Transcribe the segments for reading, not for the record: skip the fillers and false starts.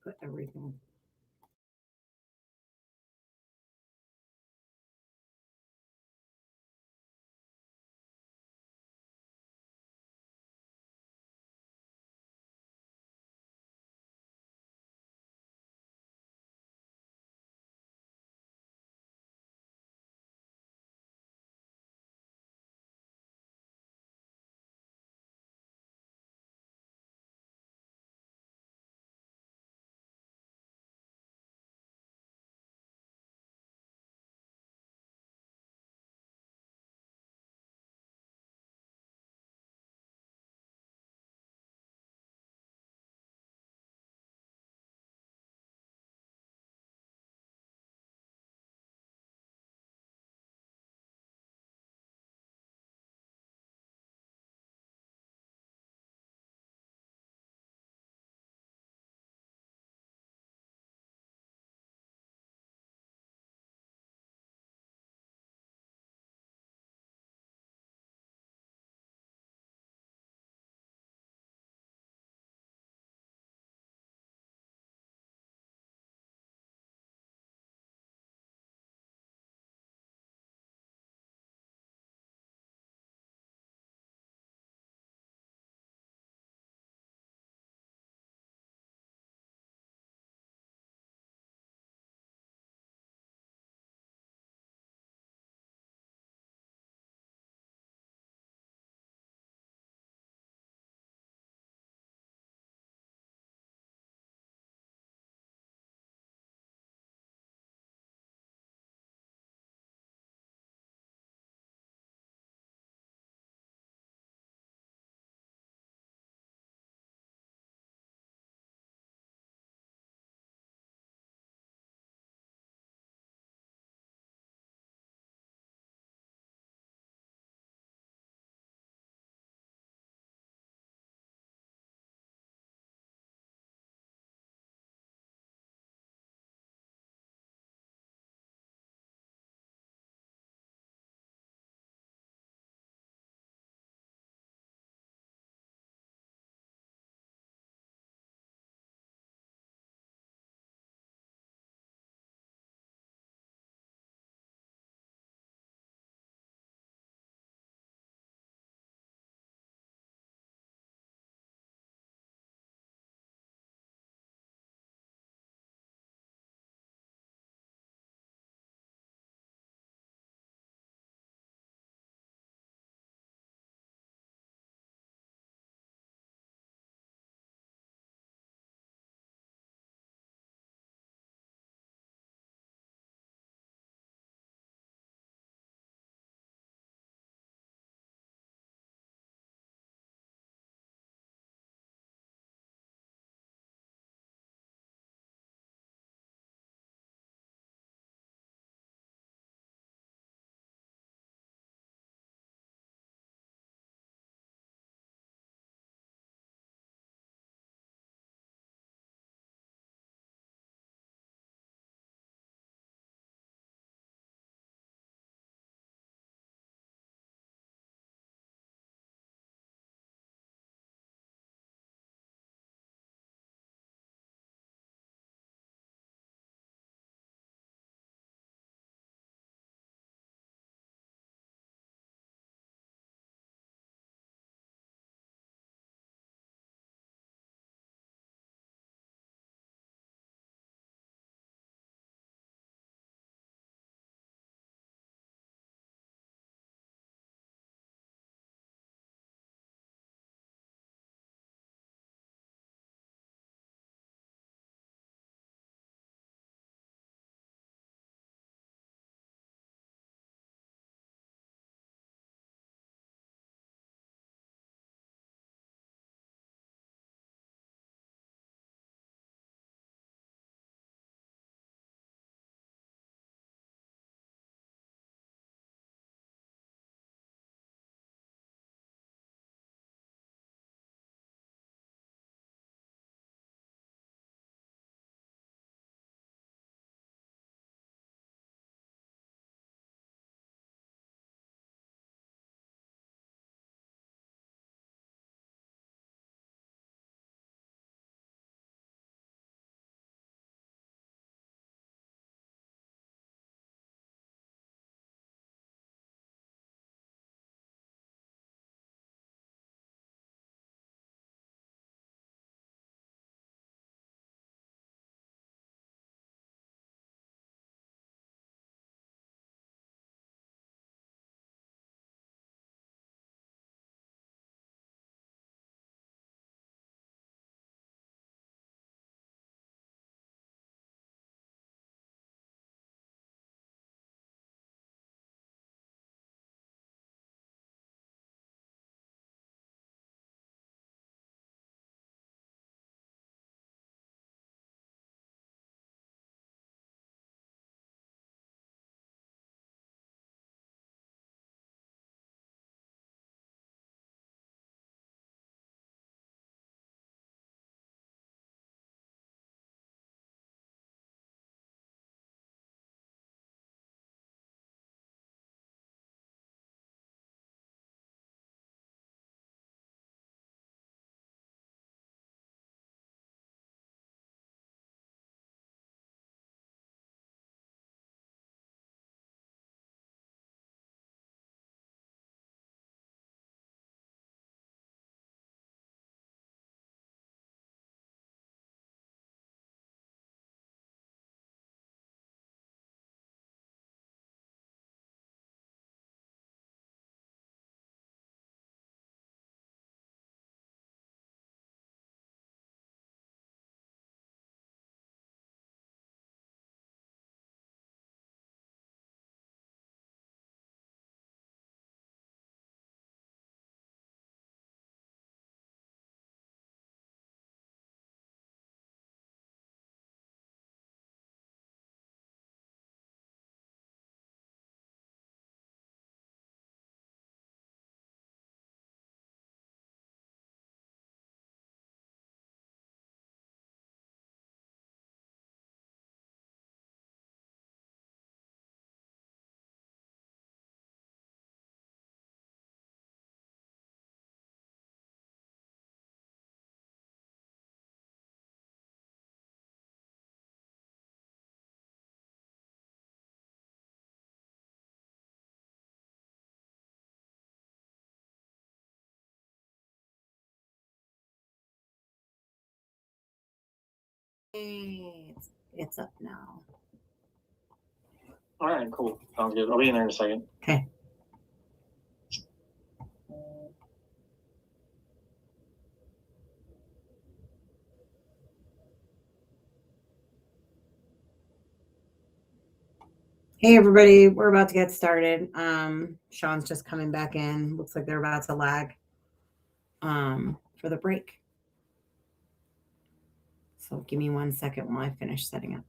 put everything. It's up now. All right, cool. Sounds good. I'll be in there in a second. Okay. Hey everybody, we're about to get started. Shawn's just coming back in. Looks like they're about to lag for the break. So give me 1 second while I finish setting up.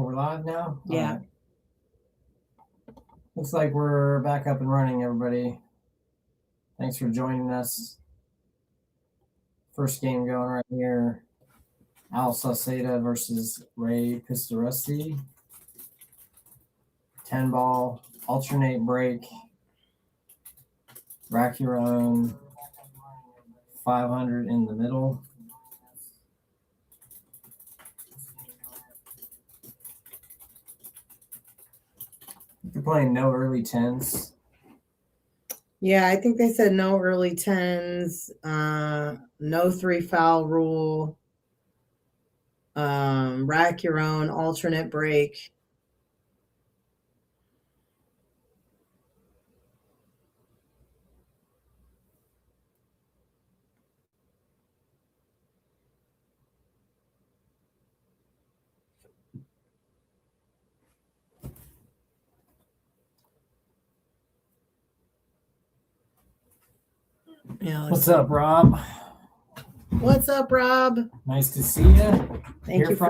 we're live now? Yeah. All right. Looks like we're back up and running, everybody. Thanks for joining us. First game going right here. SAUCEDA versus PISTORESI. 10 ball, alternate break. Rack your own. 500 in the middle. You're playing no early 10s. Yeah, I think they said no early 10s, no 3 foul rule, rack your own, alternate break. Yeah, What's up, Rob? What's up, Rob? Nice to see you. Thank you for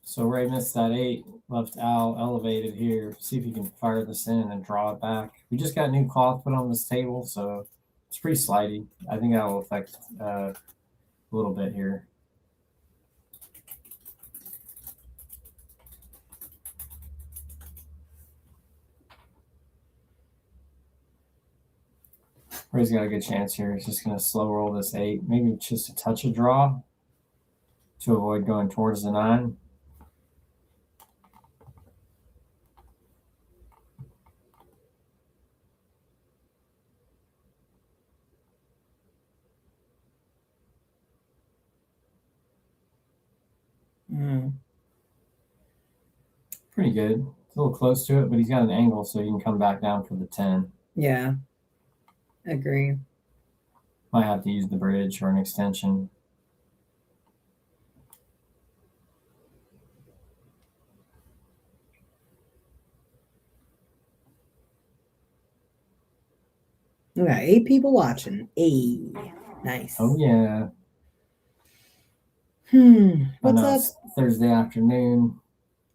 So Ray missed that 8, left Al elevated here. See if you can fire this in and draw it back. We just got new cloth put on this table, so it's pretty slidey. I think that will affect a little bit here. Ray's got a good chance here. He's just going to slow roll this 8, maybe just a touch of draw to avoid going towards the 9. Pretty good. It's a little close to it, but he's got an angle, so you can come back down for the 10. Yeah, agree. Might have to use the bridge or an extension. We got 8 people watching. 8. Nice. Oh, yeah. What's up? It's Thursday afternoon.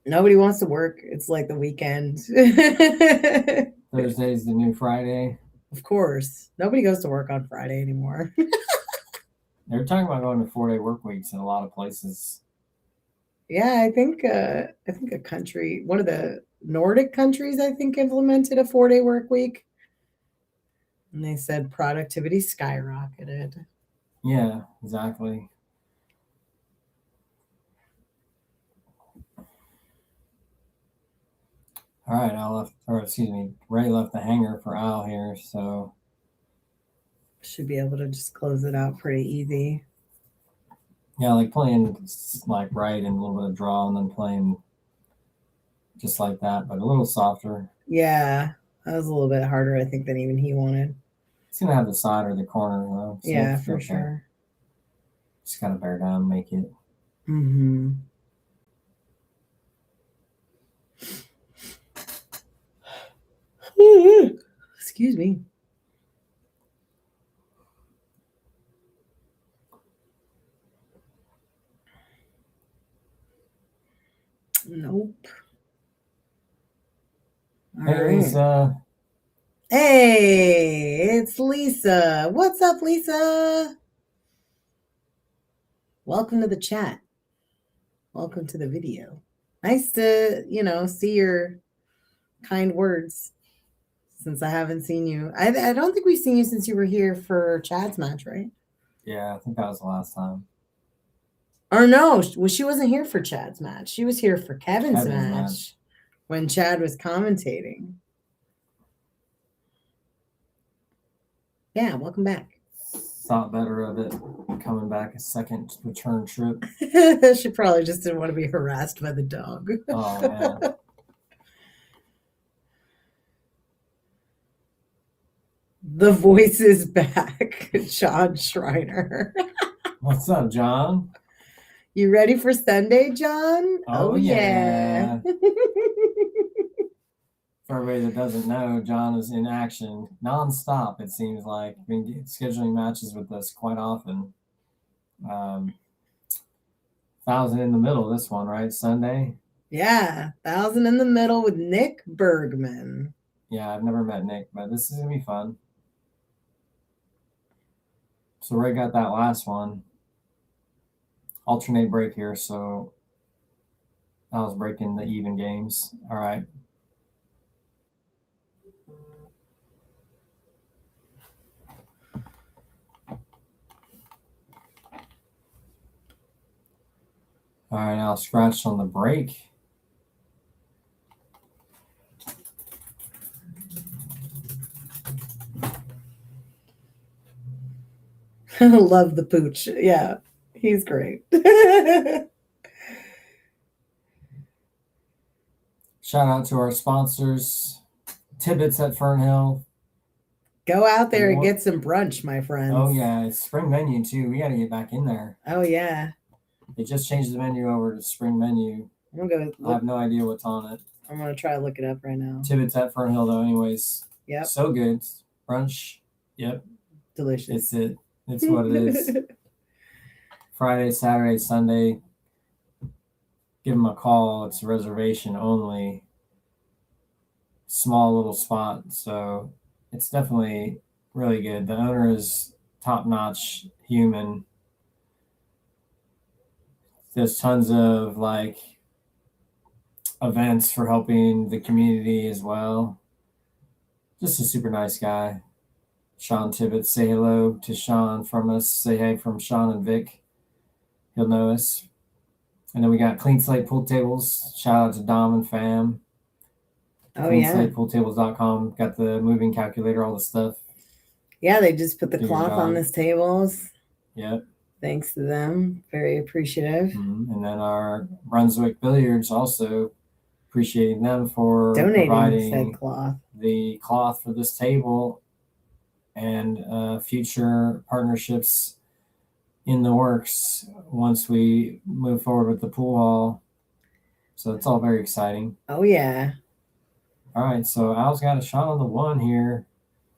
Nobody wants to work. It's like the weekend. Thursday's the new Friday. Of course. Nobody goes to work on Friday anymore. They're talking about going to 4-day work weeks in a lot of places. Yeah, I think a country, one of the Nordic countries, I think, implemented a 4-day work week. And they said productivity skyrocketed. Yeah, exactly. All right, Ray left the hanger for Al here, so should be able to just close it out pretty easy. Yeah, like playing like right and a little bit of draw, and then playing just like that, but a little softer. Yeah, that was a little bit harder, I think, than even he wanted. It's gonna have the side or the corner though. So yeah, for sure. Just gotta bear down, make it. Excuse me. Nope. All right. Lisa. Hey, it's Lisa. What's up, Lisa? Welcome to the chat. Welcome to the video. Nice to, see your kind words since I haven't seen you. I don't think we've seen you since you were here for Chad's match, right? Yeah, I think that was the last time. Or no, she wasn't here for Chad's match. She was here for Kevin's match when Chad was commentating. Yeah, welcome back. Thought better of it coming back a second return trip. She probably just didn't want to be harassed by the dog. Oh, man. The voice is back. John Schreiner. What's up, John? You ready for Sunday, John? Oh yeah. For everybody that doesn't know, John is in action nonstop. It seems like scheduling matches with us quite often. 1,000 in the middle. This one, right? Sunday. Yeah, 1,000 in the middle with Nick Bergman. Yeah, I've never met Nick, but this is gonna be fun. So Ray got that last one. Alternate break here, so I was breaking the even games. All right. All right, now scratch on the break. Love the pooch. Yeah, he's great. Shout out to our sponsors, Tibbitts at Fernhill. Go out there and get some brunch, my friends. Oh yeah, it's spring menu too. We got to get back in there. Oh yeah. They just changed the menu over to spring menu. I'm gonna go. I have no idea what's on it. I'm gonna try to look it up right now. Tibbitts at Fernhill though, anyways. Yep. So good. Brunch. Yep. Delicious. It's what it is. Friday, Saturday, Sunday. Give them a call. It's a reservation only. Small little spot, so it's definitely really good. The owner is top-notch human. There's tons of like events for helping the community as well. Just a super nice guy. Shawn Tibbitts. Say hello to Shawn from us. Say hey from Shawn and Vic. He'll know us. And then we got Clean Slate Pool Tables. Shout out to Dom and fam. Oh yeah. CleanSlatePoolTables.com. Got the moving calculator, all the stuff. Yeah, they just put the Figured cloth on this tables. Yep. Thanks to them. Very appreciative. And then our Brunswick Billiards, also appreciating them for donating providing said cloth. The cloth for this table, and future partnerships in the works once we move forward with the pool hall. So it's all very exciting. Oh yeah. All right, so Al's got a shot on the 1 here.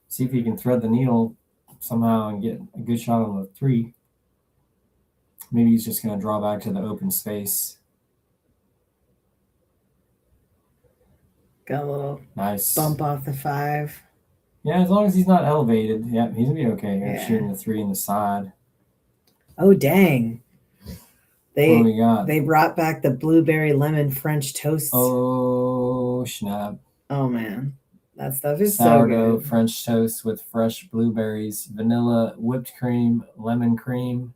See if he can thread the needle somehow and get a good shot on the 3. Maybe he's just going to draw back to the open space. Got a little nice bump off the 5. Yeah, as long as he's not elevated. Yeah, he's going to be okay here, Yeah. shooting the 3 in the side. Oh, dang. What do we got? They brought back the blueberry lemon French toast. Oh, snap. Oh, man. That stuff is Sourdough so good. French toast with fresh blueberries, vanilla, whipped cream, lemon cream,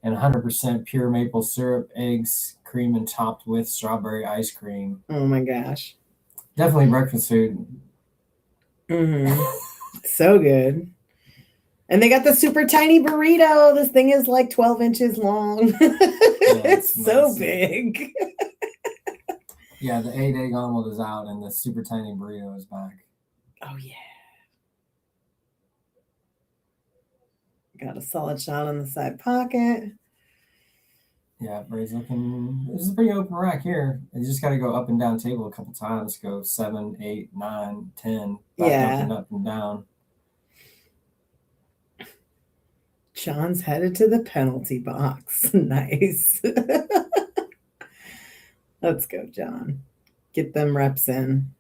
and 100% pure maple syrup, eggs, cream, and topped with strawberry ice cream. Oh, my gosh. Definitely breakfast food. Mm-hmm. So good. And they got the super tiny burrito. This thing is like 12 inches long. It's so big. Yeah, the 8-egg omelet is out and the super tiny burrito is back. Oh, yeah. Got a solid shot on the side pocket. Yeah, Ray's looking. This is a pretty open rack here. You just got to go up and down table a couple times. Go 7, 8, 9, 10. Back up and down. John's headed to the penalty box. Nice. Let's go, John. Get them reps in.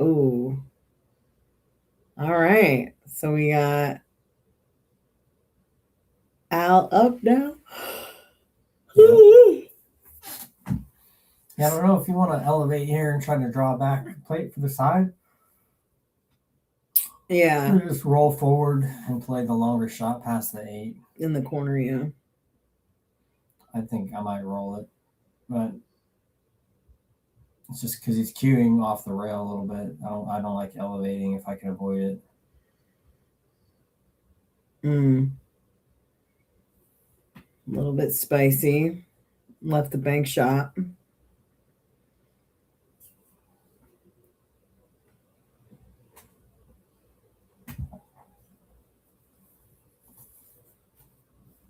Ooh. All right. So we got Al up now. Yeah, I don't know if you want to elevate here and try to draw back the plate for the side. Yeah. Just roll forward and play the longer shot past the 8. In the corner, yeah. I think I might roll it, but it's just because he's cueing off the rail a little bit. I don't like elevating if I can avoid it. A little bit spicy. Left the bank shot.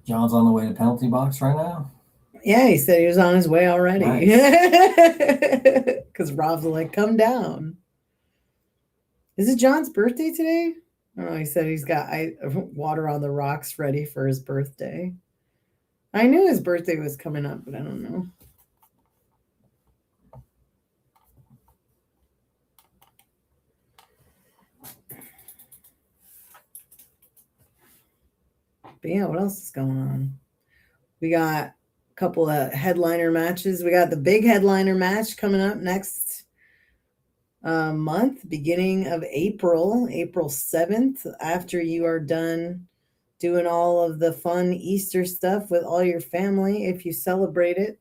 John's on the way to penalty box right now. Yeah, he said he was on his way already. Nice. Because Rob's like, come down. Is it John's birthday today? Oh, he said he's got water on the rocks ready for his birthday. I knew his birthday was coming up, but I don't know. But yeah, what else is going on? We got a couple of headliner matches. We got the big headliner match coming up next month, beginning of April 7th, after you are done doing all of the fun Easter stuff with all your family. If you celebrate it,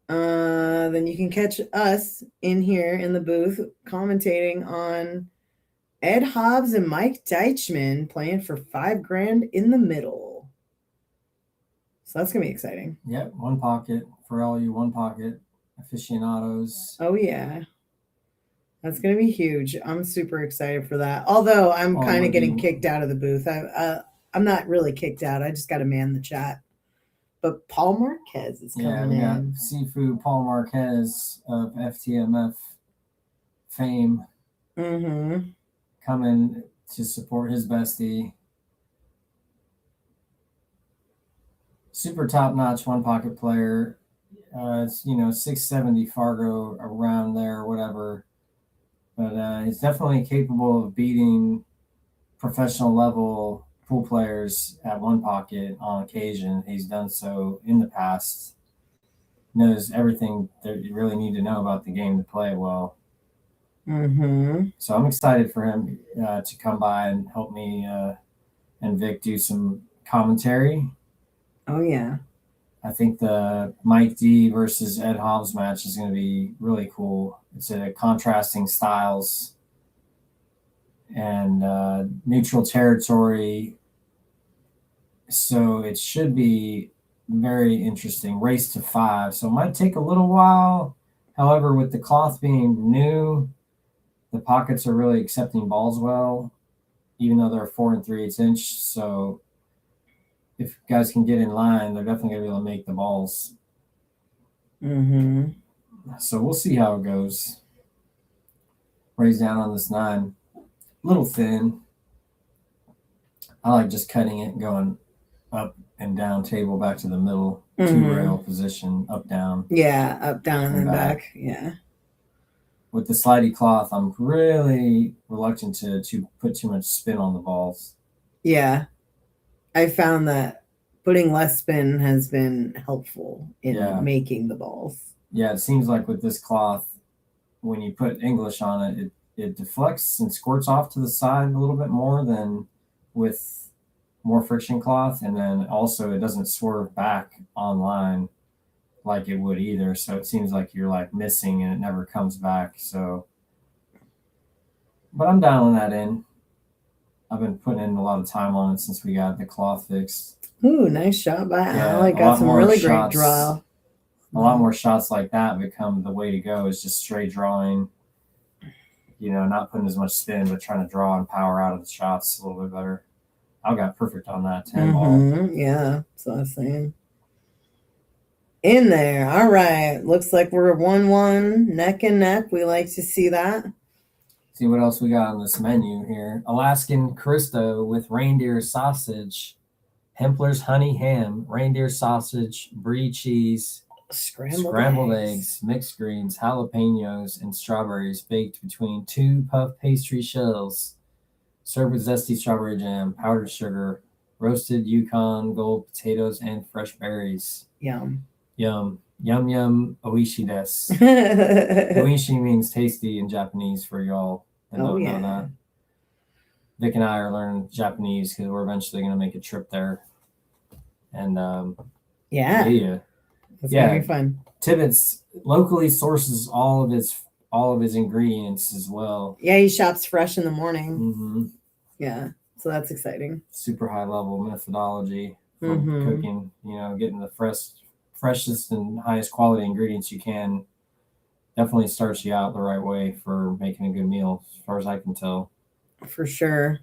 then you can catch us in here in the booth commentating on Ed Hobbs and Mike Deichman playing for $5,000 in the middle. So that's gonna be exciting. Yep, one pocket for all you one pocket aficionados. Oh yeah, that's gonna be huge. I'm super excited for that. Although I'm kind of getting kicked out of the booth. I'm not really kicked out. I just got to man the chat. But Paul Marquez is coming in. Yeah, Seafood Paul Marquez of FTMF fame. Mm-hmm. Coming to support his bestie. Super top-notch one-pocket player. It's 670 Fargo around there or whatever. But he's definitely capable of beating professional level pool players at one pocket on occasion. He's done so in the past. Knows everything that you really need to know about the game to play well. Mm-hmm. So I'm excited for him to come by and help me and Vic do some commentary. Oh, yeah. I think the Mike D versus Ed Hobbs match is going to be really cool. It's a contrasting styles and neutral territory. So it should be very interesting. Race to 5. So it might take a little while. However, with the cloth being new, the pockets are really accepting balls well, even though they're 4 3/8 inch. So if guys can get in line, they're definitely going to be able to make the balls. Mm-hmm. So we'll see how it goes. Raise down on this 9. A little thin. I like just cutting it and going up and down table back to the middle. Mm-hmm. 2-rail position, up, down. Yeah, up, down, and then back. Yeah. With the slidey cloth, I'm really reluctant to put too much spin on the balls. Yeah. I found that putting less spin has been helpful in making the balls. Yeah, it seems like with this cloth, when you put English on it, it deflects and squirts off to the side a little bit more than with more friction cloth. And then also it doesn't swerve back online like it would either. So it seems like you're like missing and it never comes back. So, but I'm dialing that in. I've been putting in a lot of time on it since we got the cloth fixed. Ooh, nice shot by Al. I got some really great draw. A lot more shots like that become the way to go, is just straight drawing, not putting as much spin, but trying to draw and power out of the shots a little bit better. I got perfect on that 10 ball. Yeah, that's what I was saying. In there. All right. Looks like we're 1-1, neck and neck. We like to see that. See what else we got on this menu here. Alaskan Christo with reindeer sausage, Hempler's honey ham, reindeer sausage, brie cheese, scrambled eggs, mixed greens, jalapenos, and strawberries baked between 2 puff pastry shells. Served with zesty strawberry jam, powdered sugar, roasted Yukon Gold potatoes, and fresh berries. Yum. Yum. Yum yum oishi desu. Oishi means tasty in Japanese for y'all that don't know that. Vic and I are learning Japanese because we're eventually going to make a trip there. And it's gonna be fun. Tibbitts locally sources all of his ingredients as well. Yeah, he shops fresh in the morning. Mm-hmm. Yeah, so that's exciting. Super high level methodology for cooking. Getting the freshest and highest quality ingredients you can definitely starts you out the right way for making a good meal, as far as I can tell. For sure.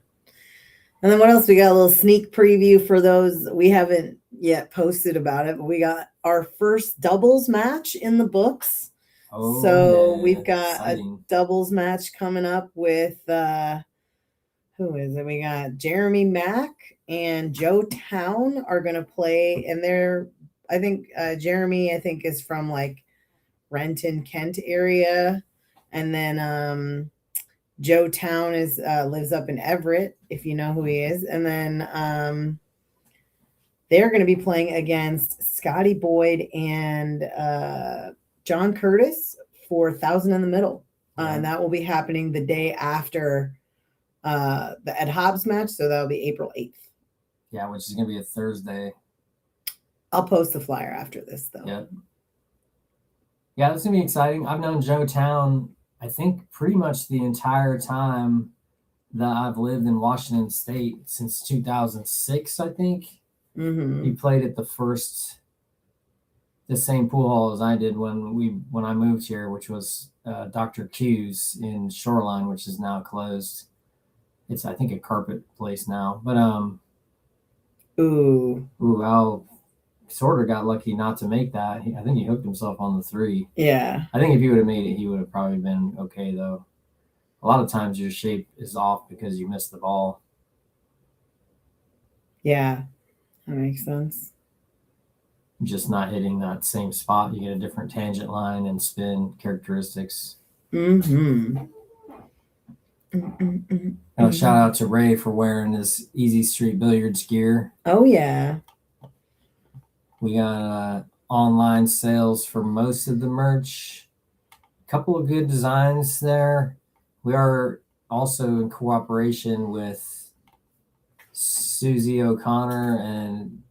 And then what else? We got a little sneak preview for those. We haven't yet posted about it, but we got our first doubles match in the books. Oh, So yeah, we've got exciting. a doubles match coming up with who is it? We got Jeremy Mack and Joe Town are gonna play, and I think Jeremy is from like Renton, Kent area, and then Joe Town lives up in Everett, if you know who he is, and then they're going to be playing against Scotty Boyd and John Curtis for 1,000 in the Middle. And that will be happening the day after the Ed Hobbs match. So that'll be April 8th. Yeah, which is going to be a Thursday. I'll post the flyer after this, though. Yep. Yeah, that's going to be exciting. I've known Joe Town, I think, pretty much the entire time that I've lived in Washington State, since 2006, I think. Mm-hmm. He played at the same pool hall as I did when I moved here, which was Dr. Q's in Shoreline, which is now closed. It's, I think, a carpet place now. But Al sort of got lucky not to make that. I think he hooked himself on the 3. Yeah. I think if he would have made it, he would have probably been okay, though. A lot of times your shape is off because you missed the ball. Yeah, that makes sense. Just not hitting that same spot. You get a different tangent line and spin characteristics. Mm-hmm. Shout out to Ray for wearing his Easy Street Billiards gear. Oh, yeah. We got online sales for most of the merch. A couple of good designs there. We are also in cooperation with Susie O'Connor and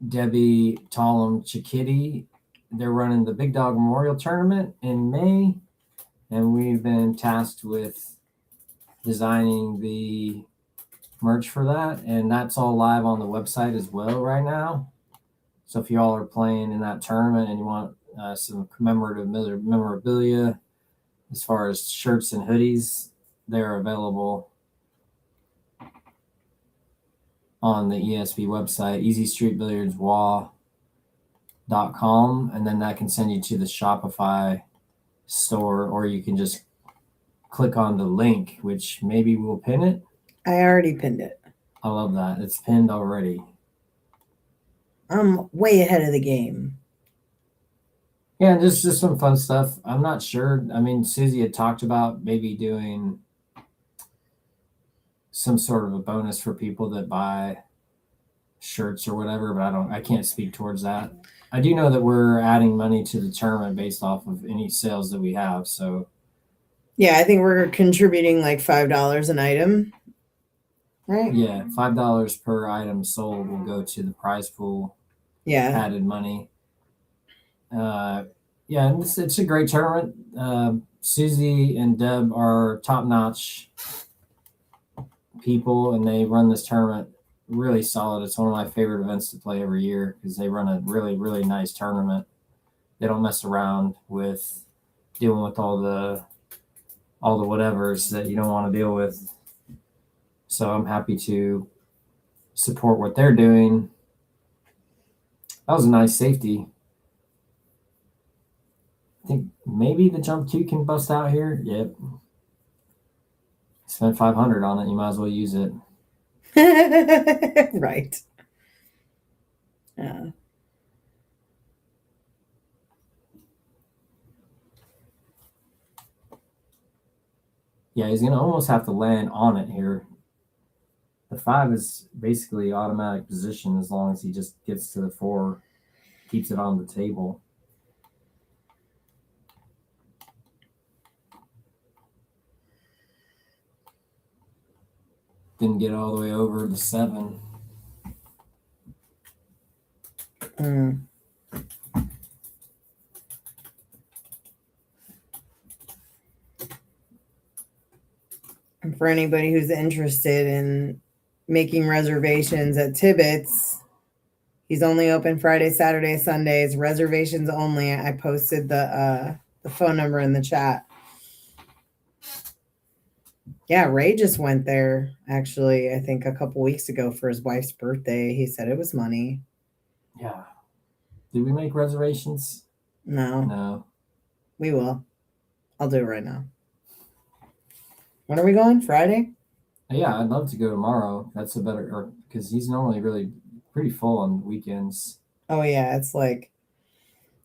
Debbie Tallum Chickitty. They're running the Big Dog Memorial Tournament in May, and we've been tasked with designing the merch for that, and that's all live on the website as well right now. So if y'all are playing in that tournament and you want some commemorative memorabilia as far as shirts and hoodies, they're available on the ESB website, easystreetbilliardswa.com, and then that can send you to the Shopify store, or you can just click on the link, which maybe we'll pin it. I already pinned it. I love that. It's pinned already. I'm way ahead of the game. Yeah, just some fun stuff. I'm not sure. I mean, Susie had talked about maybe doing some sort of a bonus for people that buy shirts or whatever, but I can't speak towards that. I do know that we're adding money to the tournament based off of any sales that we have. So yeah, I think we're contributing like $5 an item. Right? Yeah, $5 per item sold will go to the prize pool. Yeah. Added money. Yeah, and it's a great tournament. Susie and Deb are top-notch people, and they run this tournament really solid. It's one of my favorite events to play every year because they run a really, really nice tournament. They don't mess around with dealing with all the whatevers that you don't want to deal with. So I'm happy to support what they're doing. That was a nice safety. I think maybe the jump 2 can bust out here. Yep. Spent $500 on it. You might as well use it. Right. Yeah, he's going to almost have to land on it here. The 5 is basically automatic position as long as he just gets to the 4, keeps it on the table. Didn't get all the way over the 7. And for anybody who's interested in making reservations at Tibbitts, he's only open Friday, Saturday, Sundays, reservations only. I posted the phone number in the chat. Yeah, Ray just went there actually, I think a couple weeks ago for his wife's birthday. He said it was money. Yeah. Did we make reservations? No, No. we will. I'll do it right now. When are we going? Friday? Yeah, I'd love to go tomorrow. That's a better, or because he's normally really pretty full on weekends. Oh yeah, it's like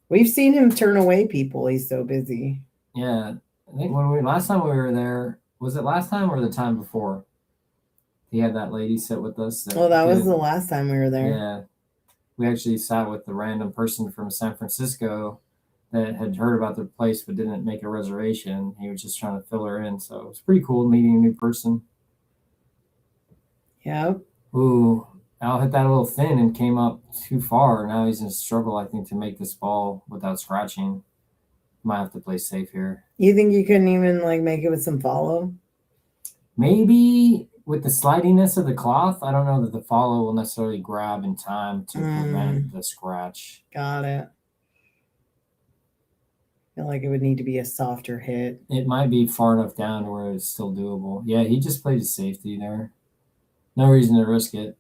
we've seen him turn away people. He's so busy. Yeah, I think last time we were there, was it last time or the time before? He had that lady sit with us. Well, that was the last time we were there. Yeah, we actually sat with the random person from San Francisco that had heard about the place but didn't make a reservation. He was just trying to fill her in, so it's pretty cool meeting a new person. Yep. Ooh, Al hit that a little thin and came up too far. Now he's in a struggle, I think, to make this ball without scratching. Might have to play safe here. You think you couldn't even like make it with some follow? Maybe with the slidiness of the cloth, I don't know that the follow will necessarily grab in time to prevent the scratch. Got it. I feel like it would need to be a softer hit. It might be far enough down to where it's still doable. Yeah, he just played his safety there. No reason to risk it.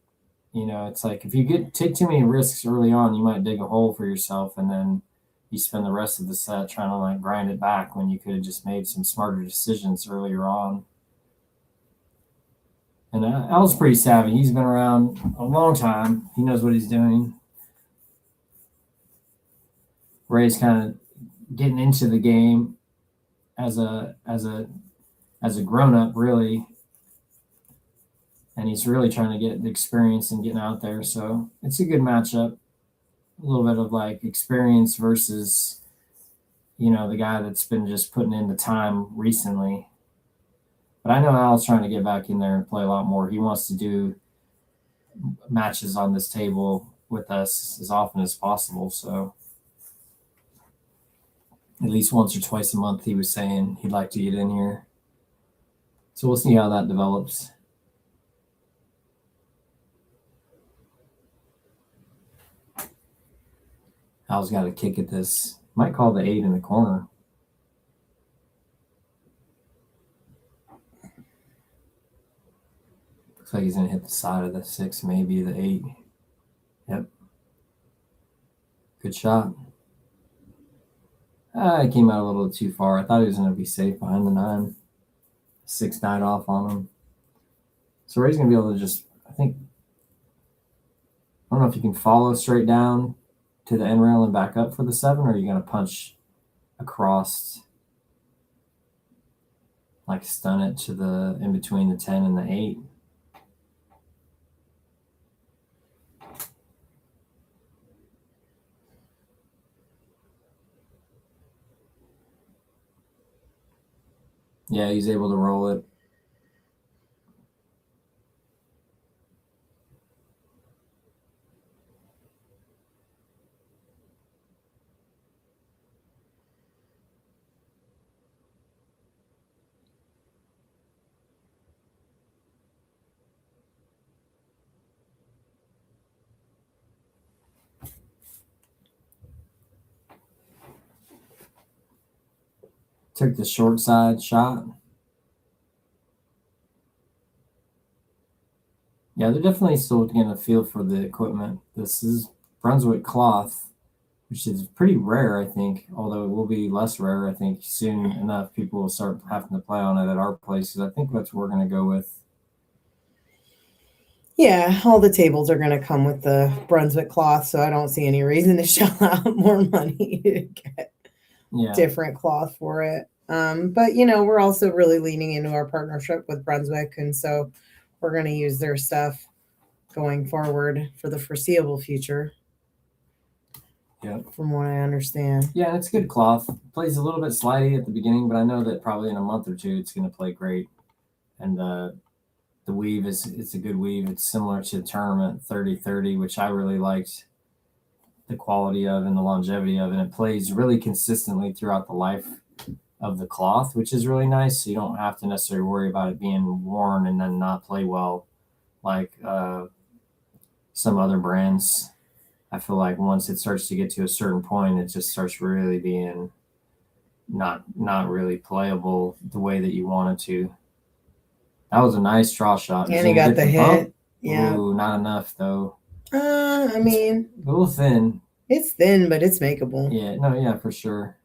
You know, it's like if you take too many risks early on, you might dig a hole for yourself, and then you spend the rest of the set trying to like grind it back when you could have just made some smarter decisions earlier on. And Al's pretty savvy. He's been around a long time. He knows what he's doing. Ray's kind of getting into the game as a grown up, really, and he's really trying to get the experience and getting out there. So it's a good matchup. A little bit of like experience versus, you know, the guy that's been just putting in the time recently. But I know Al's trying to get back in there and play a lot more. He wants to do matches on this table with us as often as possible. So at least once or twice a month, he was saying he'd like to get in here. So we'll see how that develops. Al's got a kick at this. Might call the 8 in the corner. Looks like he's going to hit the side of the 6, maybe the 8. Yep. Good shot. It came out a little too far. I thought he was going to be safe behind the 9. 6 died off on him. So Ray's going to be able to just, I don't know if you can follow straight down to the end rail and back up for the 7, or are you going to punch across, like stun it to the in between the 10 and the 8. Yeah, he's able to roll it. Took the short side shot. Yeah, they're definitely still getting a feel for the equipment. This is Brunswick cloth, which is pretty rare, I think, although it will be less rare, I think, soon enough. People will start having to play on it at our place, because I think that's what we're going to go with. Yeah, all the tables are going to come with the Brunswick cloth, so I don't see any reason to shell out more money to get different cloth for it. But, you know, we're also really leaning into our partnership with Brunswick, and so we're going to use their stuff going forward for the foreseeable future. Yeah. From what I understand. Yeah, it's good cloth. Plays a little bit slidey at the beginning, but I know that probably in a month or two it's going to play great. And the weave it's a good weave. It's similar to the tournament 30-30, which I really liked the quality of and the longevity of, and it plays really consistently throughout the life of the cloth, which is really nice. So you don't have to necessarily worry about it being worn and then not play well like some other brands. I feel like once it starts to get to a certain point, it just starts really being not really playable the way that you want it to. That was a nice draw shot. And he got the hit. Yeah. Ooh, not enough though. I mean, a little thin. It's thin, but it's makeable. Yeah, no, yeah, for sure.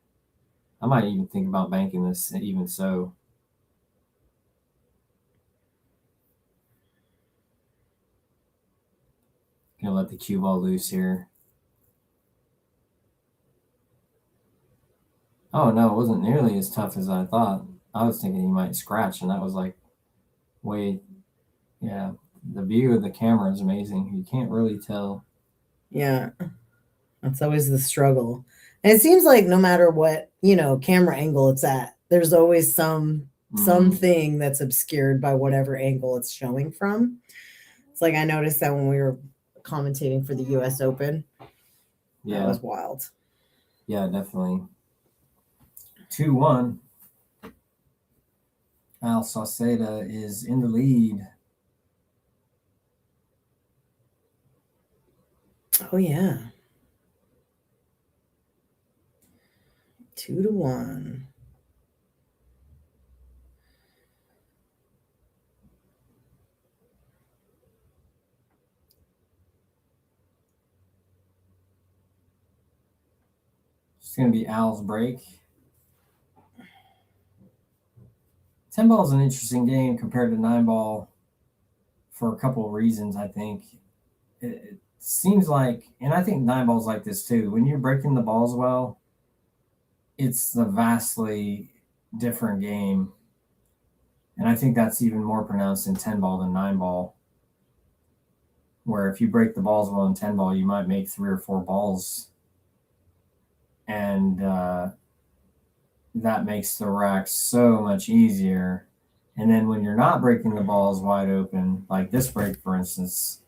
I might even think about banking this even so. Gonna let the cue ball loose here. Oh no, it wasn't nearly as tough as I thought. I was thinking he might scratch, and that was like way, yeah. The view of the camera is amazing. You can't really tell. Yeah. That's always the struggle. And it seems like no matter what, camera angle it's at, there's always something that's obscured by whatever angle it's showing from. It's like I noticed that when we were commentating for the US Open. Yeah. That was wild. Yeah, definitely. 2-1. SAUCEDA is in the lead. Oh yeah. 2-1. It's going to be Al's break. 10 ball is an interesting game compared to 9 ball for a couple of reasons, I think. It seems like, and I think 9 ball's like this too, when you're breaking the balls well, it's a vastly different game. And I think that's even more pronounced in 10 ball than 9 ball, where if you break the balls well in 10 ball, you might make 3 or 4 balls. And that makes the rack so much easier. And then when you're not breaking the balls wide open, like this break, for instance,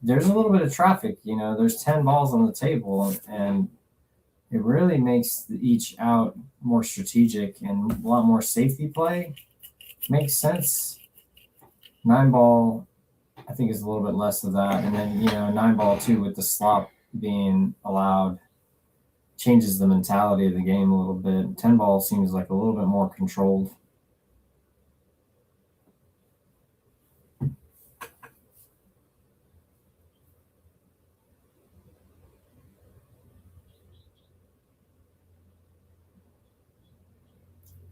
there's a little bit of traffic, there's 10 balls on the table, and it really makes each out more strategic and a lot more safety play. Makes sense. 9 ball, I think, is a little bit less of that. And then, 9 ball too, with the slop being allowed, changes the mentality of the game a little bit. 10 ball seems like a little bit more controlled.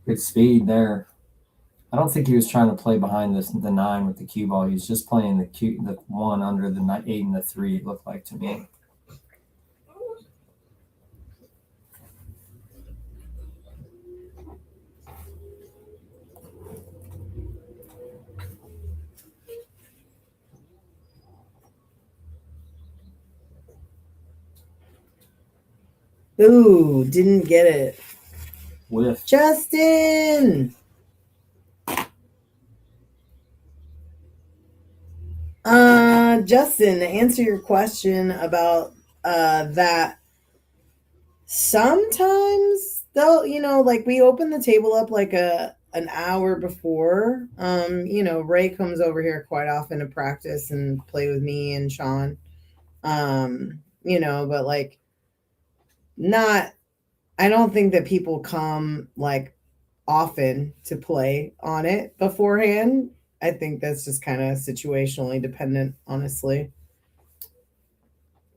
Good speed there. I don't think he was trying to play behind the 9 with the cue ball. He was just playing the 1 under the 8 and the 3, it looked like to me. Ooh, didn't get it. Whiff. Justin! Justin, to answer your question about that, sometimes they'll, like we open the table up like an hour before. Ray comes over here quite often to practice and play with me and Shawn. But like I don't think that people come like often to play on it beforehand. I think that's just kind of situationally dependent, honestly.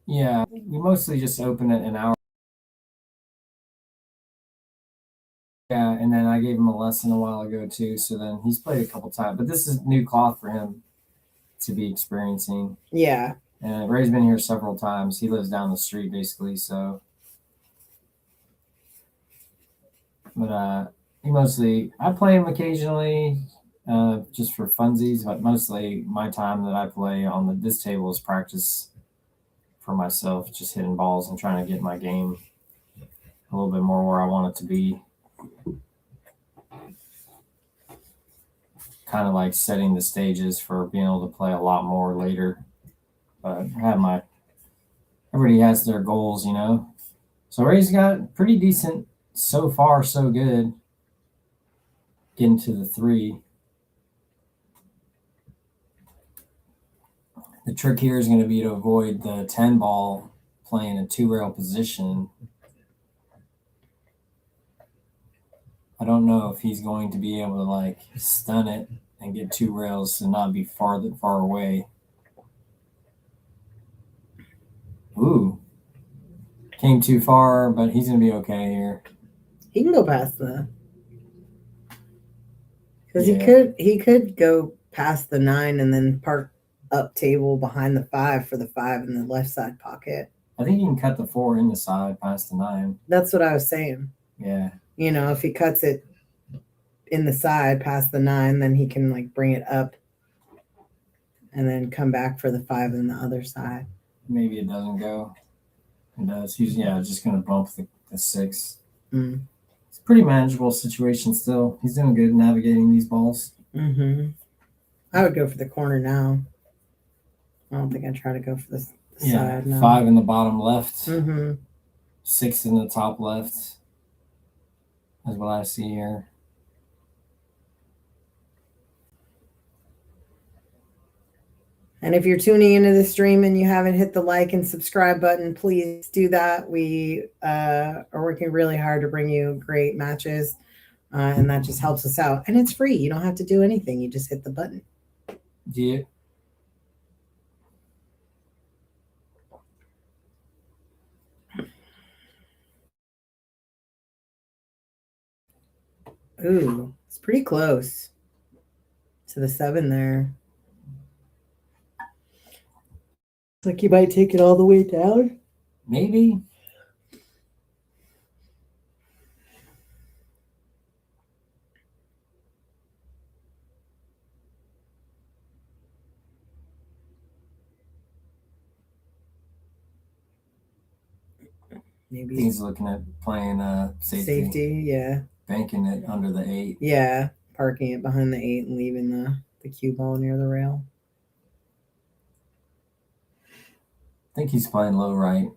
Yeah, we mostly just open it an hour. Yeah, and then I gave him a lesson a while ago too, so then he's played a couple times. But this is new cloth for him to be experiencing. Yeah. And Ray's been here several times. He lives down the street basically, so. But I play him occasionally, just for funsies, but mostly my time that I play on this table is practice for myself, just hitting balls and trying to get my game a little bit more where I want it to be. Kind of like setting the stages for being able to play a lot more later. But everybody has their goals, So Ray's got pretty decent, so far so good, getting to the 3. The trick here is going to be to avoid the 10 ball playing a 2-rail position. I don't know if he's going to be able to stun it and get 2 rails and not be far away. Ooh. Came too far, but he's going to be okay here. He can go past the... Because Yeah. he could go past the 9 and then park up table behind the 5 for the 5 in the left side pocket. I think you can cut the 4 in the side past the 9. That's what I was saying. Yeah. You know, if he cuts it in the side past the 9, then he can like bring it up and then come back for the 5 in the other side. Maybe it doesn't go. It does. He's just going to bump the 6. Mm. It's a pretty manageable situation still. He's doing good navigating these balls. Mm-hmm. I would go for the corner now. I don't think I'd try to go for the side now. 5 in the bottom left. Mm-hmm. 6 in the top left. That's what I see here. And if you're tuning into the stream and you haven't hit the like and subscribe button, please do that. We are working really hard to bring you great matches, and that just helps us out. And it's free. You don't have to do anything. You just hit the button. Yeah. Ooh, it's pretty close to the 7 there. Looks like you might take it all the way down. Maybe. Maybe He's looking at playing safety. Yeah. Banking it under the 8. Yeah, parking it behind the 8 and leaving the cue ball near the rail. I think he's playing low right.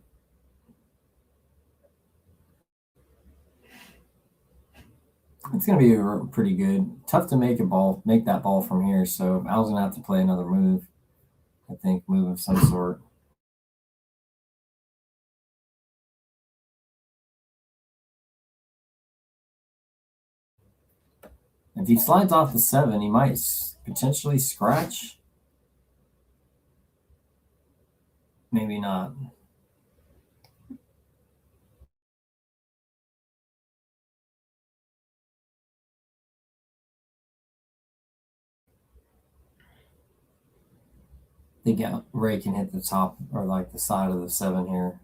It's going to be pretty good. Tough to make that ball from here, so Al's going to have to play another move. I think move of some sort. If he slides off the 7, he might potentially scratch. Maybe not. I think Ray can hit the top or like the side of the 7 here.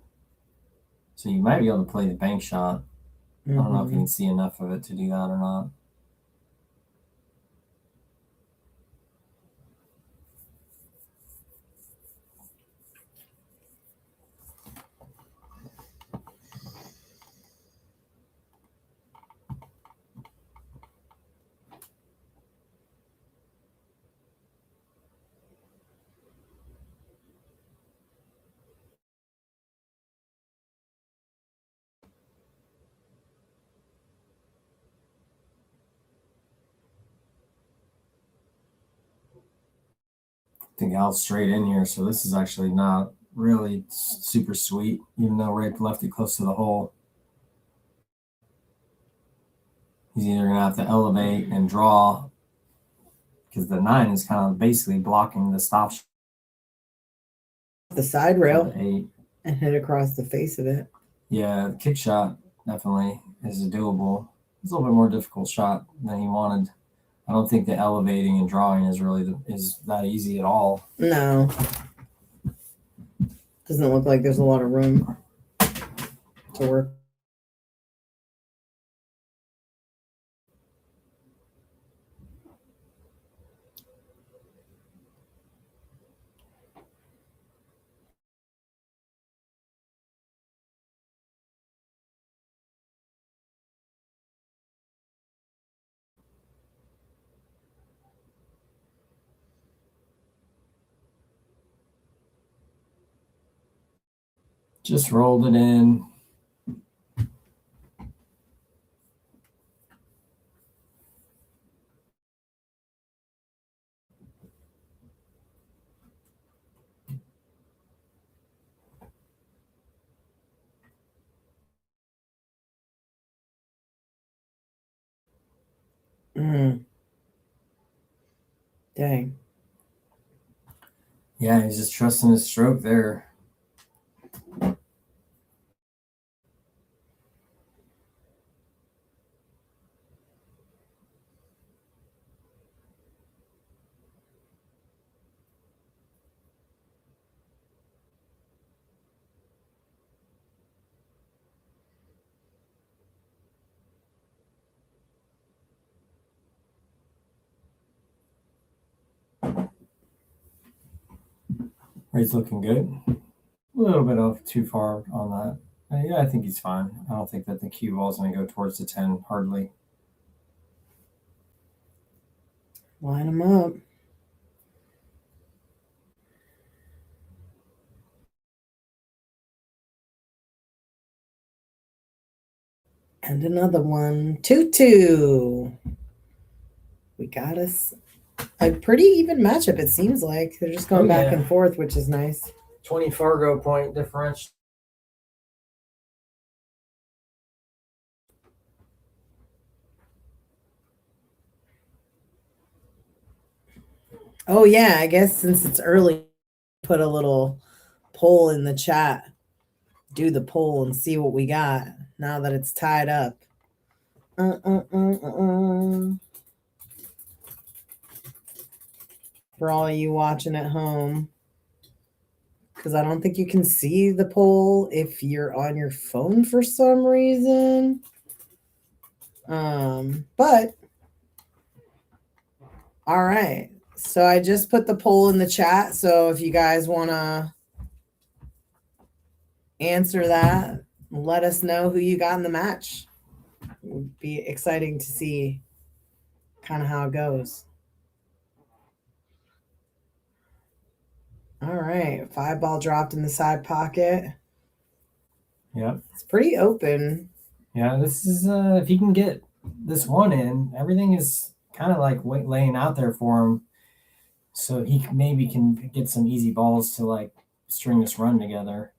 So you might be able to play the bank shot. I don't know if you can see enough of it to do that or not. I think Al's straight in here, so this is actually not really super sweet, even though Ray left it close to the hole. He's either going to have to elevate and draw, because the 9 is kind of basically blocking the stop shot. The side rail The 8. and hit across the face of it. Yeah, the kick shot definitely is a doable. It's a little bit more difficult shot than he wanted. I don't think the elevating and drawing is that easy at all. No. Doesn't look like there's a lot of room to work. Just rolled it in. Mm. Dang. Yeah, he's just trusting his stroke there. He's looking good. A little bit off too far on that. Yeah, I think he's fine. I don't think that the cue ball is going to go towards the 10, hardly. Line them up. And another one. 2-2. We got us a pretty even matchup, it seems like. They're just going back and forth, which is nice. 20 Fargo point differential. Oh, yeah, I guess since it's early, put a little poll in the chat. Do the poll and see what we got now that it's tied up. For all you watching at home, because I don't think you can see the poll if you're on your phone for some reason. But all right. So I just put the poll in the chat. So if you guys want to answer that, let us know who you got in the match. It would be exciting to see kind of how it goes. All right. 5-ball dropped in the side pocket. Yep. It's pretty open. Yeah, this is, if he can get this one in, everything is kind of like laying out there for him. So he maybe can get some easy balls to like string this run together.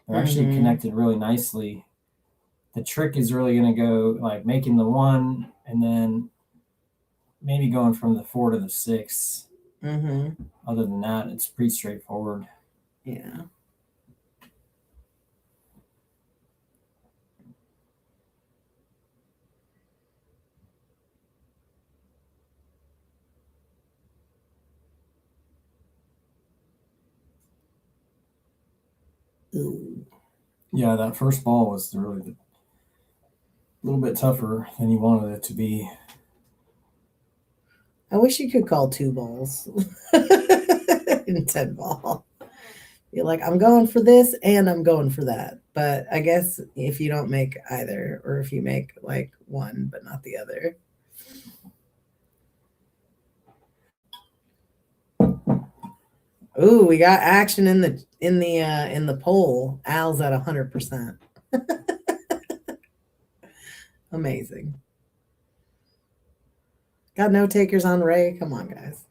They're actually connected really nicely. The trick is really going to go like making the 1 and then maybe going from the 4 to the 6. Other than that, it's pretty straightforward. Yeah. Ooh. Yeah, that first ball was really a little bit tougher than you wanted it to be. I wish you could call 2 balls in 10 ball. You're like, I'm going for this and I'm going for that. But I guess if you don't make either, or if you make like one but not the other. Ooh, we got action in the poll. Al's at 100%. Amazing. Got no takers on Ray. Come on, guys.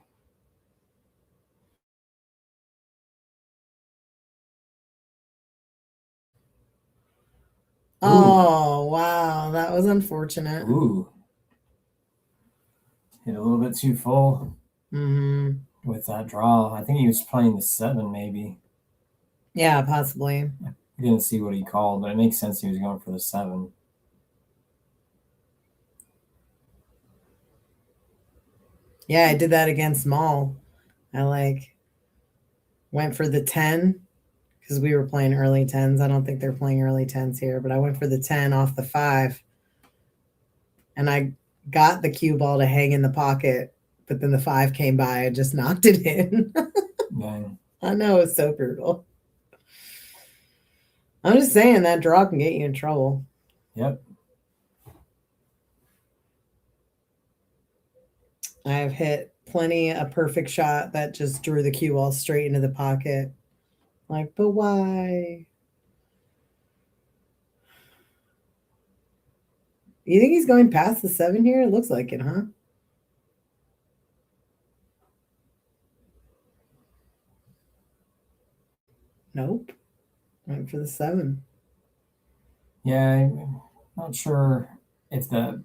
Oh, wow. That was unfortunate. Ooh. Hit a little bit too full with that draw. I think he was playing the 7 maybe. Yeah, possibly. I didn't see what he called, but it makes sense he was going for the 7. Yeah, I did that against Maul. I like went for the 10 because we were playing early 10s. I don't think they're playing early 10s here, but I went for the 10 off the 5. And I got the cue ball to hang in the pocket, but then the 5 came by and just knocked it in. Dang. I know, it's so brutal. I'm just saying that draw can get you in trouble. Yep. I've hit plenty a perfect shot that just drew the cue ball straight into the pocket. Like, but why? You think he's going past the 7 here? It looks like it, huh? Nope. Went for the 7. Yeah, I'm not sure if the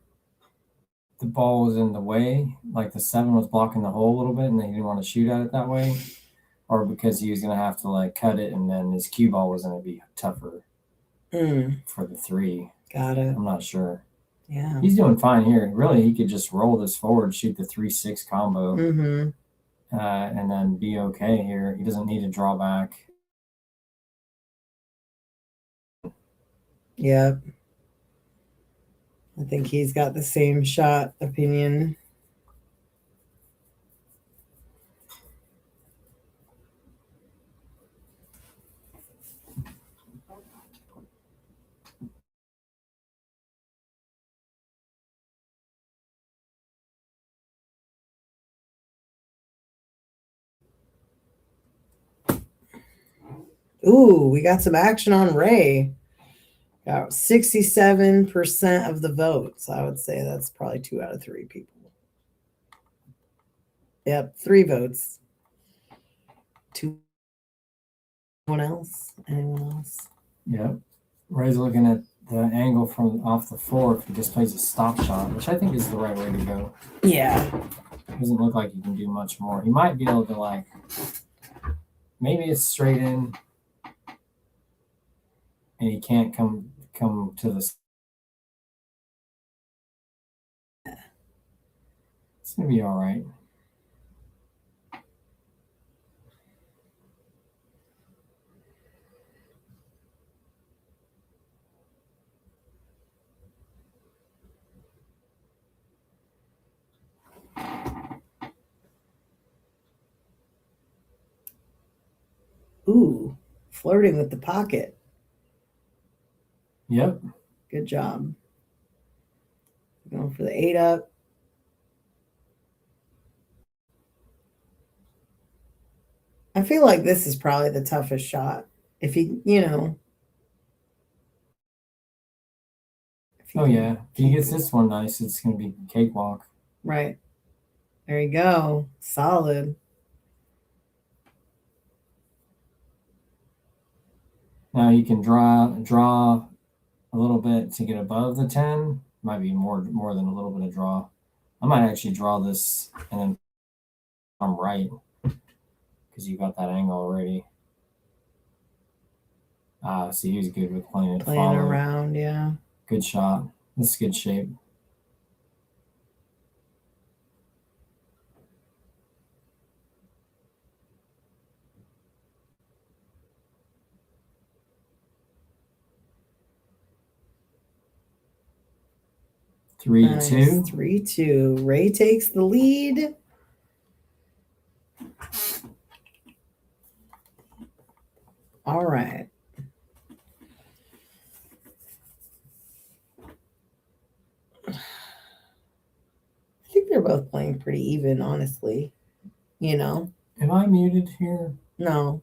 the ball was in the way, like the 7 was blocking the hole a little bit and he didn't want to shoot at it that way, or because he was going to have to like cut it and then his cue ball was going to be tougher for the 3. Got it. I'm not sure. Yeah. He's doing fine here. Really, he could just roll this forward, shoot the 3-6 combo, and then be okay here. He doesn't need to draw back. Yep. I think he's got the same shot opinion. Ooh, we got some action on Ray. Got 67% of the votes. I would say that's probably 2 out of 3 people. Yep, 3 votes. 2. Anyone else? Anyone else? Yep. Ray's looking at the angle from off the floor if he just plays a stop shot, which I think is the right way to go. Yeah. Doesn't look like he can do much more. He might be able to like, maybe it's straight in and he can't come to the. It's gonna be all right. Ooh, flirting with the pocket. Yep. Good job. Going for the 8 up. I feel like this is probably the toughest shot. If he, Oh yeah. If he gets this one nice, it's gonna be cakewalk. Right. There you go. Solid. Now you can draw a little bit to get above the 10. Might be more than a little bit of draw. I might actually draw this and then I'm right because you got that angle already. So he was good with playing around, yeah. Good shot. This is good shape. Nice. 3-2. 3-2. Ray takes the lead. All right. I think they're both playing pretty even, honestly. Am I muted here? No.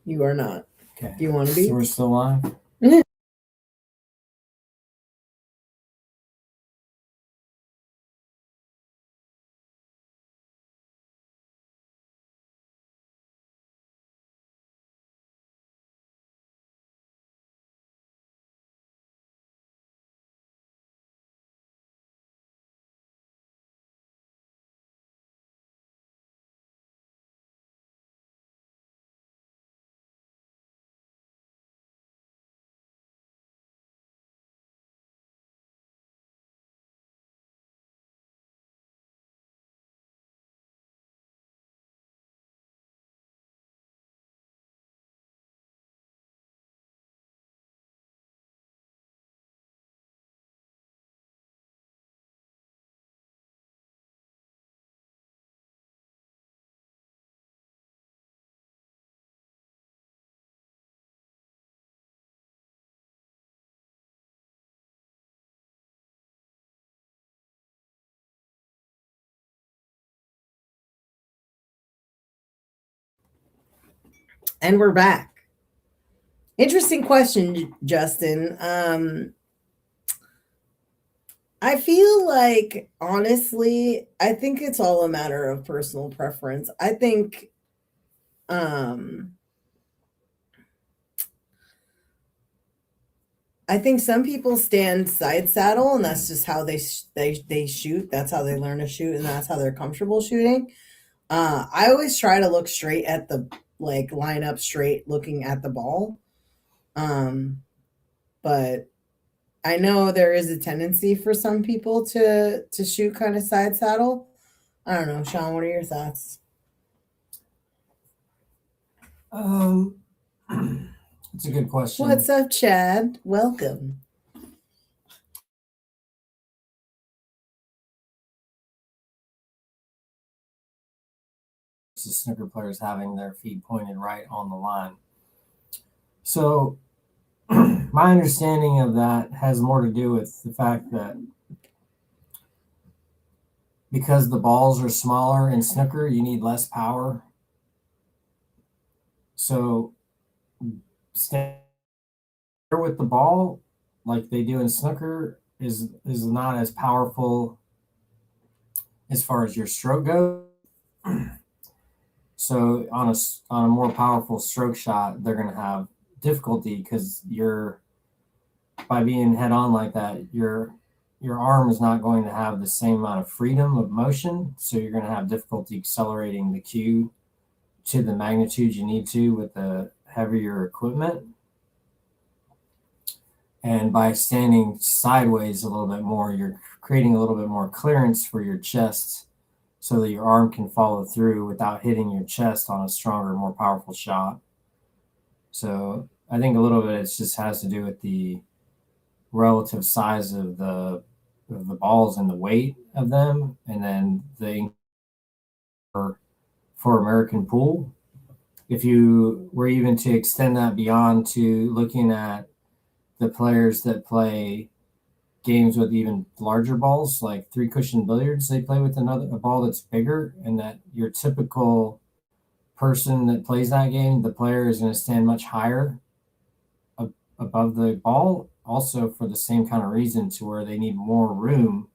You are not. Okay. Do you want to be? So we're still live? And we're back. Interesting question, Justin. I feel like, honestly, I think it's all a matter of personal preference. I think I think some people stand side saddle, and that's just how they shoot. That's how they learn to shoot, and that's how they're comfortable shooting. I always try to look straight at the line up straight, looking at the ball. But I know there is a tendency for some people to shoot kind of side saddle. I don't know, Shawn. What are your thoughts? It's a good question. What's up, Chad? Welcome. The snooker players having their feet pointed right on the line. So my understanding of that has more to do with the fact that because the balls are smaller in snooker, you need less power. So stand with the ball like they do in snooker is not as powerful as far as your stroke goes. So on a more powerful stroke shot, they're going to have difficulty because by being head on like that, your arm is not going to have the same amount of freedom of motion. So you're going to have difficulty accelerating the cue to the magnitude you need to with the heavier equipment. And by standing sideways a little bit more, you're creating a little bit more clearance for your chest so that your arm can follow through without hitting your chest on a stronger, more powerful shot. So I think a little bit it just has to do with the relative size of the balls and the weight of them, and then for American pool. If you were even to extend that beyond to looking at the players that play games with even larger balls, like 3-cushion billiards, they play with a ball that's bigger, and that your typical person that plays that game, the player is going to stand much higher above the ball, also for the same kind of reason, to where they need more room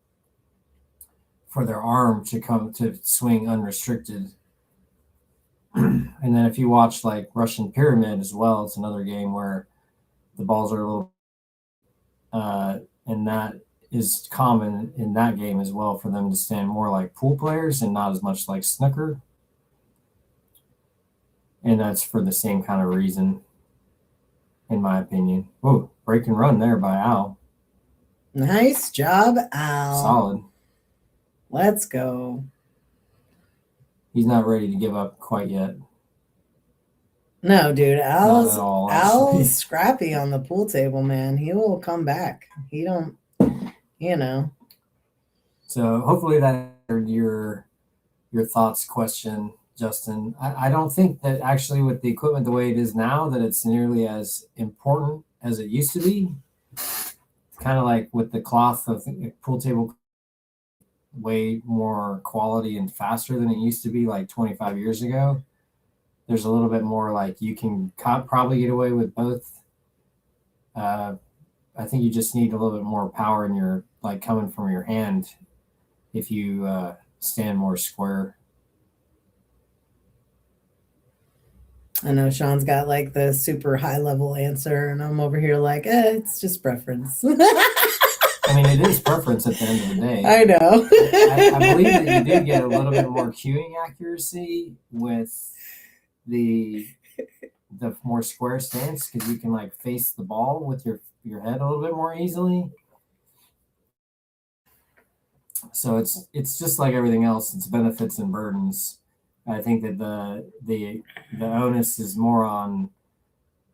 for their arm to come to swing unrestricted. And then if you watch like Russian Pyramid as well, it's another game where the balls are a little and that is common in that game as well, for them to stand more like pool players and not as much like snooker. And that's for the same kind of reason, in my opinion. Whoa, break and run there by Al. Nice job, Al. Solid. Let's go. He's not ready to give up quite yet. No, dude. Not at all, actually. Al's scrappy on the pool table, man. He will come back. He don't, So hopefully that answered your thoughts question, Justin. I don't think that actually with the equipment the way it is now, that it's nearly as important as it used to be. Kind of like with the cloth of the pool table, way more quality and faster than it used to be like 25 years ago. There's a little bit more like you can probably get away with both. I think you just need a little bit more power in your, like, coming from your hand if you stand more square. I know Shawn's got like the super high level answer, and I'm over here like, it's just preference. I mean, it is preference at the end of the day. I know. I believe that you do get a little bit more cueing accuracy with the more square stance, because you can like face the ball with your head a little bit more easily. So it's just like everything else. It's benefits and burdens. I think that the onus is more on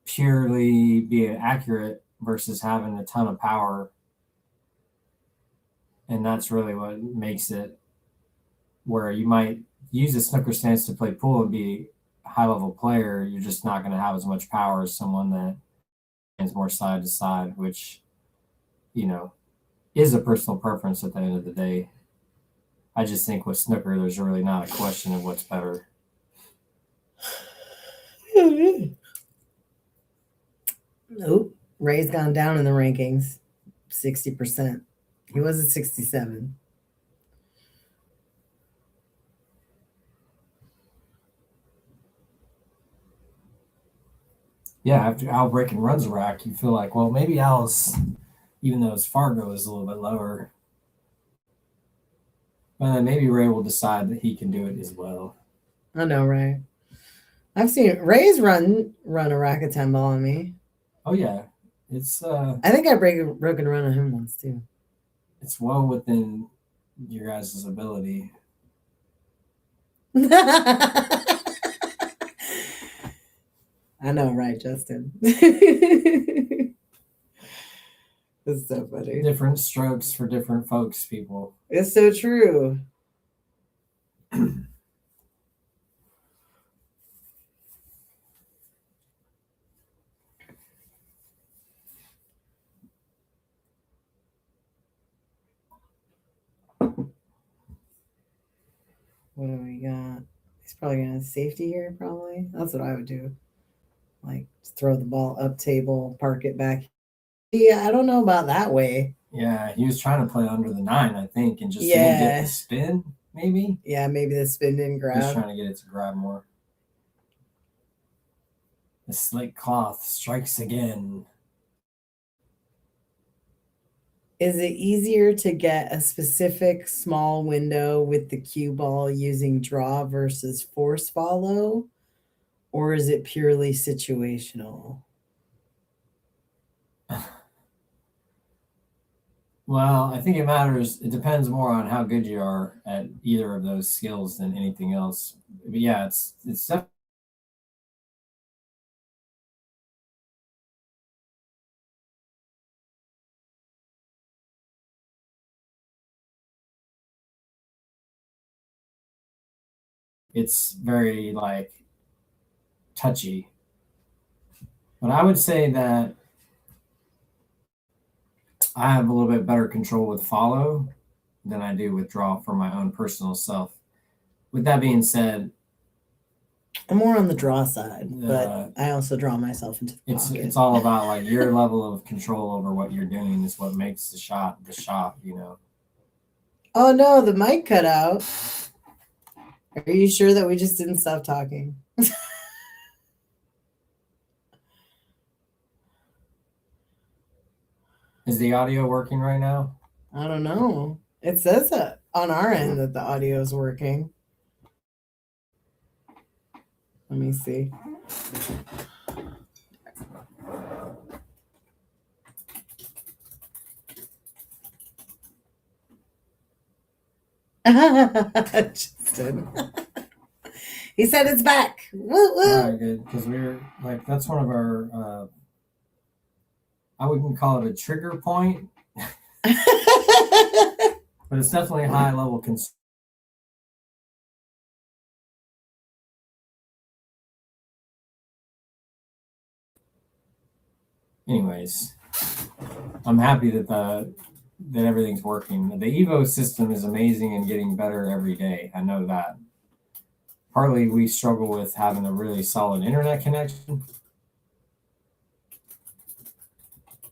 purely being accurate versus having a ton of power. And that's really what makes it where you might use a snooker stance to play pool and be a high-level player. You're just not going to have as much power as someone that is more side to side, which, is a personal preference at the end of the day. I just think with snooker, there's really not a question of what's better. Nope. Ray's gone down in the rankings, 60%. He was at 67. yeah, after Al Brecken runs a rack, you feel like, well, maybe Al's, even though his Fargo is a little bit lower, but then maybe Ray will decide that he can do it as well. I know, right? I've seen Ray's run a rack of 10 ball on me. Oh yeah, it's I think I broken run on him once too. it's well within your guys' ability. I know, right, Justin? It's so funny. Different strokes for different folks, people. It's so true. What do we got? He's probably gonna have safety here, probably. That's what I would do. Like throw the ball up table, park it back. Yeah, I don't know about that way. Yeah, he was trying to play under the 9, I think, and just didn't get the spin, maybe. Yeah, maybe the spin didn't grab. He's trying to get it to grab more. The slate cloth strikes again. Is it easier to get a specific small window with the cue ball using draw versus force follow? Or is it purely situational? Well, I think it matters. It depends more on how good you are at either of those skills than anything else. But yeah, it's definitely. It's very like touchy. But I would say that I have a little bit better control with follow than I do with draw for my own personal self. With that being said, I'm more on the draw side, but I also draw myself into the pocket. It's all about like your level of control over what you're doing is what makes the shot, you know. Oh no, the mic cut out. Are you sure that we just didn't stop talking? Is the audio working right now? I don't know. It says that on our end that the audio is working. Let me see. Justin. He said it's back. Woo woo. All right, good. Because we're like, that's one of our, I wouldn't call it a trigger point, but it's definitely a high level concern. Anyways, I'm happy that everything's working. The Evo system is amazing and getting better every day. I know that. Partly we struggle with having a really solid internet connection.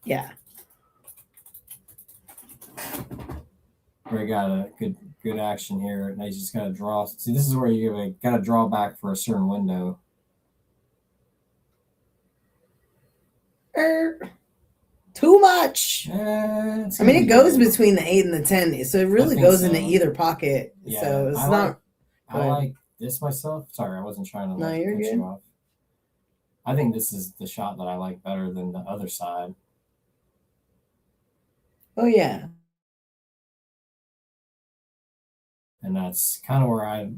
Yeah. We got a good action here. Now you just gotta draw. See, this is where you gotta draw back for a certain window. Too much. I mean, it goes between the 8 and the 10, so it really goes into either pocket. Yeah, so it's I like this myself. Sorry, I wasn't trying to No, you're cut good. you off. I think this is the shot that I like better than the other side. Oh yeah. And that's kind of where I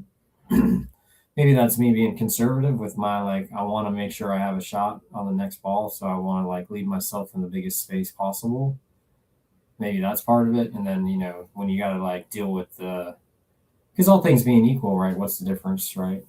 maybe that's me being conservative with my like I want to make sure I have a shot on the next ball, so I want to like leave myself in the biggest space possible. Maybe that's part of it. And then, you know, when you got to like deal with the, because all things being equal, right? What's the difference, right?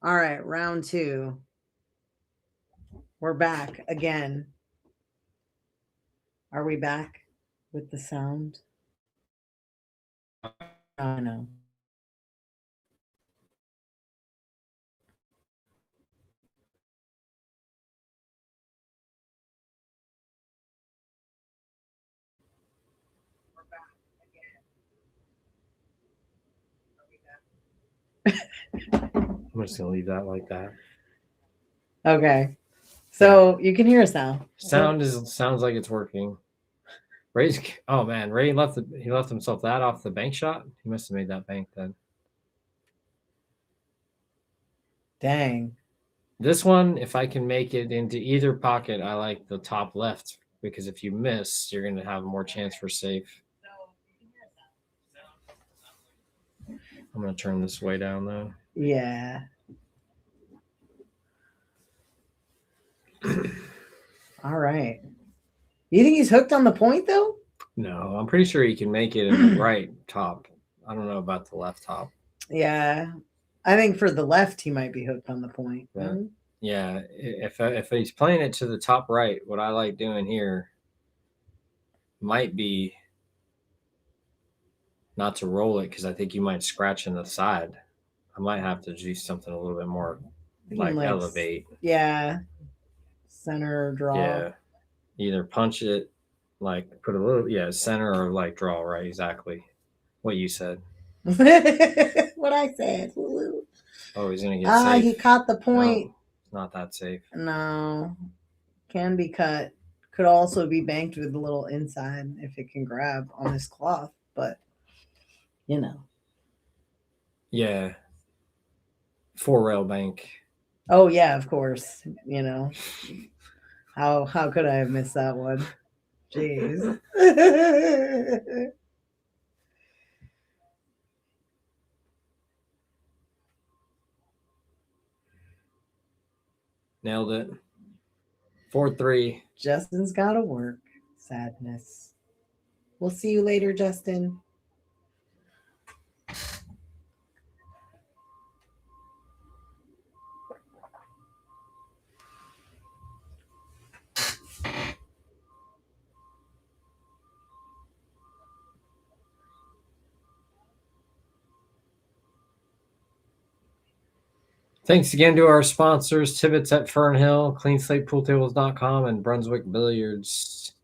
All right, round 2. We're back again. Are we back with the sound? I know. I'm just gonna leave that like that. Okay. So you can hear us now. Sounds like it's working. Ray's oh man, Ray left himself that off the bank shot. He must have made that bank then. Dang. This one, if I can make it into either pocket, I like the top left because if you miss, you're gonna have more chance for safe. I'm gonna turn this way down though. Yeah. All right. You think he's hooked on the point though? No, I'm pretty sure he can make it in the right top. I don't know about the left top. Yeah. I think for the left, he might be hooked on the point. Yeah. Yeah, if he's playing it to the top right, what I like doing here might be not to roll it because I think you might scratch in the side. I might have to do something a little bit more like elevate. Yeah. Center draw. Yeah. Either punch it, like put a little, center or like draw, right? Exactly. What you said. What I said. Oh, he's going to get safe. He caught the point. No, not that safe. No. Can be cut. Could also be banked with a little inside if it can grab on this cloth, but you know. Yeah. 4-rail bank. Oh yeah, of course. You know. How could I have missed that one? Jeez. Nailed it. 4-3. Justin's gotta work. Sadness. We'll see you later, Justin. Thanks again to our sponsors, Tibbitts at Fernhill, CleanSlatePoolTables.com, and Brunswick Billiards.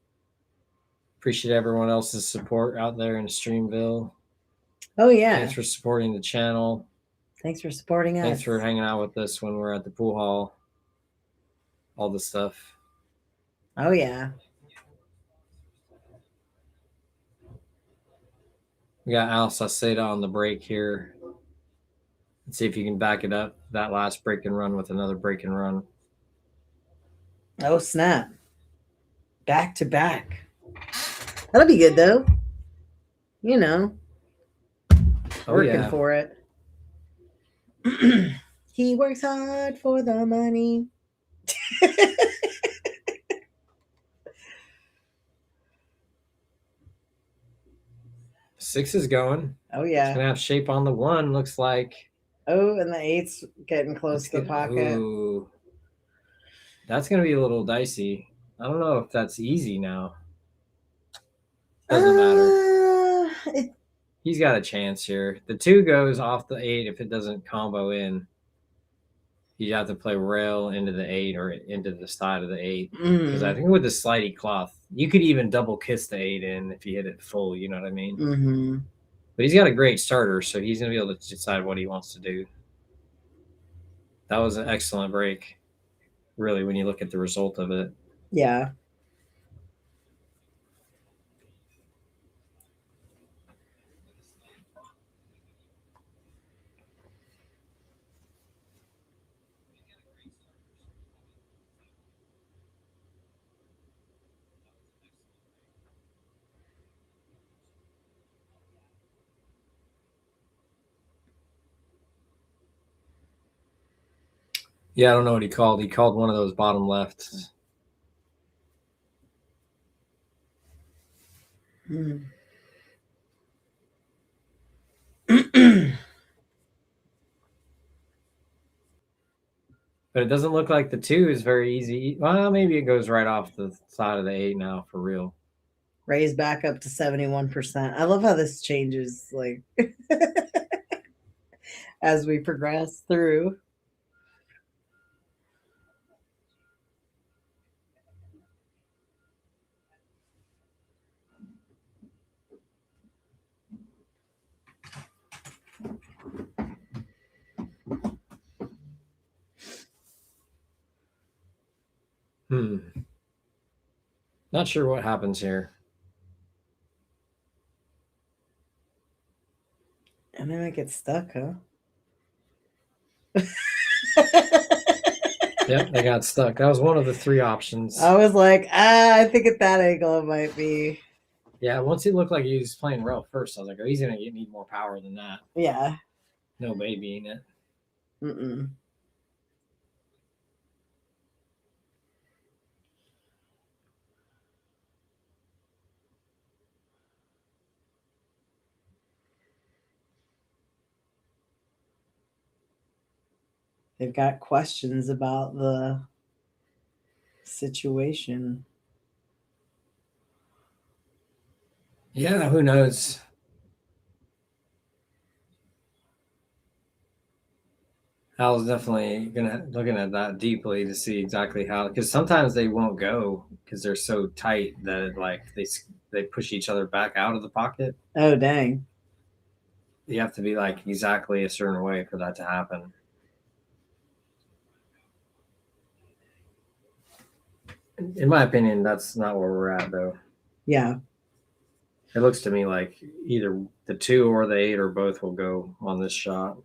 Appreciate everyone else's support out there in Streamville. Oh, yeah. Thanks for supporting the channel. Thanks for supporting us. Thanks for hanging out with us when we're at the pool hall. All the stuff. Oh, yeah. We got Al SAUCEDA on the break here. Let's see if you can back it up. That last break and run with another break and run. Oh, snap. Back to back. That'll be good, though. You know. Working for it. He works hard for the money. 6 is going. Oh, yeah. It's going to have shape on the 1, looks like. Oh, and the 8's getting close to the pocket. Ooh. That's going to be a little dicey. I don't know if that's easy now. Doesn't matter. He's got a chance here. The 2 goes off the 8 if it doesn't combo in. You have to play rail into the 8 or into the side of the 8. Because I think with the slidey cloth, you could even double kiss the 8 in if you hit it full. You know what I mean? Mm-hmm. But he's got a great starter, so he's going to be able to decide what he wants to do. That was an excellent break, really, when you look at the result of it. Yeah. Yeah, I don't know what he called. He called one of those bottom lefts. But it doesn't look like the 2 is very easy. Well, maybe it goes right off the side of the 8 now for real. Raise back up to 71%. I love how this changes like as we progress through. Not sure what happens here. And then I get stuck, huh? Yep, they got stuck. That was one of the 3 options. I was like, I think at that angle it might be. Yeah, once he looked like he was playing rough first, I was like, oh, he's going to need more power than that. Yeah. No baby, ain't it? Mm-mm. They've got questions about the situation. Yeah, who knows? Al's definitely looking at that deeply to see exactly how, because sometimes they won't go because they're so tight that it, like they push each other back out of the pocket. Oh, dang. You have to be like exactly a certain way for that to happen. In my opinion, that's not where we're at, though. Yeah. It looks to me like either the 2 or the 8 or both will go on this shot.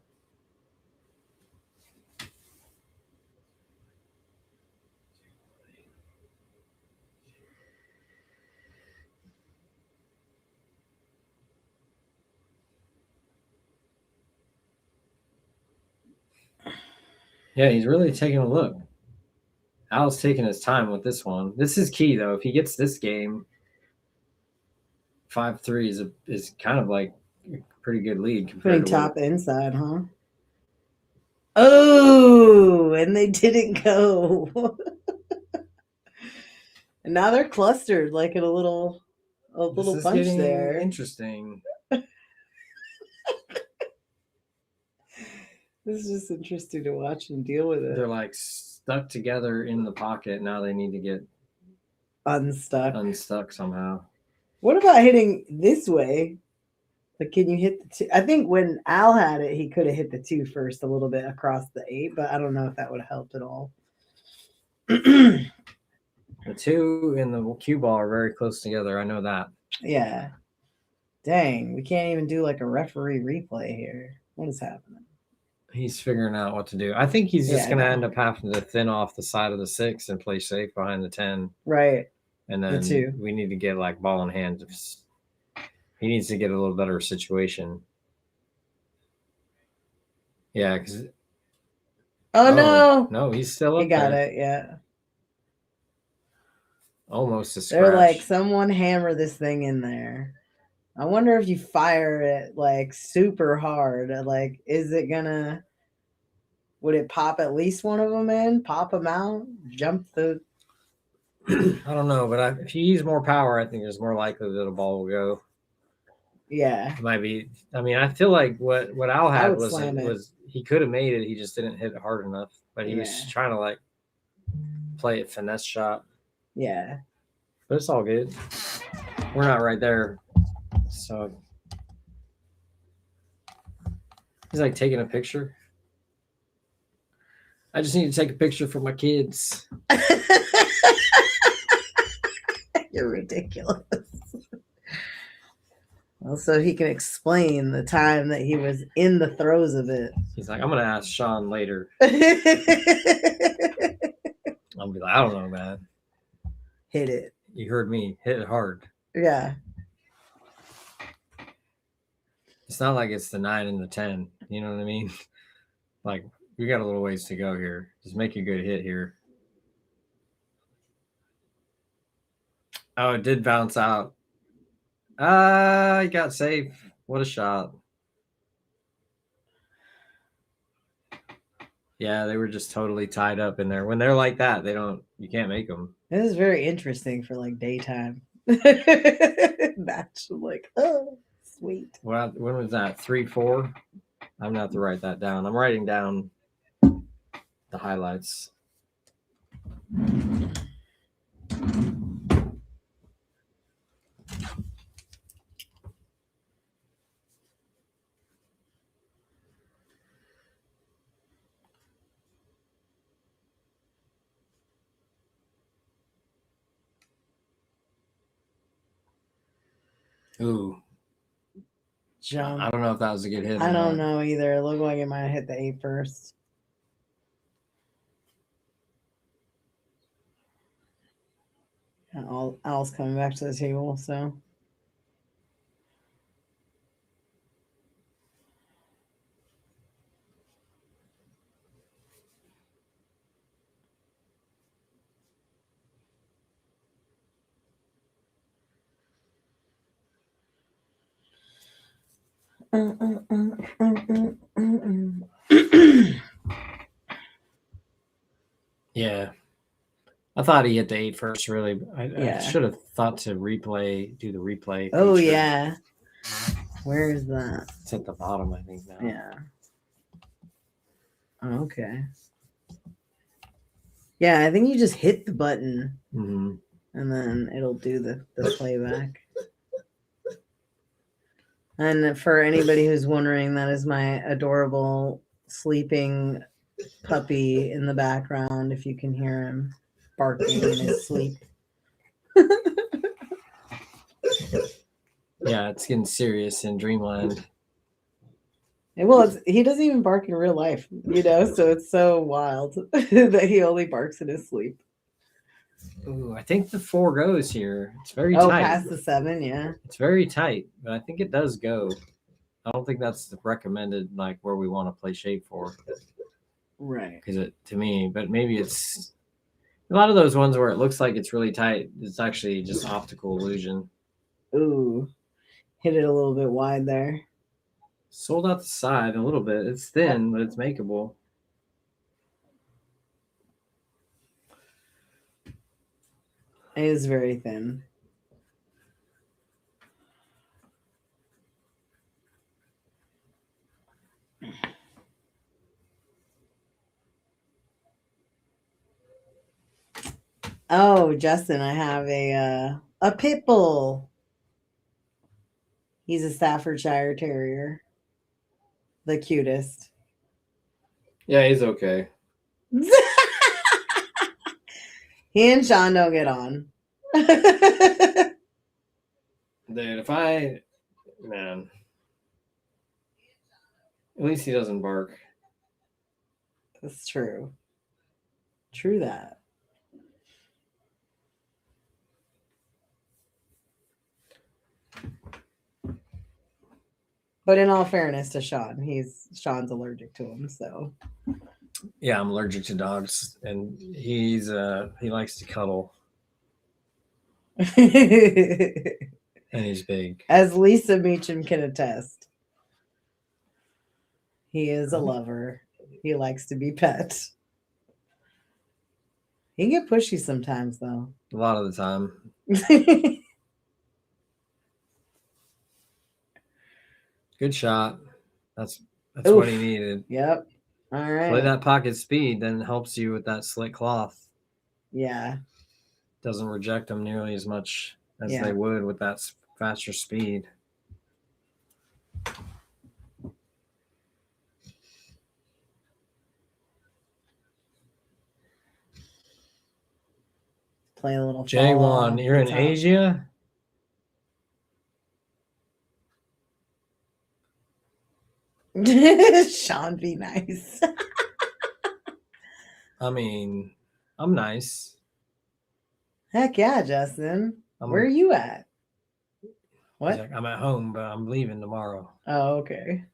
Yeah, he's really taking a look. Al's taking his time with this one. This is key, though. If he gets this game, 5-3 is kind of like a pretty good lead. Putting top inside, huh? Oh, and they didn't go. And now they're clustered like in a little bunch there. Interesting. This is just interesting to watch and deal with it. They're like stuck together in the pocket. Now they need to get unstuck somehow. What about hitting this way? Like, can you hit the 2? I think when Al had it, he could have hit the 2 first a little bit across the 8, but I don't know if that would have helped at all. The 2 and the cue ball are very close together. I know that. Yeah. Dang, we can't even do like a referee replay here. What is happening? He's figuring out what to do. I think he's just going to end up having to thin off the side of the 6 and play safe behind the 10. Right. And then The 2. We need to get like ball in hand. He needs to get a little better situation. Yeah, because no, he's still up. He got it. Yeah. Almost a scratch. They're like, someone hammer this thing in there. I wonder if you fire it like super hard, like, would it pop at least one of them in, pop them out, jump the? I don't know, but if you use more power, I think there's more likely that a ball will go. Yeah. It might be. I mean, I feel like what Al had was he could have made it. He just didn't hit it hard enough, but he was trying to like play a finesse shot. Yeah. But it's all good. We're not right there. So he's like taking a picture. I just need to take a picture for my kids. You're ridiculous. Well, so he can explain the time that he was in the throes of it. He's like, I'm going to ask Shawn later. I'll be like, I don't know, man. Hit it. You heard me. Hit it hard. Yeah. It's not like it's the 9 and the 10. You know what I mean? Like, we got a little ways to go here. Just make a good hit here. Oh, it did bounce out. He got safe. What a shot. Yeah, they were just totally tied up in there. When they're like that, you can't make them. This is very interesting for like daytime. Match. I'm like, oh, sweet. Well, when was that? 3-4? I'm gonna have to write that down. I'm writing down the highlights. Ooh, Jump. I don't know if that was a good hit. I don't know either. It looked like it might have hit the 8 first. And Al's coming back to the table, so. Yeah. I thought he hit the 8 first, really. I Yeah. should have thought to do the replay. Oh, feature. yeah. Where is that? It's at the bottom, I think, now. Yeah. Okay. Yeah, I think you just hit the button Mm-hmm. and then it'll do the playback. And for anybody who's wondering, that is my adorable sleeping puppy in the background, if you can hear him barking in his sleep. Yeah, it's getting serious in Dreamland. Well, he doesn't even bark in real life, so it's so wild that he only barks in his sleep. Ooh, I think the 4 goes here. It's very Oh, tight. past the 7, yeah. It's very tight, but I think it does go. I don't think that's the recommended, like, where we want to play shape for. Right. Because to me, but maybe it's a lot of those ones where it looks like it's really tight. It's actually just optical illusion. Ooh, hit it a little bit wide there. Sold out the side a little bit. It's thin, but it's makeable. It is very thin. Oh, Justin, I have a pit bull. He's a Staffordshire Terrier. The cutest. Yeah, he's okay. He and Shawn don't get on. Dude, man, at least he doesn't bark. That's true. True that. But in all fairness to Shawn, Shawn's allergic to him, so. Yeah, I'm allergic to dogs, and he likes to cuddle, and he's big. As Lisa Meacham can attest, he is a lover. He likes to be pet. He can get pushy sometimes, though. A lot of the time. Good shot. That's what he needed. Yep. All right. Play that pocket speed, then it helps you with that slick cloth. Yeah. Doesn't reject them nearly as much as they would with that faster speed. Play a little J1, you're in Asia? Shawn, be nice. I mean, I'm nice. Heck yeah, Justin. Where are you at? What? Like, I'm at home, but I'm leaving tomorrow. Oh, okay.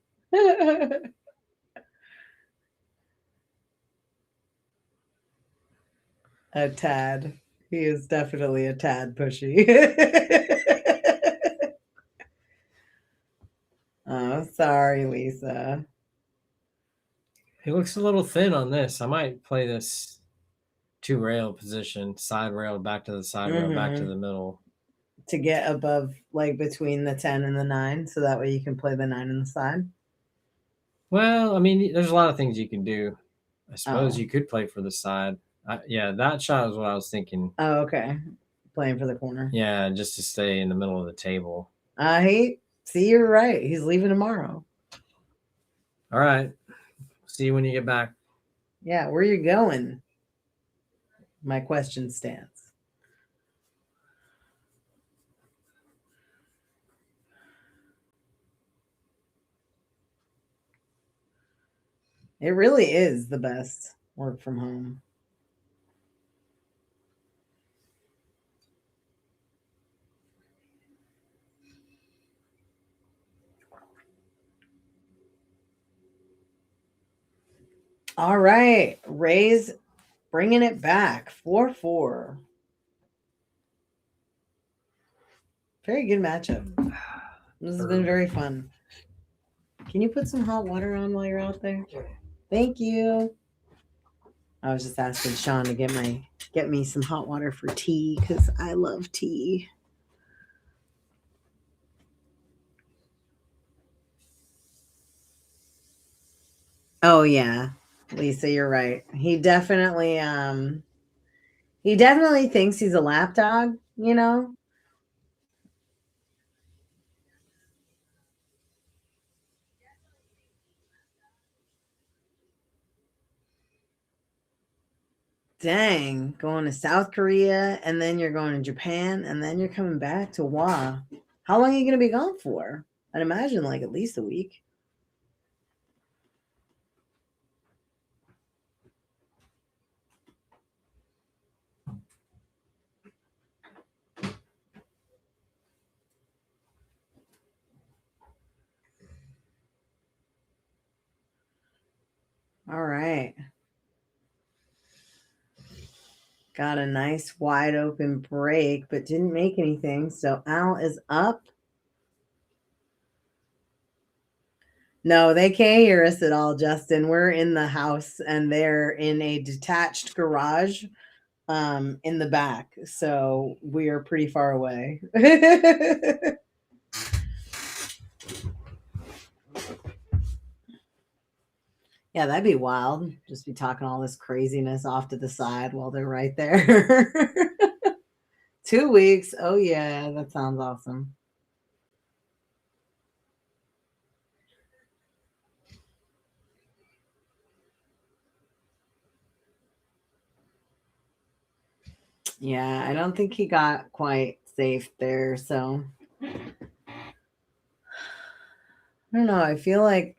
A tad. He is definitely a tad pushy. Oh, sorry, Lisa. He looks a little thin on this. I might play this 2-rail position, side rail back to the side rail, back to the middle. To get above, like between the 10 and the 9, so that way you can play the 9 on the side. Well, I mean, there's a lot of things you can do. I suppose Oh. you could play for the side. Yeah, that shot is what I was thinking. Oh, okay. Playing for the corner. Yeah, just to stay in the middle of the table. See, you're right. He's leaving tomorrow. All right. See you when you get back. Yeah, where you going? My question stands. It really is the best work from home. All right, Rays bringing it back 4-4. Very good matchup. This has been very fun. Can you put some hot water on while you're out there? Thank you. I was just asking Shawn to get me some hot water for tea because I love tea. Oh yeah, Lisa, you're right. He definitely thinks he's a lapdog, you know. Dang, going to South Korea and then you're going to Japan and then you're coming back to WA. How long are you going to be gone for? I'd imagine like at least a week. All right. Got a nice wide open break, but didn't make anything. So Al is up. No, they can't hear us at all, Justin. We're in the house and they're in a detached garage in the back. So we are pretty far away. Yeah, that'd be wild. Just be talking all this craziness off to the side while they're right there. 2 weeks. Oh, yeah, that sounds awesome. Yeah, I don't think he got quite safe there. So I don't know. I feel like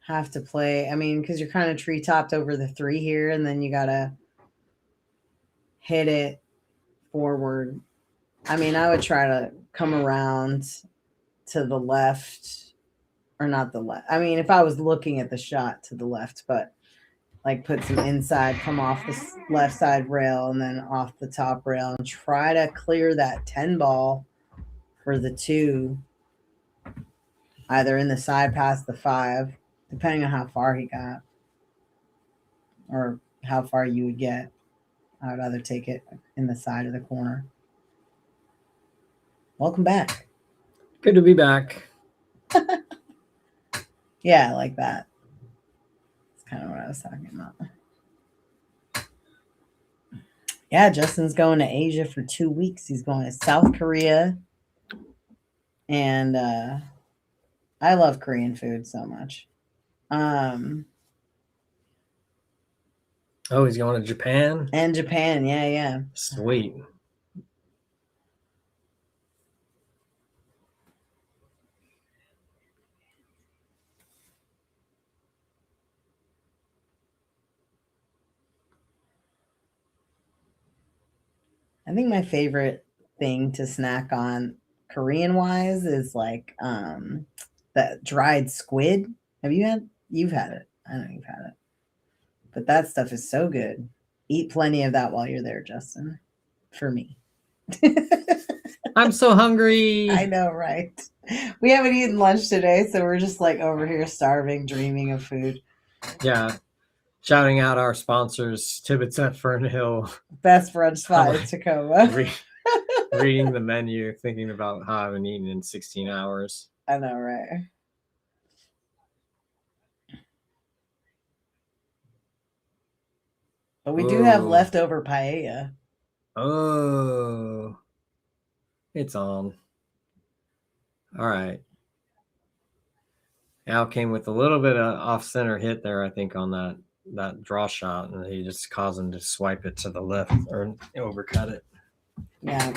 have to play. I mean, because you're kind of tree topped over the 3 here, and then you gotta hit it forward. I mean, I would try to come around to the left, or not the left. I mean, if I was looking at the shot to the left, but like put some inside, come off the left side rail, and then off the top rail, and try to clear that 10 ball for the 2, either in the side past the 5, depending on how far he got, or how far you would get. I would either take it in the side of the corner. Welcome back. Good to be back. Yeah, like that. That's kind of what I was talking about. Yeah, Justin's going to Asia for 2 weeks. He's going to South Korea. And I love Korean food so much. Oh, he's going to Japan? And Japan, yeah. Sweet. I think my favorite thing to snack on Korean wise is like that dried squid. You've had it. I know you've had it. But that stuff is so good. Eat plenty of that while you're there, Justin. For me. I'm so hungry. I know, right? We haven't eaten lunch today, so we're just like over here starving, dreaming of food. Yeah. Shouting out our sponsors, Tibbitts at Fernhill. Best brunch spot in Like, Tacoma. Reading the menu, thinking about how I haven't eaten in 16 hours. I know, right? But we do have Whoa. leftover paella. Oh, it's on. All right. Al came with a little bit of off-center hit there, I think, on that draw shot, and he just caused him to swipe it to the left or overcut it. Yeah.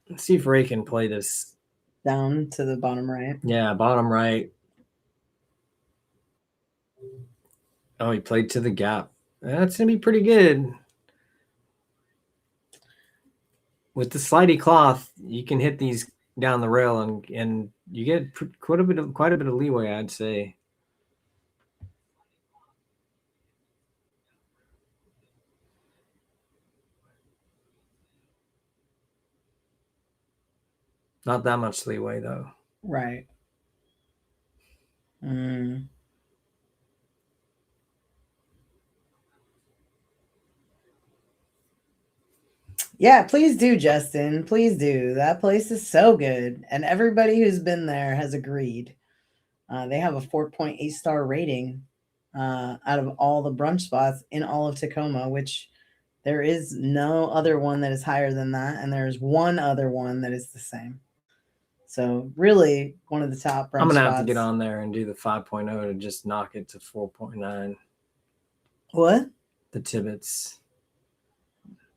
Let's see if Ray can play this. Down to the bottom right. Yeah, bottom right. Oh, he played to the gap. That's going to be pretty good. With the slidey cloth, you can hit these down the rail and you get quite a bit of leeway, I'd say. Not that much leeway though. Right. Mm. Yeah, please do, Justin. Please do. That place is so good. And everybody who's been there has agreed. They have a 4.8 star rating out of all the brunch spots in all of Tacoma, which there is no other one that is higher than that. And there's one other one that is the same. So really one of the top brunch I'm going to spots. have to get on there and do the 5.0 to just knock it to 4.9. What? The Tibbitts.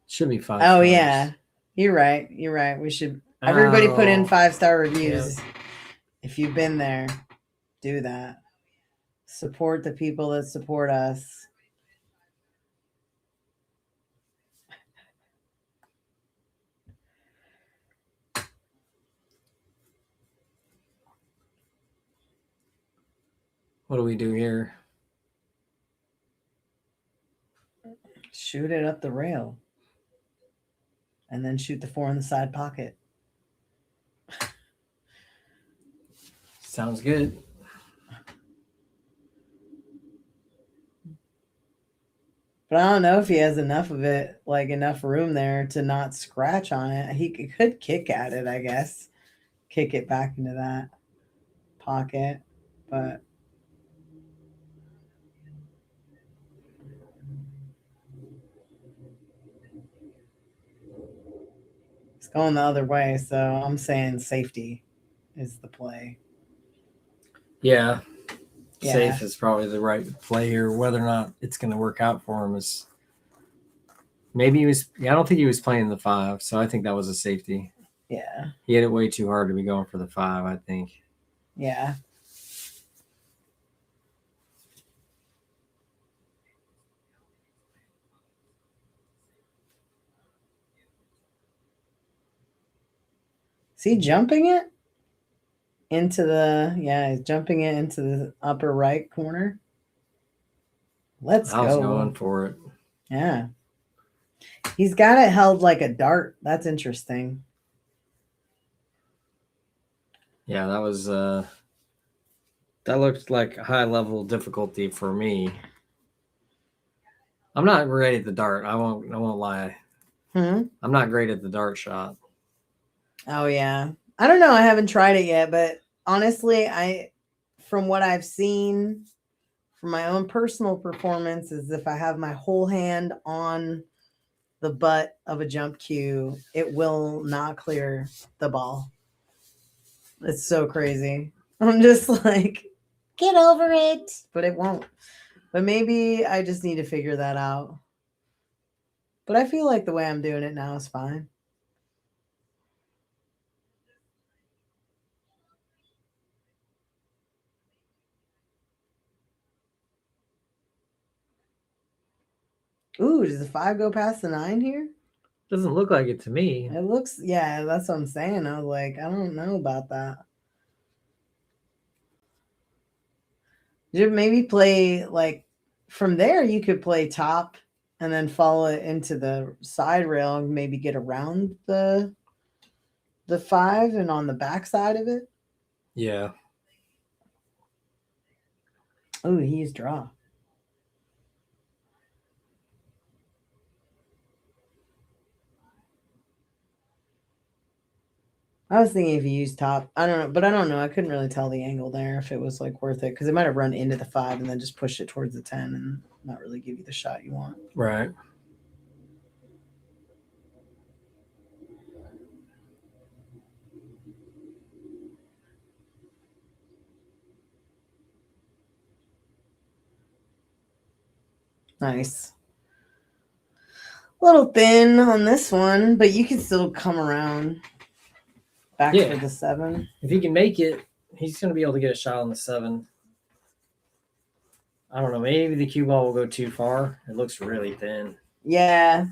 Should be 5 Oh, stars. yeah. You're right. You're right. We should. Everybody put in 5-star reviews. Yep. If you've been there, do that. Support the people that support us. What do we do here? Shoot it up the rail. And then shoot the 4 in the side pocket. Sounds good. But I don't know if he has enough of it, like enough room there to not scratch on it. He could kick at it, I guess. Kick it back into that pocket. But it's going the other way, so I'm saying safety is the play. Yeah. Safe is probably the right play here. Whether or not it's going to work out for him is maybe he was. I don't think he was playing the 5, so I think that was a safety. Yeah. He hit it way too hard to be going for the 5, I think. Yeah. Is he jumping it into the, he's jumping it into the upper right corner. Let's go. I was going for it. Yeah. He's got it held like a dart. That's interesting. Yeah, that was that looked like high level difficulty for me. I'm not great at the dart. I won't lie. I'm not great at the dart shot. Oh yeah. I don't know. I haven't tried it yet, but honestly, from what I've seen from my own personal performance is if I have my whole hand on the butt of a jump cue, it will not clear the ball. It's so crazy. I'm just like, get over it. But it won't. But maybe I just need to figure that out. But I feel like the way I'm doing it now is fine. Ooh, does the 5 go past the 9 here? Doesn't look like it to me. It looks, yeah, that's what I'm saying. I was like, I don't know about that. You maybe play like from there, you could play top and then follow it into the side rail and maybe get around the 5 and on the back side of it. Yeah. Oh, he used draw. I was thinking if you use top, I don't know, but I don't know. I couldn't really tell the angle there if it was like worth it because it might have run into the 5 and then just pushed it towards the 10 and not really give you the shot you want. Right. Nice. A little thin on this one, but you can still come around back Yeah. for the 7. If he can make it, he's going to be able to get a shot on the 7. I don't know. Maybe the cue ball will go too far. It looks really thin. Yeah.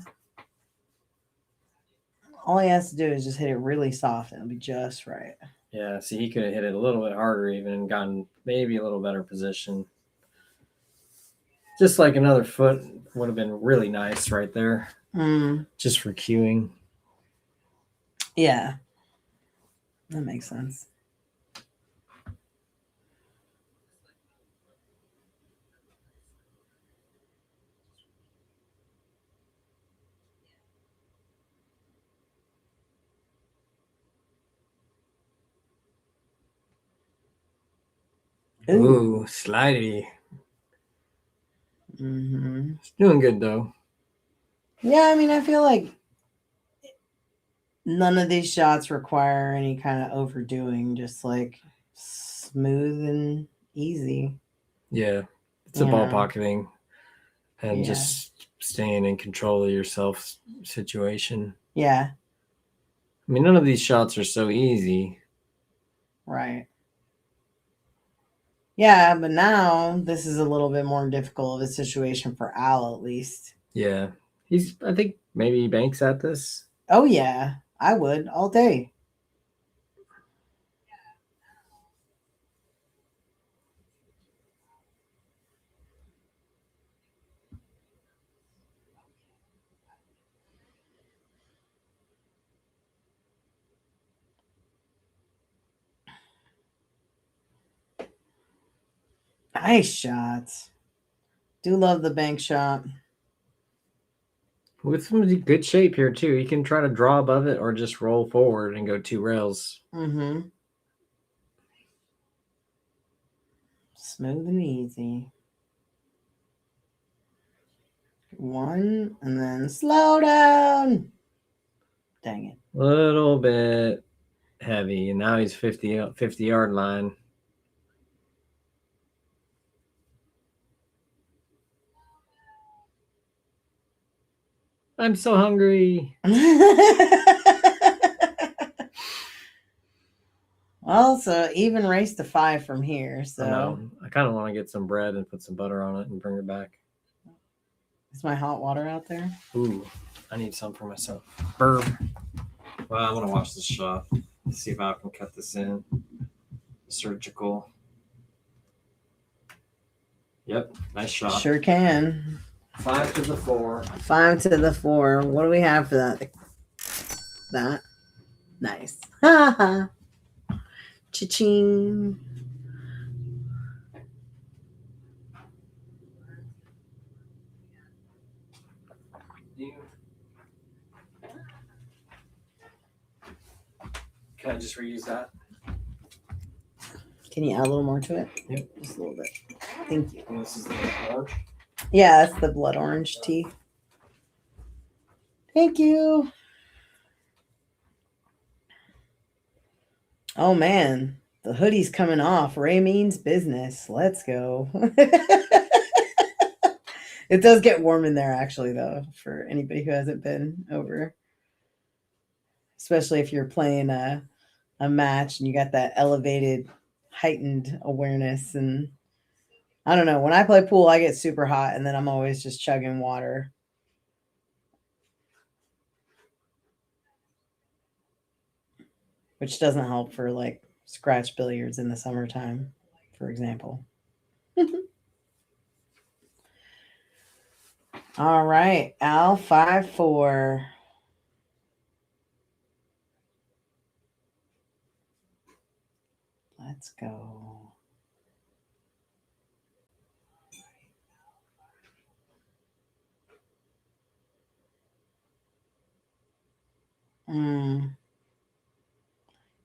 All he has to do is just hit it really soft and it'll be just right. Yeah, see, he could have hit it a little bit harder even and gotten maybe a little better position. Just like another foot would have been really nice right there. Just for cueing. Yeah. That makes sense. Ooh, slidey. Mm-hmm. It's doing good though. Yeah, I mean, I feel like none of these shots require any kind of overdoing, just like smooth and easy. Yeah, it's a You ball know. pocketing and Yeah. just staying in control of yourself situation. Yeah. I mean, none of these shots are so easy. Right. Yeah, but now this is a little bit more difficult of a situation for Al, at least. Yeah, I think maybe he banks at this. Oh, yeah. I would all day. Nice shots. Do love the bank shot. With some good shape here too. He can try to draw above it or just roll forward and go 2 rails. Mm-hmm. Smooth and easy. 1 and then slow down. Dang it. Little bit heavy, and now he's 50 yard line. I'm so hungry. Well, so even race to 5 from here. So I know. I kind of want to get some bread and put some butter on it and bring it back. is my hot water out there? Ooh, I need some for myself. Burp. Well, I'm gonna watch this shot. See if I can cut this in. Surgical. Yep, nice shot. Sure can. 5 to the 4. 5 to the 4. What do we have for that? That. Nice. Ha ha. Cha-ching. Can I just reuse that? Can you add a little more to it? Yep. Just a little bit. Thank you. And this is the orange. Yeah, that's the blood orange tea. Thank you. Oh, man. The hoodie's coming off. Ray means business. Let's go. It does get warm in there, actually, though, for anybody who hasn't been over. Especially if you're playing a match and you got that elevated, heightened awareness. And I don't know. When I play pool, I get super hot, and then I'm always just chugging water. Which doesn't help for, like, scratch billiards in the summertime, for example. All right, Al, 5-4. Let's go.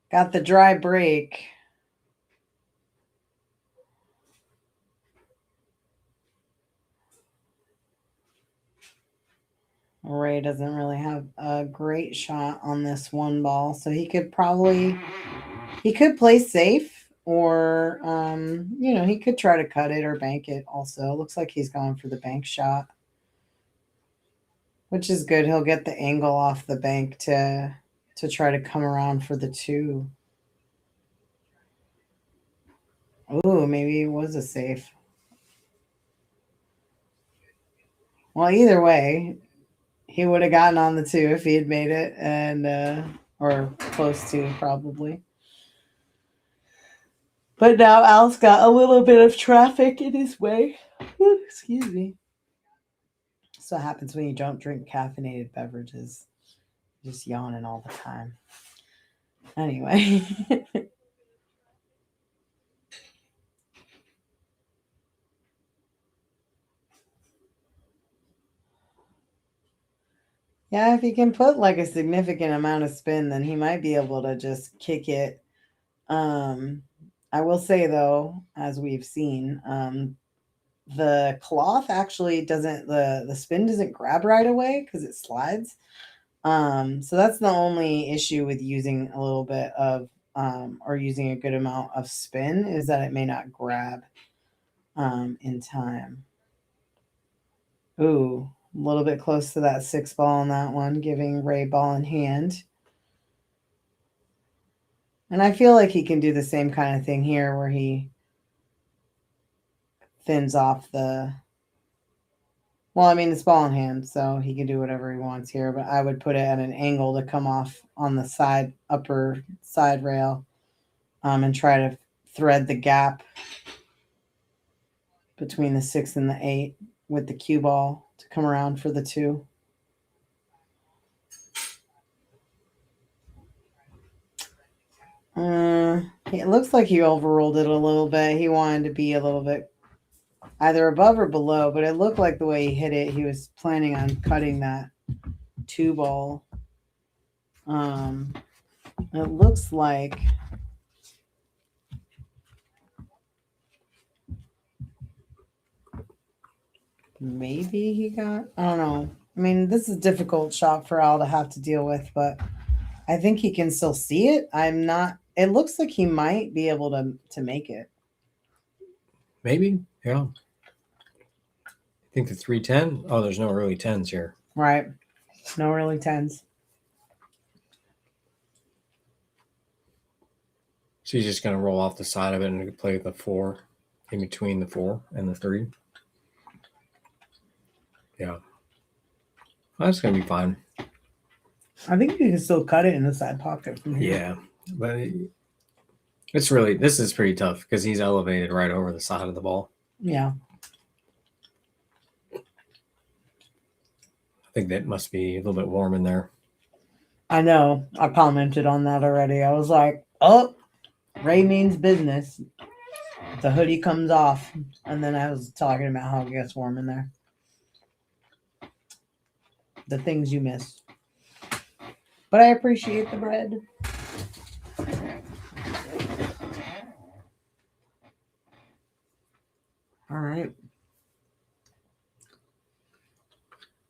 Got the dry break. Ray doesn't really have a great shot on this one ball, so he could play safe, or he could try to cut it or bank it also. Looks like he's going for the bank shot, which is good. He'll get the angle off the bank to try to come around for the 2. Ooh, maybe it was a safe. Well, either way, he would have gotten on the 2 if he had made it, and or close to, probably. But now Al's got a little bit of traffic in his way. Ooh, excuse me. That's what happens when you don't drink caffeinated beverages. You're just yawning all the time. Anyway. Yeah, if he can put like a significant amount of spin, then he might be able to just kick it. I will say though, as we've seen, the cloth actually doesn't, the spin doesn't grab right away because it slides. So that's the only issue with using a little bit of or using a good amount of spin, is that it may not grab in time. Ooh, a little bit close to that 6 ball on that one, giving Ray ball in hand. And I feel like he can do the same kind of thing here where he thins off the... Well, I mean, it's ball in hand, so he can do whatever he wants here, but I would put it at an angle to come off on the side, upper side rail, and try to thread the gap between the 6 and the 8 with the cue ball to come around for the 2. It looks like he overrolled it a little bit. He wanted to be a little bit either above or below, but it looked like the way he hit it, he was planning on cutting that 2 ball. It looks like maybe he got, I don't know. I mean, this is a difficult shot for Al to have to deal with, but I think he can still see it. It looks like he might be able to make it. Maybe, yeah. I think the 310. Oh, there's no early 10s here. Right. No early 10s. So he's just going to roll off the side of it and play the 4 in between the 4 and the 3. Yeah. That's going to be fine. I think you can still cut it in the side pocket from here. Yeah. But this is pretty tough because he's elevated right over the side of the ball. Yeah. I think that must be a little bit warm in there. I know. I commented on that already. I was like, oh, Ray means business. The hoodie comes off. And then I was talking about how it gets warm in there. The things you miss. But I appreciate the bread. All right.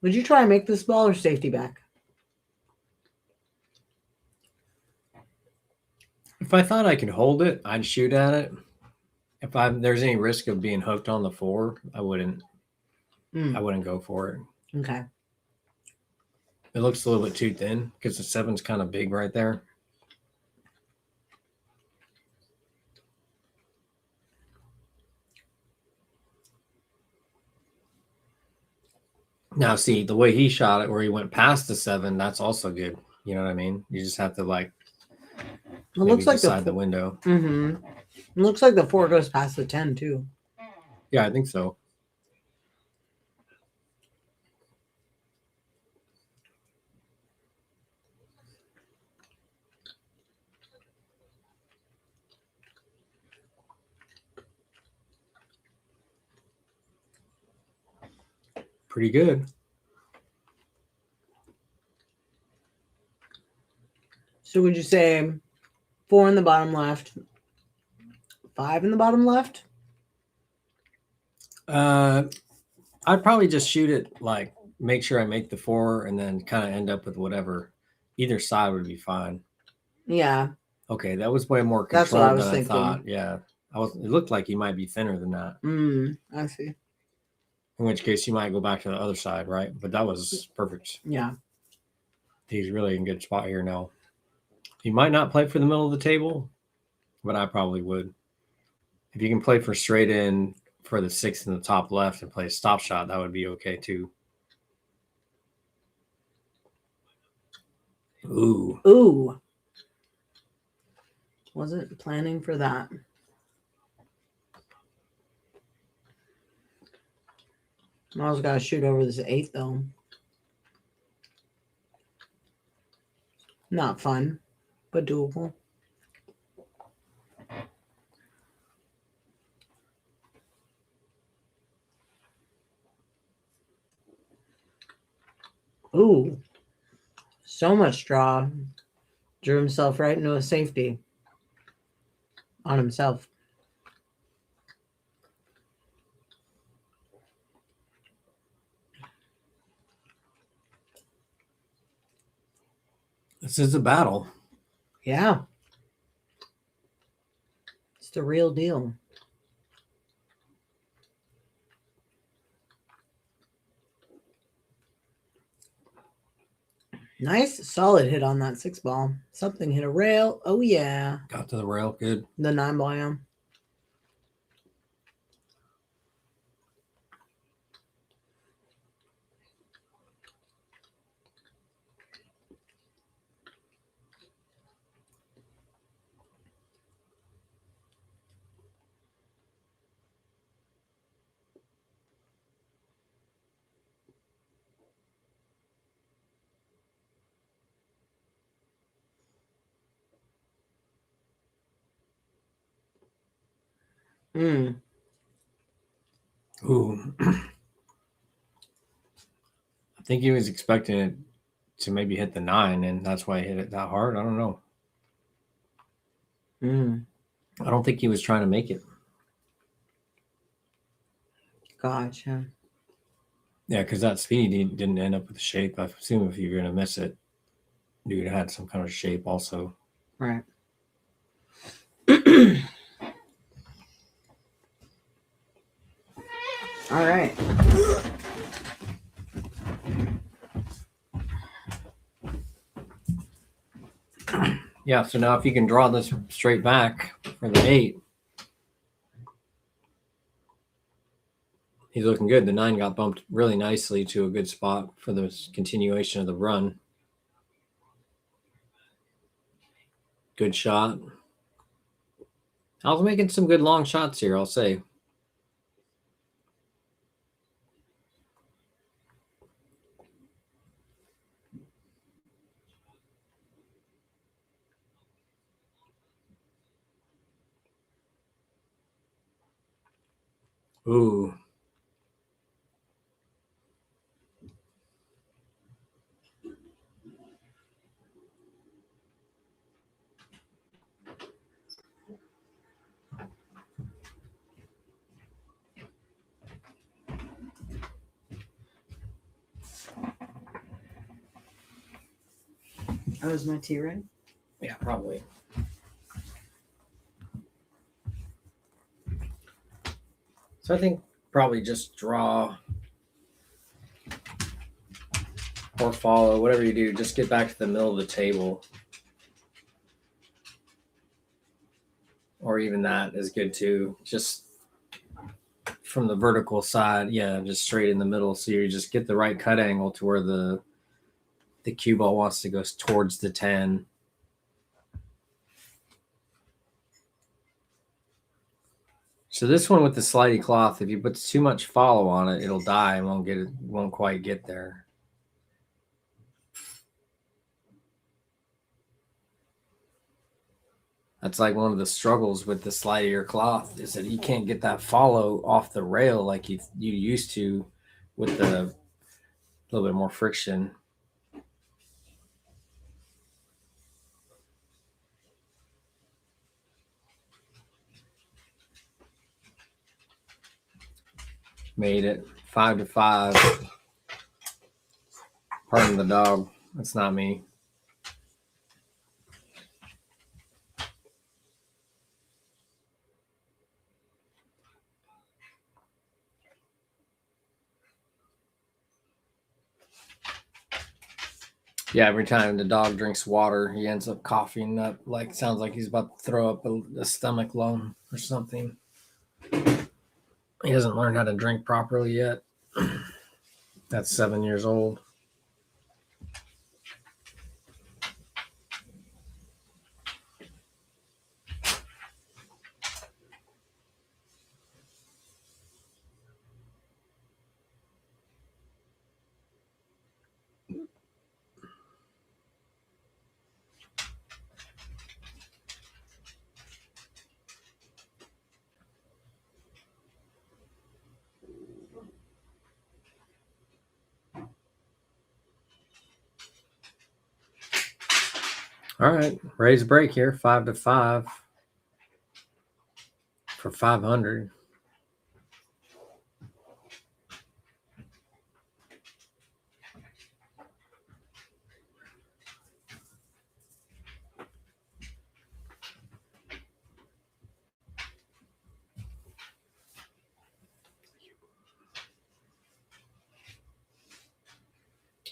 Would you try and make this ball or safety back? If I thought I could hold it, I'd shoot at it. If there's any risk of being hooked on the 4, I wouldn't go for it. Okay. It looks a little bit too thin because the 7's kind of big right there. Now, see, the way he shot it where he went past the 7, that's also good. You know what I mean? You just have to it looks like the window. Mm-hmm. It looks like the 4 goes past the 10 too. Yeah, I think so. Pretty good. So would you say 4 in the bottom left, 5 in the bottom left? I'd probably just shoot it like make sure I make the 4 and then kind of end up with whatever. Either side would be fine. Yeah. Okay, that was way more That's what I controlled was than I thinking. thought. Yeah, it looked like he might be thinner than that. I see. In which case, you might go back to the other side, right? But that was perfect. Yeah. He's really in a good spot here now. He might not play for the middle of the table, but I probably would. If you can play for straight in for the 6 in the top left and play a stop shot, that would be okay too. Ooh. Wasn't planning for that. I was gotta shoot over this 8 though. Not fun, but doable. Ooh. So much draw. Drew himself right into a safety on himself. This is a battle. Yeah. It's the real deal. Nice, solid hit on that 6 ball. Something hit a rail. Oh, yeah. Got to the rail. Good. The 9 ball, yeah. Ooh. I think he was expecting it to maybe hit the 9, and that's why he hit it that hard. I don't know. I don't think he was trying to make it. Gotcha. Yeah, because that speed he didn't end up with the shape. I assume if you're going to miss it, you would have had some kind of shape also. Right. All right. Yeah, so now if you can draw this straight back for the 8, he's looking good. The 9 got bumped really nicely to a good spot for the continuation of the run. Good shot. I was making some good long shots here, I'll say. Ooh. Oh, is my tea right? Yeah, probably. So I think probably just draw or follow, whatever you do. Just get back to the middle of the table. Or even that is good too. Just from the vertical side, yeah, just straight in the middle. So you just get the right cut angle to where the cue ball wants to go towards the 10. So this one with the slidey cloth, if you put too much follow on it, it'll die and won't quite get there. That's like one of the struggles with the slidier cloth is that you can't get that follow off the rail like you used to with the little bit more friction. Made it 5-5. Pardon the dog. That's not me. Yeah, every time the dog drinks water, he ends up coughing up. Like, sounds like he's about to throw up a stomach lump or something. He hasn't learned how to drink properly yet. That's 7 years old. All right, raise break here, 5-5 for 500.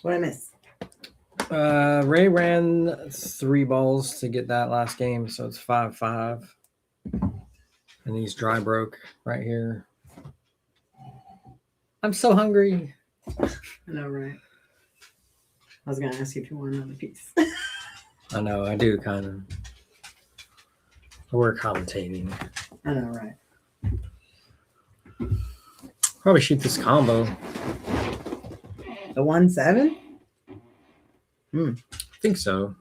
What I miss? Ray ran 3 balls to get that last game, so it's 5-5. And he's dry broke right here. I'm so hungry. I know, right? I was gonna ask you if you want another piece. I know, I do kind of. We're commentating. I know, right? Probably shoot this combo. The 1-7? I think so.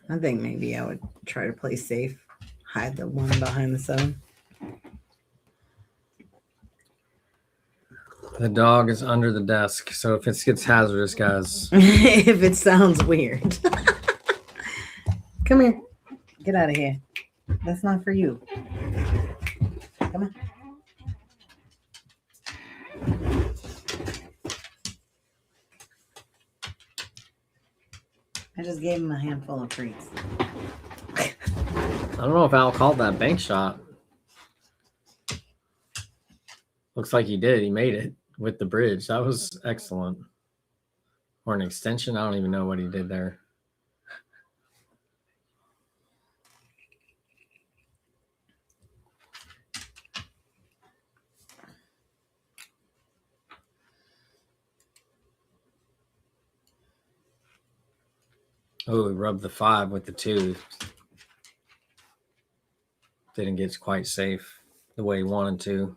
I think maybe I would try to play safe, hide the 1 behind the 7. The dog is under the desk, so if it gets hazardous, guys. If it sounds weird. Come here. Get out of here. That's not for you. Come on. I just gave him a handful of treats. I don't know if Al called that bank shot. Looks like he did. He made it with the bridge. That was excellent. Or an extension. I don't even know what he did there. Oh, he rubbed the 5 with the 2. Didn't get quite safe the way he wanted to.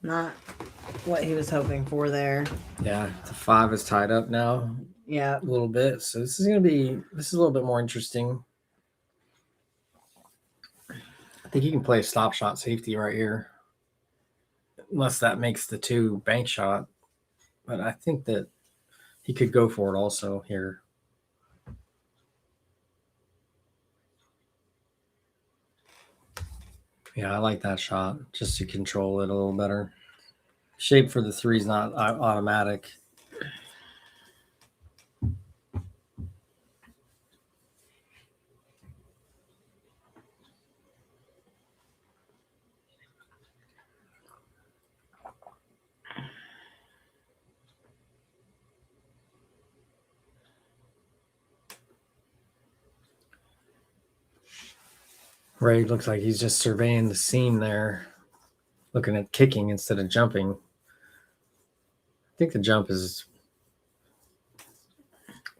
Not what he was hoping for there. Yeah, the 5 is tied up now Yeah. a little bit. So this is a little bit more interesting. I think he can play a stop shot safety right here. Unless that makes the 2 bank shot. But I think that he could go for it also here. Yeah, I like that shot just to control it a little better. Shape for the 3 is not automatic. Ray looks like he's just surveying the scene there, looking at kicking instead of jumping. I think the jump is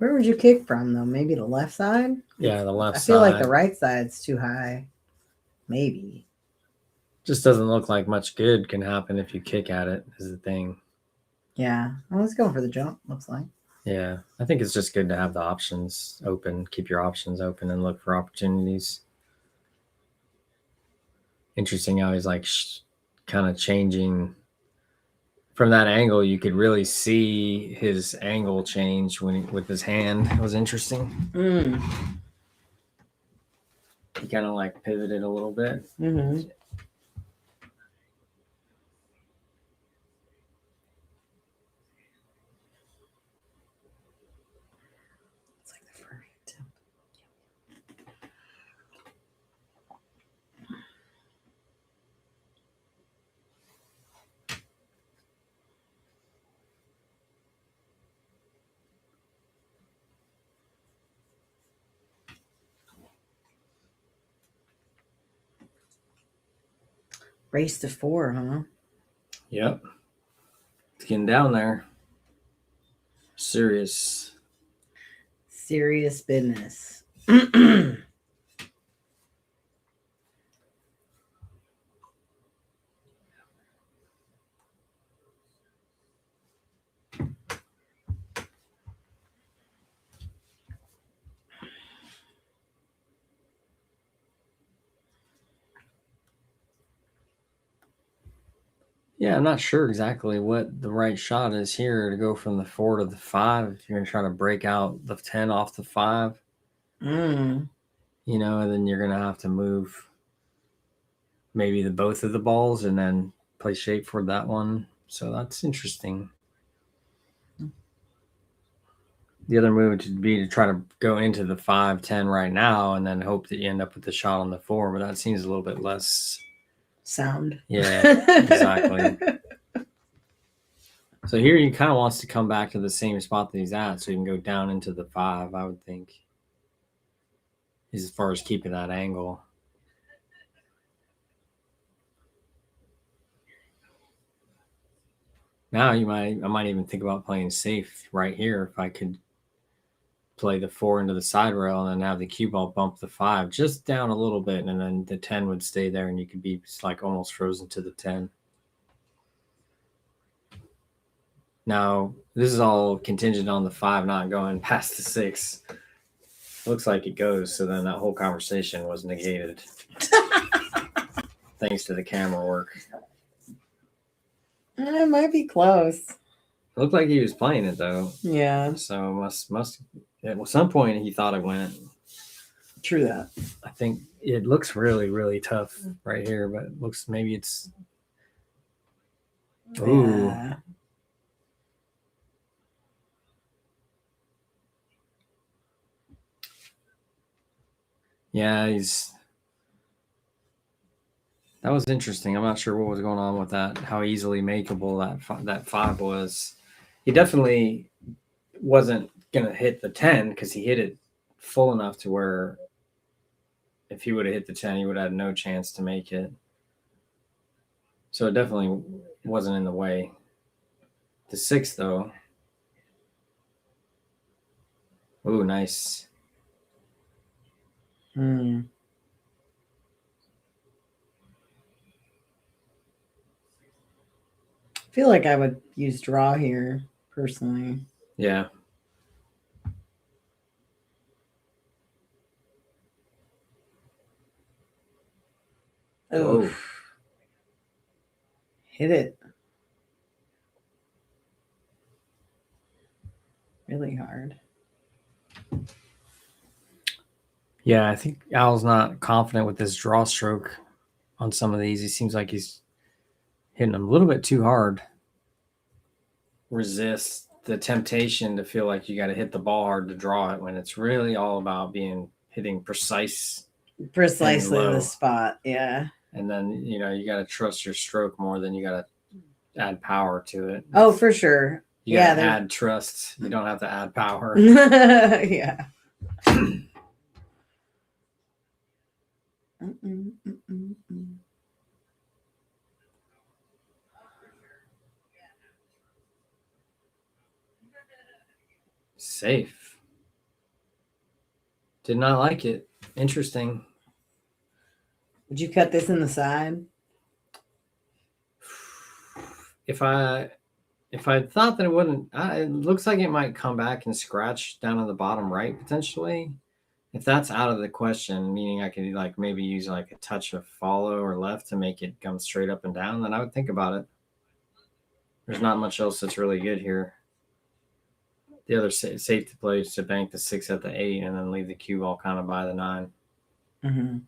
Where would you kick from though? Maybe the left side? Yeah, the left I feel like the side. right side's too high. Maybe. Just doesn't look like much good can happen if you kick at it, is the thing. Yeah. I was going for the jump, looks like. Yeah, I think it's just good to have the options open, keep your options open, and look for opportunities. Interesting how he's like kind of changing from that angle. You could really see his angle change with his hand. It was interesting. He kind of like pivoted a little bit. Mm-hmm. It's like the furry tip. Race to 4, huh? Yep. It's getting down there. Serious business. Yeah, I'm not sure exactly what the right shot is here to go from the 4 to the 5. If you're going to try to break out the 10 off the 5, and then you're going to have to move maybe both of the balls and then play shape for that one. So that's interesting. The other move would be to try to go into the 5-10 right now and then hope that you end up with the shot on the 4, but that seems a little bit less sound. Yeah, exactly. So here he kind of wants to come back to the same spot that he's at so he can go down into the 5, I would think, as far as keeping that angle. Now I might even think about playing safe right here if I could play the 4 into the side rail and then have the cue ball bump the 5 just down a little bit, and then the 10 would stay there and you could be like almost frozen to the 10. Now, this is all contingent on the 5 not going past the 6. Looks like it goes, so then that whole conversation was negated. Thanks to the camera work. It might be close. It looked like he was playing it though. Yeah. So must at some point he thought it went. True that. I think it looks really, really tough right here, but it looks maybe it's Yeah. Yeah, that was interesting. I'm not sure what was going on with that, how easily makeable that 5 was. He definitely wasn't going to hit the 10 because he hit it full enough to where if he would have hit the 10, he would have had no chance to make it. So it definitely wasn't in the way. The 6, though. Ooh, nice. I feel like I would use draw here personally. Yeah. Oh, hit it really hard. Yeah, I think Al's not confident with his draw stroke on some of these. He seems like he's hitting them a little bit too hard. Resist the temptation to feel like you got to hit the ball hard to draw it when it's really all about hitting precisely the spot. Yeah. And then, you got to trust your stroke more than you got to add power to it. Oh, for sure. You got to add trust. You don't have to add power. Yeah. Safe. Did not like it. Interesting. Would you cut this in the side? If I thought that it wouldn't, it looks like it might come back and scratch down on the bottom right potentially. If that's out of the question, meaning I could like maybe use like a touch of follow or left to make it come straight up and down, then I would think about it. There's not much else that's really good here. The other safety play is to bank the 6 at the 8 and then leave the cue ball kind of by the 9. Mm-hmm.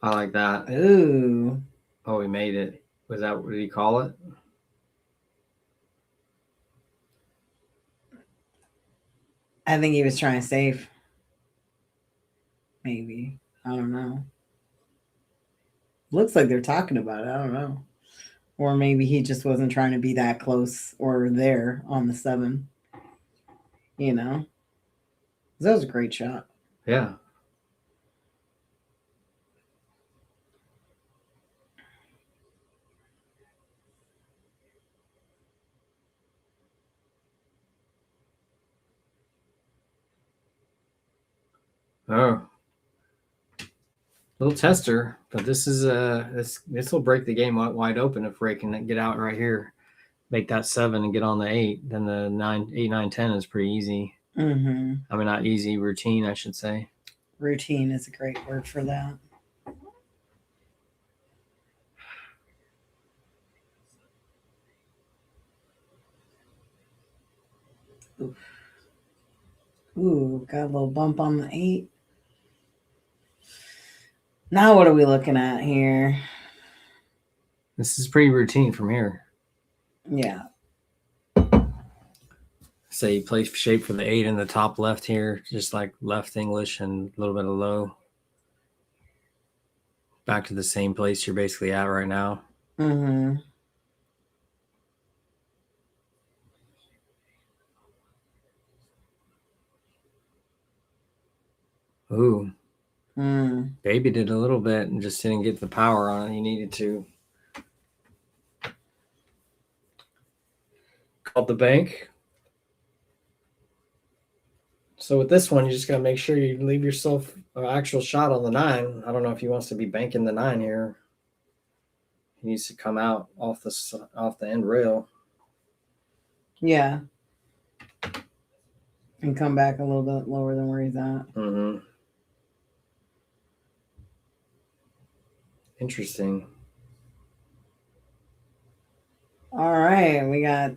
I like that. Ooh. Oh, he made it. Was that what did he call it? I think he was trying to save. Maybe. I don't know. Looks like they're talking about it. I don't know. Or maybe he just wasn't trying to be that close or there on the 7. You know? That was a great shot. Yeah. Oh, little tester, but this is this will break the game wide open if Ray can get out right here, make that 7 and get on the 8. Then the 9, 8, 9, 10 is pretty easy. Mm-hmm. I mean, not easy, routine, I should say. Routine is a great word for that. Ooh, got a little bump on the 8. Now what are we looking at here? This is pretty routine from here. Yeah. Say you play shape for the 8 in the top left here, just like left English and a little bit of low. Back to the same place you're basically at right now. Mm-hmm. Ooh. Mm. Baby did a little bit and just didn't get the power on it. He needed to. Called the bank. So with this one, you just got to make sure you leave yourself an actual shot on the 9. I don't know if he wants to be banking the 9 here. He needs to come out off the end rail. Yeah. And come back a little bit lower than where he's at. Mm-hmm. Interesting. All right. We got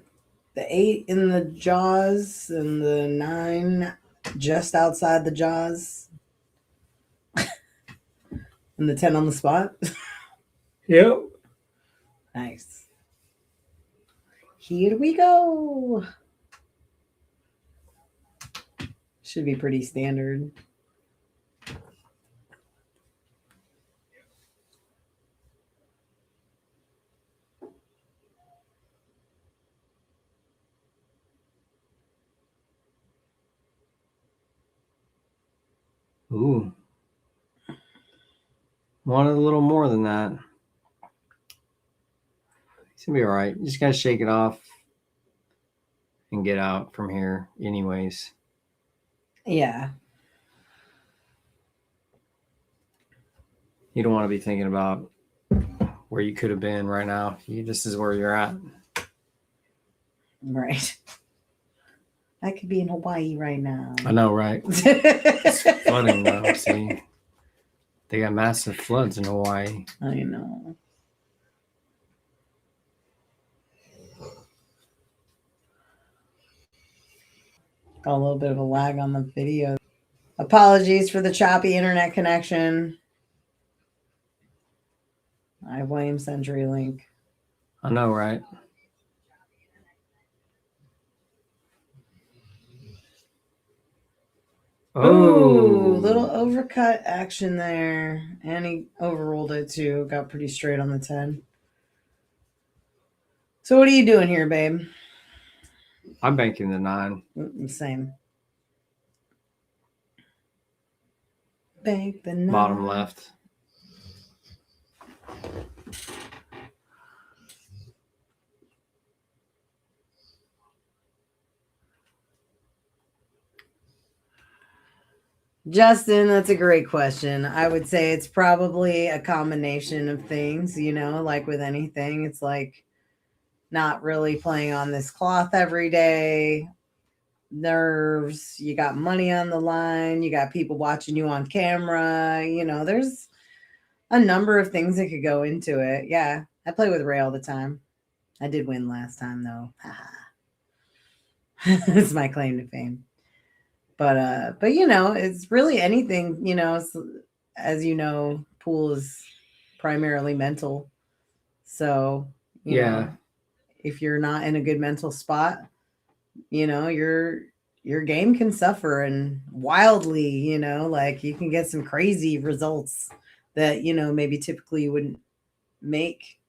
the 8 in the jaws and the 9 just outside the jaws. And the 10 on the spot. Yep. Nice. Here we go. Should be pretty standard. Ooh. Wanted a little more than that. He's going to be all right. You just got to shake it off and get out from here anyways. Yeah. You don't want to be thinking about where you could have been right now. This is where you're at. Right. I could be in Hawaii right now. I know, right? It's flooding though. See, they got massive floods in Hawaii. I know. Got a little bit of a lag on the video. Apologies for the choppy internet connection. I blame CenturyLink. I know, right? Oh, little overcut action there. And he overruled it too. Got pretty straight on the 10. So what are you doing here, babe? I'm banking the 9. Same. Bank the 9. Bottom left. Justin, that's a great question. I would say it's probably a combination of things, like with anything. It's like not really playing on this cloth every day, nerves, you got money on the line, you got people watching you on camera, there's a number of things that could go into it. Yeah, I play with Ray all the time. I did win last time though. It's my claim to fame. But it's really anything, as you know, pool is primarily mental. So, Yeah. if you're not in a good mental spot, your game can suffer and wildly, like you can get some crazy results that, maybe typically you wouldn't make.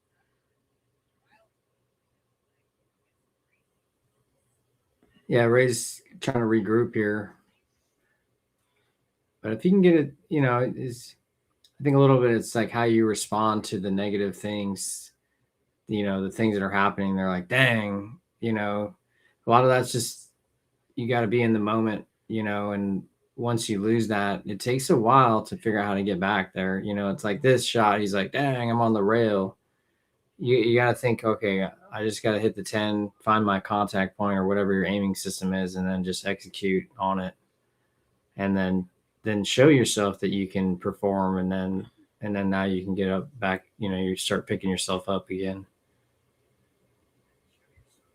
Yeah, Ray's trying to regroup here. But if you can get it, I think a little bit it's like how you respond to the negative things, the things that are happening. They're like, dang, a lot of that's just, you got to be in the moment, and once you lose that, it takes a while to figure out how to get back there. It's like this shot, he's like, dang, I'm on the rail. You got to think, okay, I just got to hit the 10, find my contact point or whatever your aiming system is, and then just execute on it. And then show yourself that you can perform, and then now you can get up back, you start picking yourself up again.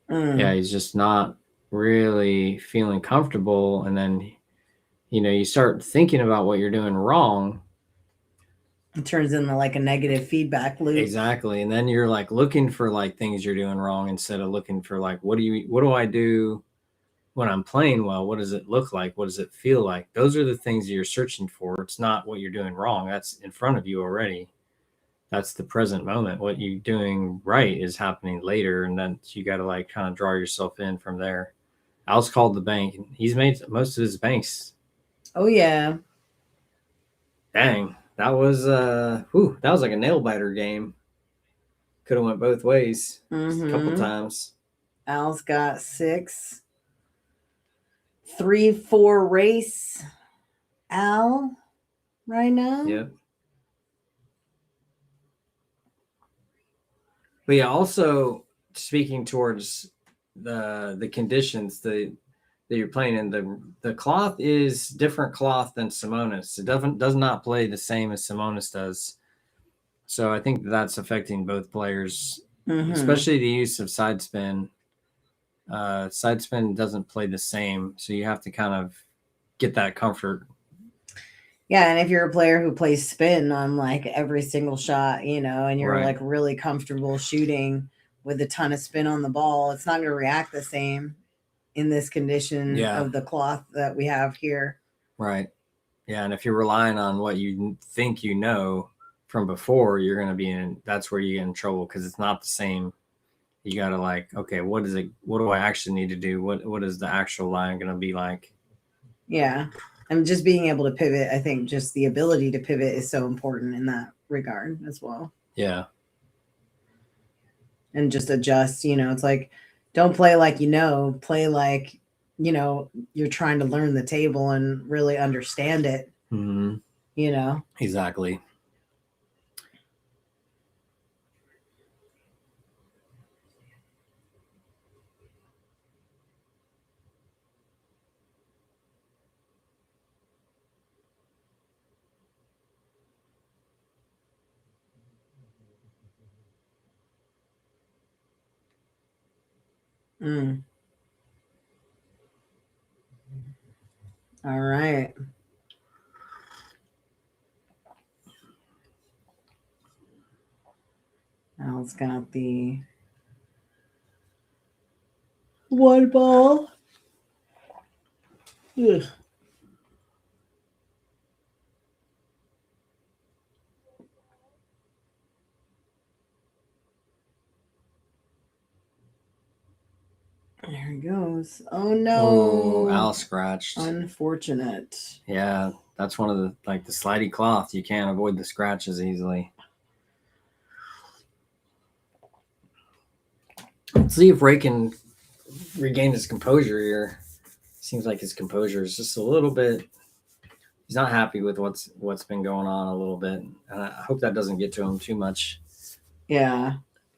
Yeah, he's just not really feeling comfortable, and then you start thinking about what you're doing wrong. It turns into like a negative feedback loop. Exactly. And then you're like looking for like things you're doing wrong instead of looking for like, what do I do when I'm playing well? What does it look like? What does it feel like? Those are the things that you're searching for. It's not what you're doing wrong. That's in front of you already. That's the present moment. What you're doing right is happening later. And then you got to like kind of draw yourself in from there. Al's called the bank. He's made most of his banks. Oh yeah. Dang. That was that was like a nail biter game. Could have went both ways a couple times. Al's got 6. 3-4 race. Al right now. Yep. But yeah, also speaking towards the conditions that you're playing in, the cloth is different cloth than Simonis. It does not play the same as Simonis does. So I think that's affecting both players, especially the use of side spin. Side spin doesn't play the same, so you have to kind of get that comfort. Yeah, and if you're a player who plays spin on like every single shot, and you're like really comfortable shooting with a ton of spin on the ball, it's not going to react the same in this condition of the cloth that we have here. Right. Yeah, and if you're relying on what you think from before, you're going to be that's where you get in trouble because it's not the same. You got to like, okay, what do I actually need to do? What is the actual line going to be like? Yeah. And just being able to pivot, I think just the ability to pivot is so important in that regard as well. Yeah. And just adjust, it's like, don't play like, play like, you're trying to learn the table and really understand it. Exactly. All right. Al's got the 1 ball. Ugh. There he goes. Oh no. Oh, Al scratched. Unfortunate. Yeah, that's one of the the slidey cloth. You can't avoid the scratches easily. Let's see if Ray can regain his composure here. Seems like his composure is just a little bit he's not happy with what's been going on a little bit. And I hope that doesn't get to him too much. Yeah.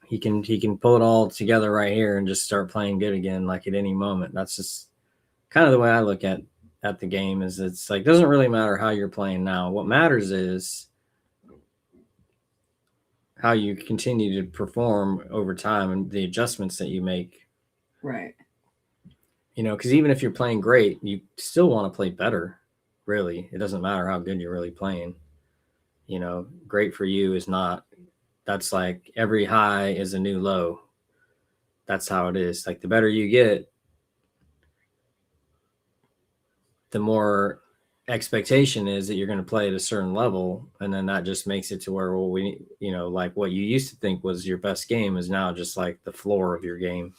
He can pull it all together right here and just start playing good again, like at any moment. That's just kind of the way I look at the game. Is it's like, doesn't really matter how you're playing now. What matters is how you continue to perform over time and the adjustments that you make. Right. You know, because even if you're playing great, you still want to play better. Really, it doesn't matter how good you're really playing. You know, great for you is not. That's like every high is a new low. That's how it is. Like the better you get, the more expectation is that you're going to play at a certain level. And then that just makes it to where, well, we, you know, like what you used to think was your best game is now just like the floor of your game.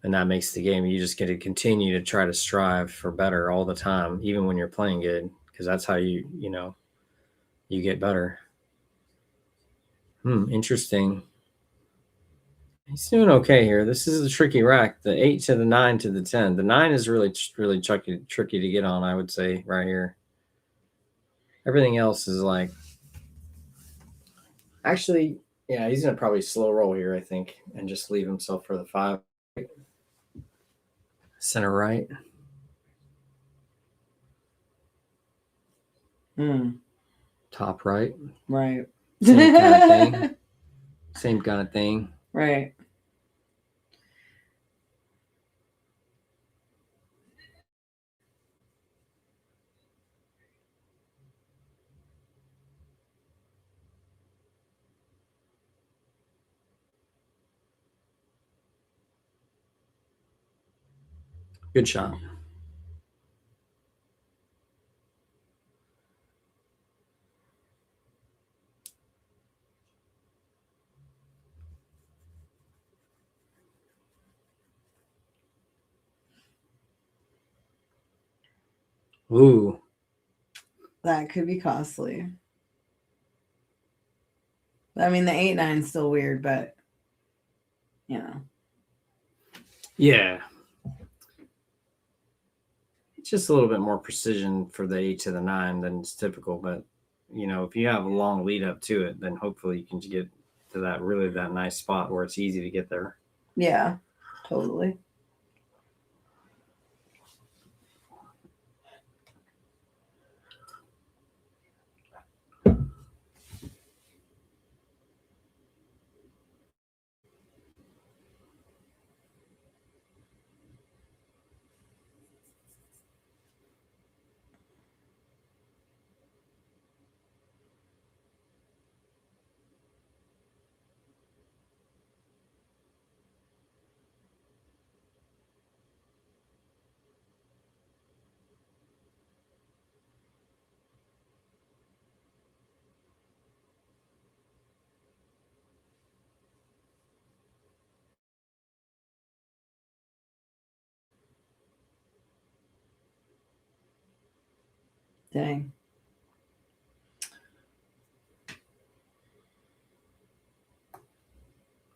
And that makes the game, you just get to continue to try to strive for better all the time, even when you're playing good, because that's how you get better. Interesting. He's doing okay here. This is a tricky rack. The 8 to the 9 to the 10. The 9 is really tricky to get on, I would say, right here. Everything else is like... Actually, yeah, he's going to probably slow roll here, I think, and just leave himself for the 5. Center right. Top right. Right. Same kind of thing. Same kind of thing. Right. Good shot. Ooh. That could be costly. I mean, the 8-9 is still weird, but you know. Yeah. It's just a little bit more precision for the 8 to the 9 than it's typical. But, you know, if you have a long lead up to it, then hopefully you can get to that nice spot where it's easy to get there. Yeah, totally. Dang.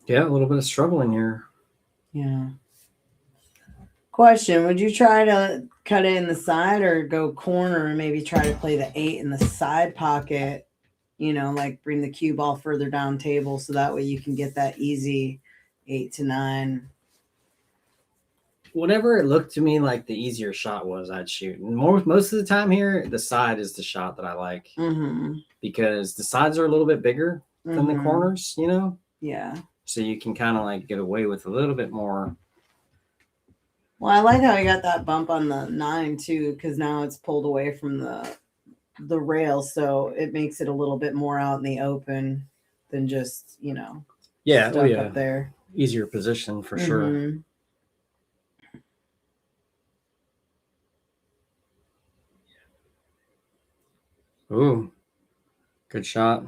Yeah, a little bit of struggle in here. Yeah. Question, would you try to cut it in the side or go corner and maybe try to play the 8 in the side pocket, you know, like bring the cue ball further down table so that way you can get that easy 8 to 9. Whatever it looked to me like the easier shot was, I'd shoot. And most of the time here, the side is the shot that I like because the sides are a little bit bigger than the corners, you know? Yeah. So you can kind of like get away with a little bit more. Well, I like how you got that bump on the 9 too, because now it's pulled away from the rail, so it makes it a little bit more out in the open than just, you know, stuck up there. Easier position for sure. Ooh, good shot.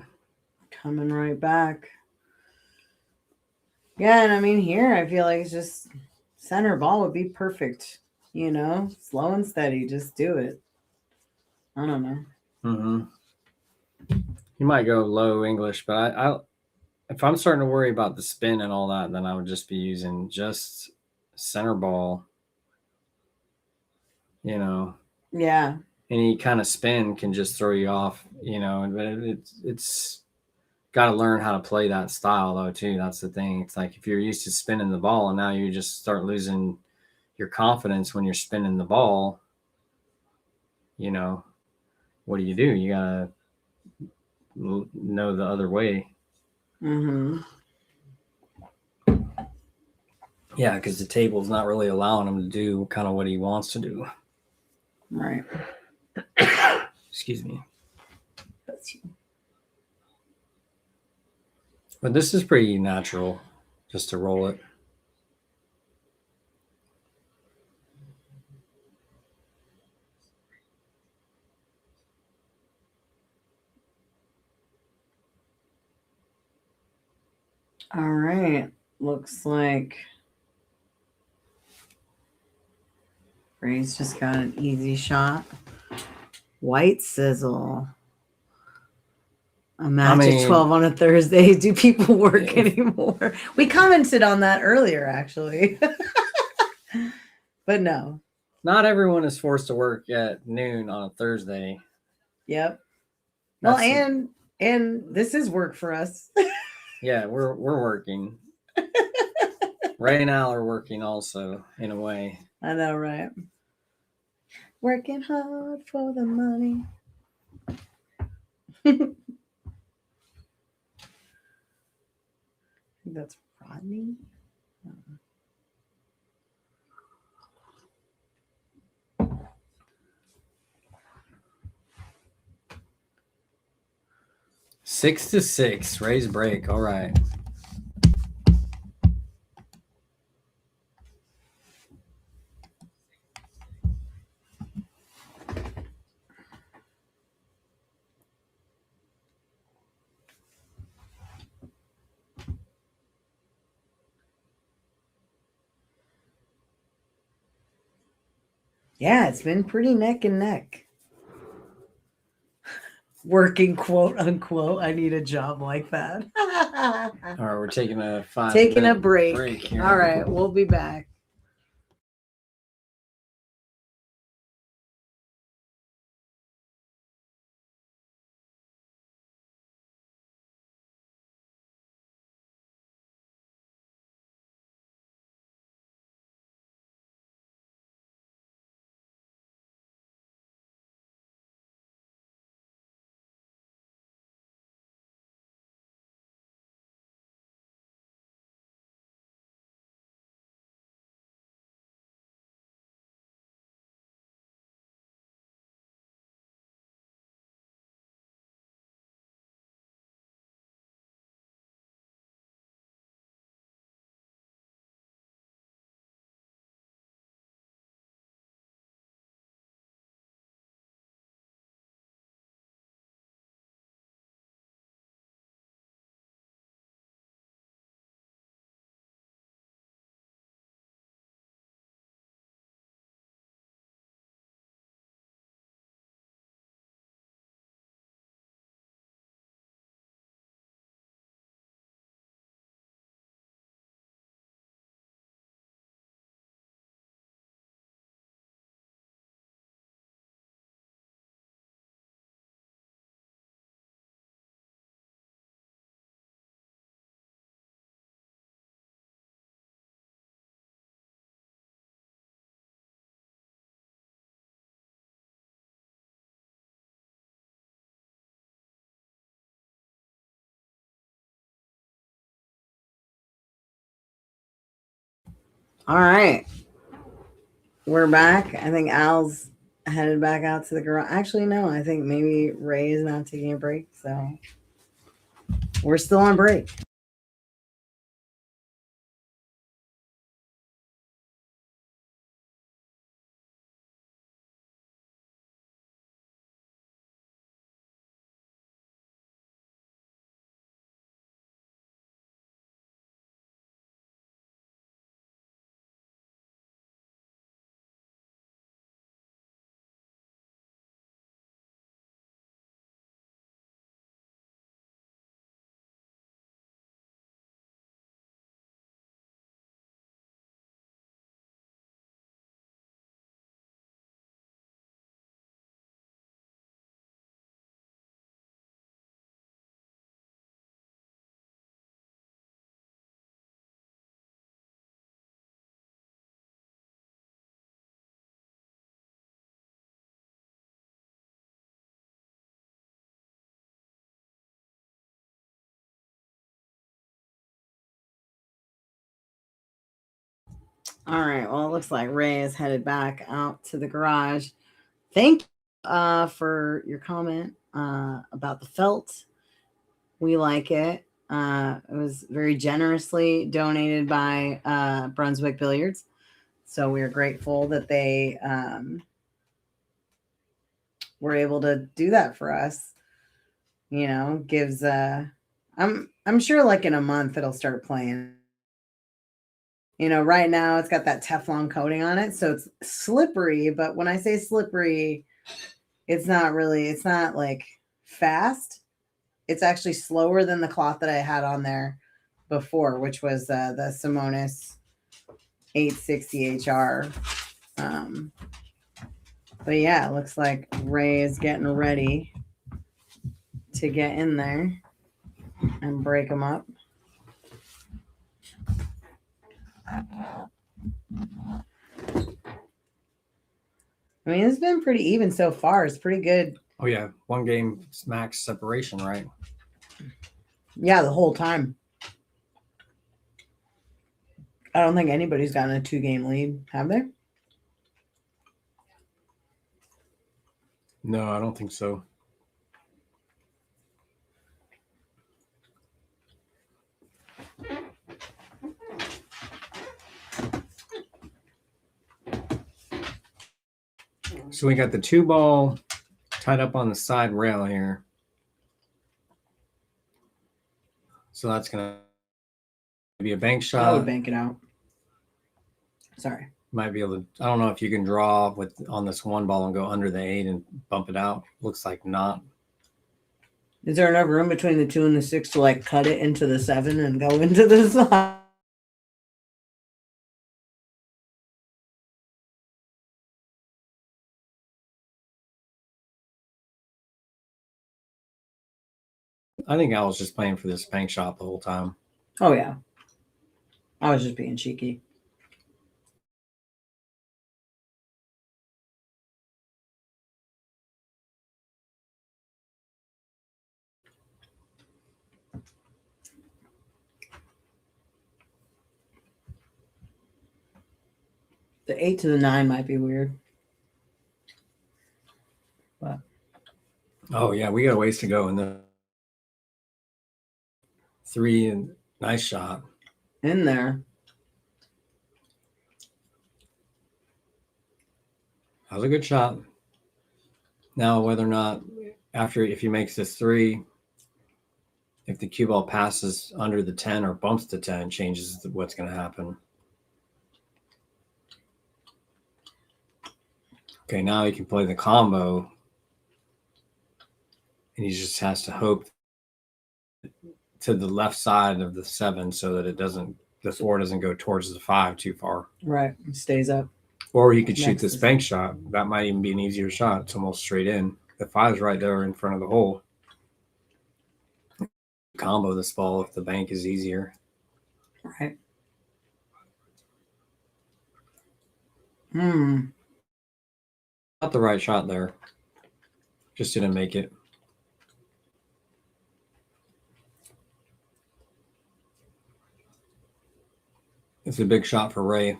Coming right back. Yeah, and I mean here I feel like it's just center ball would be perfect, you know, slow and steady, just do it. I don't know. You might go low English, but I if I'm starting to worry about the spin and all that, then I would just be using just center ball, you know. Yeah. Any kind of spin can just throw you off, you know. But it's got to learn how to play that style though too. That's the thing. It's like if you're used to spinning the ball and now you just start losing your confidence when you're spinning the ball, you know, what do? You gotta know the other way. Mm-hmm. Yeah, because the table's not really allowing him to do kind of what he wants to do. Right. Excuse me. That's you. But this is pretty natural, just to roll it. All right. Looks like Ray's just got an easy shot. White sizzle. A match at 12 on a Thursday. Do people work anymore? We commented on that earlier, actually. But no. Not everyone is forced to work at noon on a Thursday. Yep. Well, and this is work for us. Yeah, we're working. Ray and Al are working also, in a way. I know, right? Working hard for the money. I think that's Rodney. 6-6, Ray's break. All right. Yeah, it's been pretty neck and neck. Working, quote unquote. I need a job like that. All right, we're taking a break here. All right, we'll be back. All right. We're back. I think Al's headed back out to the garage. Actually, no, I think maybe Ray is now taking a break. So we're still on break. All right. Well, it looks like Ray is headed back out to the garage. Thank you for your comment about the felt. We like it. It was very generously donated by Brunswick Billiards. So we're grateful that they were able to do that for us. You know, gives I'm sure like in a month it'll start playing. You know, right now it's got that Teflon coating on it, so it's slippery, but when I say slippery, it's not like fast. It's actually slower than the cloth that I had on there before, which was the Simonis 860 HR. But yeah, it looks like Ray is getting ready to get in there and break them up. I mean, it's been pretty even so far. It's pretty good. Oh yeah, 1 game max separation, right? Yeah, the whole time. I don't think anybody's gotten a 2-game lead, have they? No, I don't think so. So we got the 2-ball tied up on the side rail here. So that's going to be a bank shot. I would bank it out. Sorry. Might be able to, I don't know if you can draw with on this 1 ball and go under the 8 and bump it out. Looks like not. Is there enough room between the 2 and the 6 to like cut it into the 7 and go into the slot? I think I was just playing for this bank shot the whole time. Oh, yeah. I was just being cheeky. The 8 to the 9 might be weird. But Oh yeah, we got a ways to go in the 3 and nice shot. in there. That was a good shot. Now whether or not if he makes this 3, if the cue ball passes under the 10 or bumps the 10, changes what's going to happen. Okay, now he can play the combo. And he just has to hope to the left side of the 7 so that the 4 doesn't go towards the 5 too far. Right. It stays up. Or he could shoot Next this is- bank shot. That might even be an easier shot. It's almost straight in. The 5's right there in front of the hole. Combo this ball if the bank is easier. Right. Not the right shot there. Just didn't make it. It's a big shot for Ray.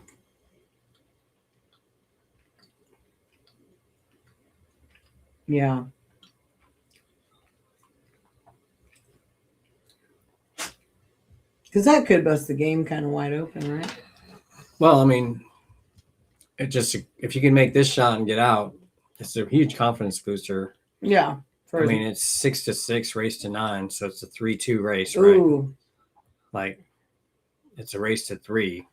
Yeah. Because that could bust the game kind of wide open, right? Well, I mean, if you can make this shot and get out, it's a huge confidence booster. Yeah. I mean, it's 6-6, race to 9, so it's a 3-2 race, right? Ooh. Like, it's a race to 3.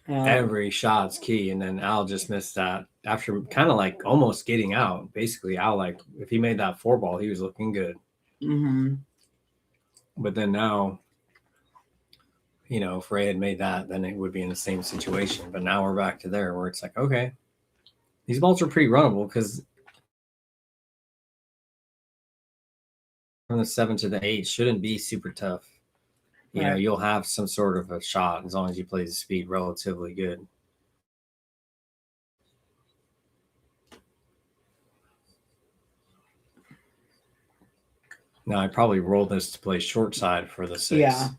Yeah. Every shot's key, and then Al just missed that after kind of like almost getting out. Basically, Al, like, if he made that 4 ball, he was looking good. Mm-hmm. But then now, if Ray had made that, then it would be in the same situation. But now we're back to there where it's like, okay, these balls are pretty runnable because from the 7 to the 8 shouldn't be super tough. Right. You'll have some sort of a shot as long as you play the speed relatively good. Now, I'd probably roll this to play short side for the 6. Yeah.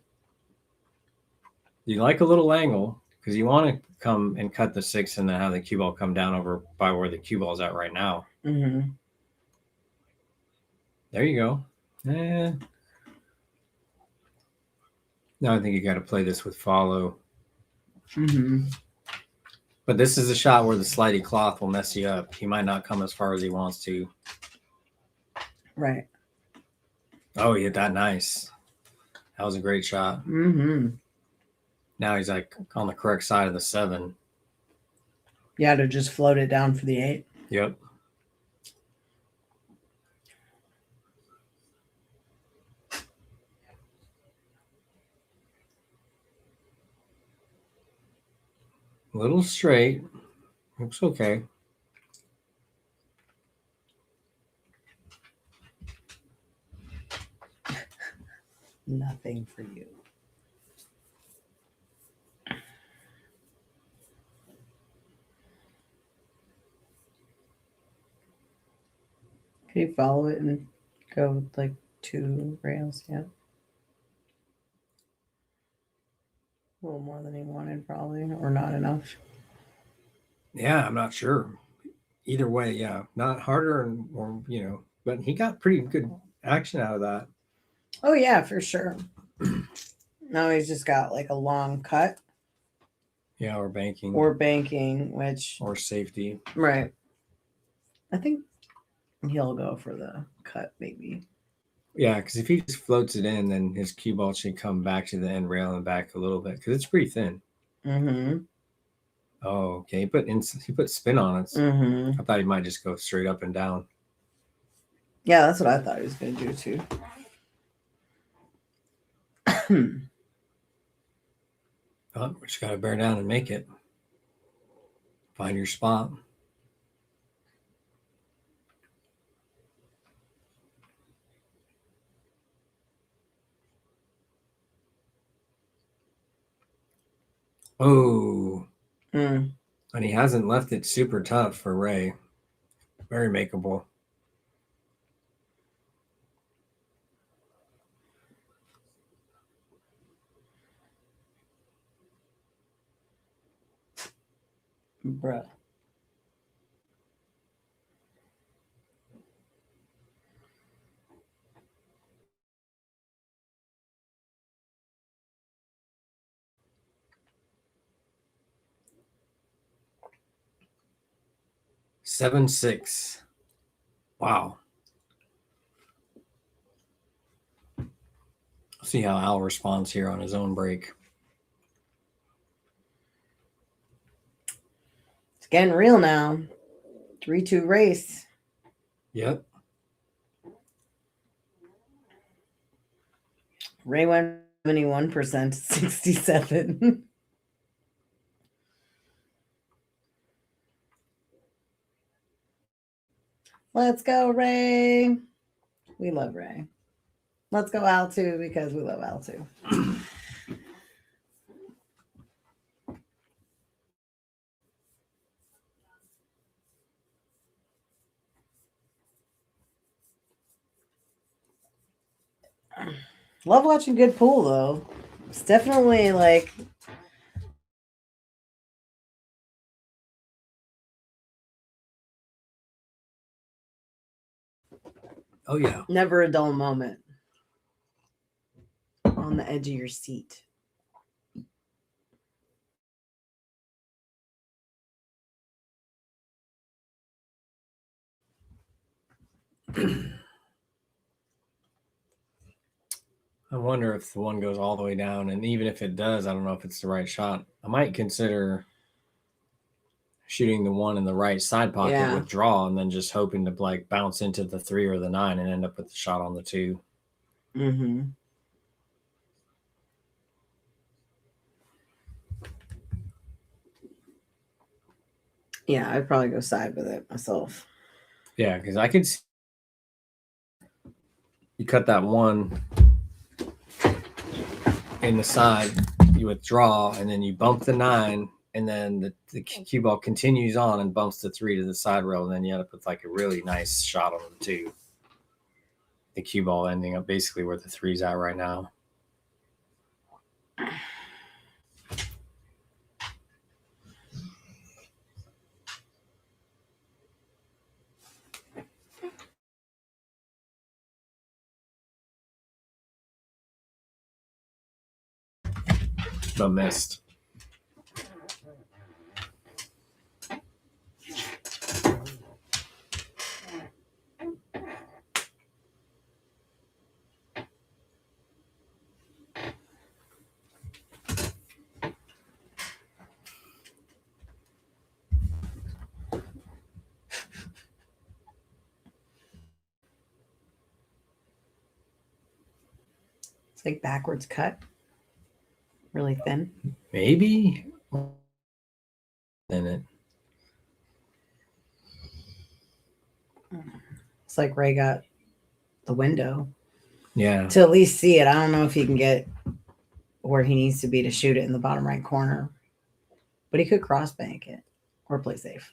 You like a little angle. because you want to come and cut the 6 and then have the cue ball come down over by where the cue ball is at right now. Mm-hmm. There you go. Now I think you got to play this with follow. Mm-hmm. But this is a shot where the slidey cloth will mess you up. He might not come as far as he wants to. Right. Oh, he hit that nice. That was a great shot. Mm-hmm. Now he's like on the correct side of the 7. Yeah, to just float it down for the 8. Yep. A little straight. Looks okay. Nothing for you. Can you follow it and go with like 2 rails? Yeah. A little more than he wanted, probably, or not enough. Yeah, I'm not sure. Either way, yeah. Not harder or, but he got pretty good action out of that. Oh, yeah, for sure. Now he's just got like a long cut. Yeah, or banking. Or banking, which. Or safety. Right. I think he'll go for the cut, maybe. Yeah, because if he just floats it in, then his cue ball should come back to the end rail and back a little bit because it's pretty thin. Mm-hmm. Oh, okay. He put spin on it. Mm-hmm. I thought he might just go straight up and down. Yeah, that's what I thought he was going to do too. Oh, we just got to bear down and make it. Find your spot. Oh. And he hasn't left it super tough for Ray. Very makeable. Bruh. Seven, 6. Wow. See how Al responds here on his own break. It's getting real now. 3-2 race. Yep. Ray went 71% to 67. Let's go, Ray. We love Ray. Let's go Al too, because we love Al too. Love watching good pool though. It's definitely like oh yeah. Never a dull moment. On the edge of your seat. I wonder if the one goes all the way down, and even if it does, I don't know if it's the right shot. I might consider shooting the one in the right side pocket with draw, and then just hoping to like bounce into the 3 or the 9 and end up with the shot on the 2. Mm-hmm. Yeah, I'd probably go side with it myself. Yeah, because I could see you cut that 1 in the side, you withdraw, and then you bump the 9, and then the cue ball continues on and bumps the 3 to the side rail, and then you end up with like a really nice shot on the 2. The cue ball ending up basically where the 3's at right now. but missed. It's like backwards cut. Really thin. Maybe. In it. It's like Ray got the window Yeah. to at least see it. I don't know if he can get where he needs to be to shoot it in the bottom right corner, but he could cross bank it or play safe.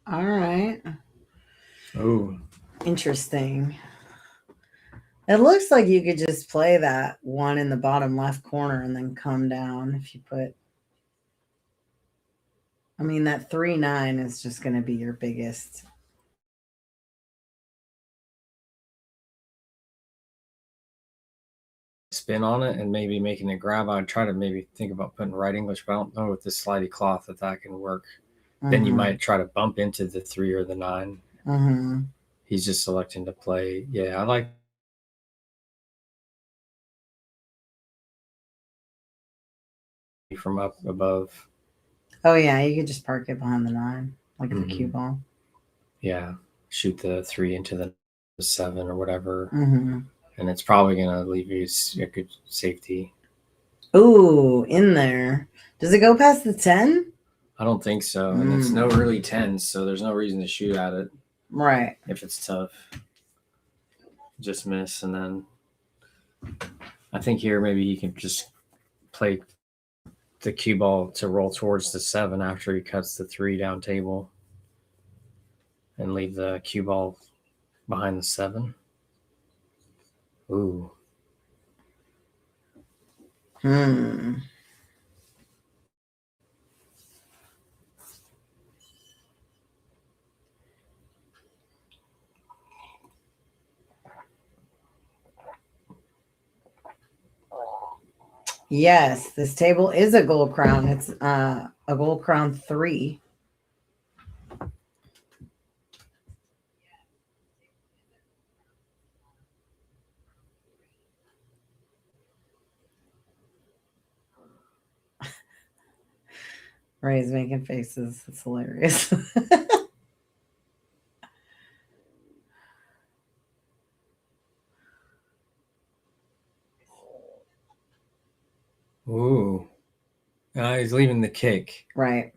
All right. Oh. Interesting. It looks like you could just play that one in the bottom left corner and then come down if you put. I mean, that 3-9 is just going to be your biggest. Spin on it and maybe making a grab. I'd try to maybe think about putting right English, but I don't know with this slidey cloth that can work. Then you might try to bump into the 3 or the 9. He's just selecting to play. Yeah, I like. From up above. Oh, yeah. You could just park it behind the 9, like the cue ball. Yeah. Shoot the 3 into the 7 or whatever. And it's probably going to leave you a good safety. Ooh, in there. Does it go past the 10? I don't think so. And it's no early 10s, so there's no reason to shoot at it. Right. If it's tough. Just miss. And then I think here maybe he can just play the cue ball to roll towards the 7 after he cuts the 3 down table. And leave the cue ball behind the 7. Ooh. Yes, this table is a gold crown. It's a gold crown 3. Ray's making faces. It's hilarious. Ooh. He's leaving the kick. Right.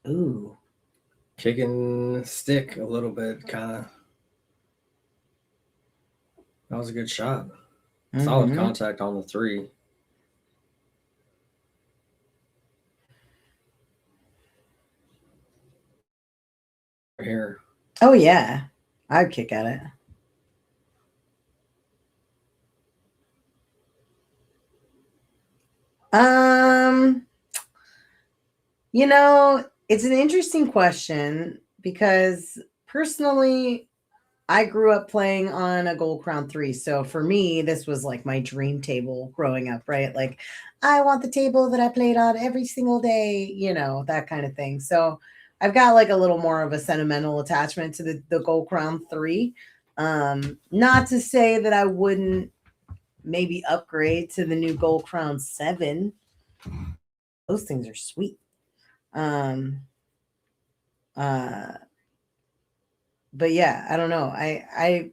Ooh. Kicking the stick a little bit, kind of. That was a good shot. Solid contact on the 3. Here. Oh, yeah. I'd kick at it. You know, it's an interesting question because personally, I grew up playing on a gold crown 3. So for me, this was like my dream table growing up, right? Like, I want the table that I played on every single day, you know, that kind of thing. So I've got like a little more of a sentimental attachment to the gold crown 3. Not to say that I wouldn't maybe upgrade to the new Gold Crown 7. Those things are sweet. But yeah, I don't know. I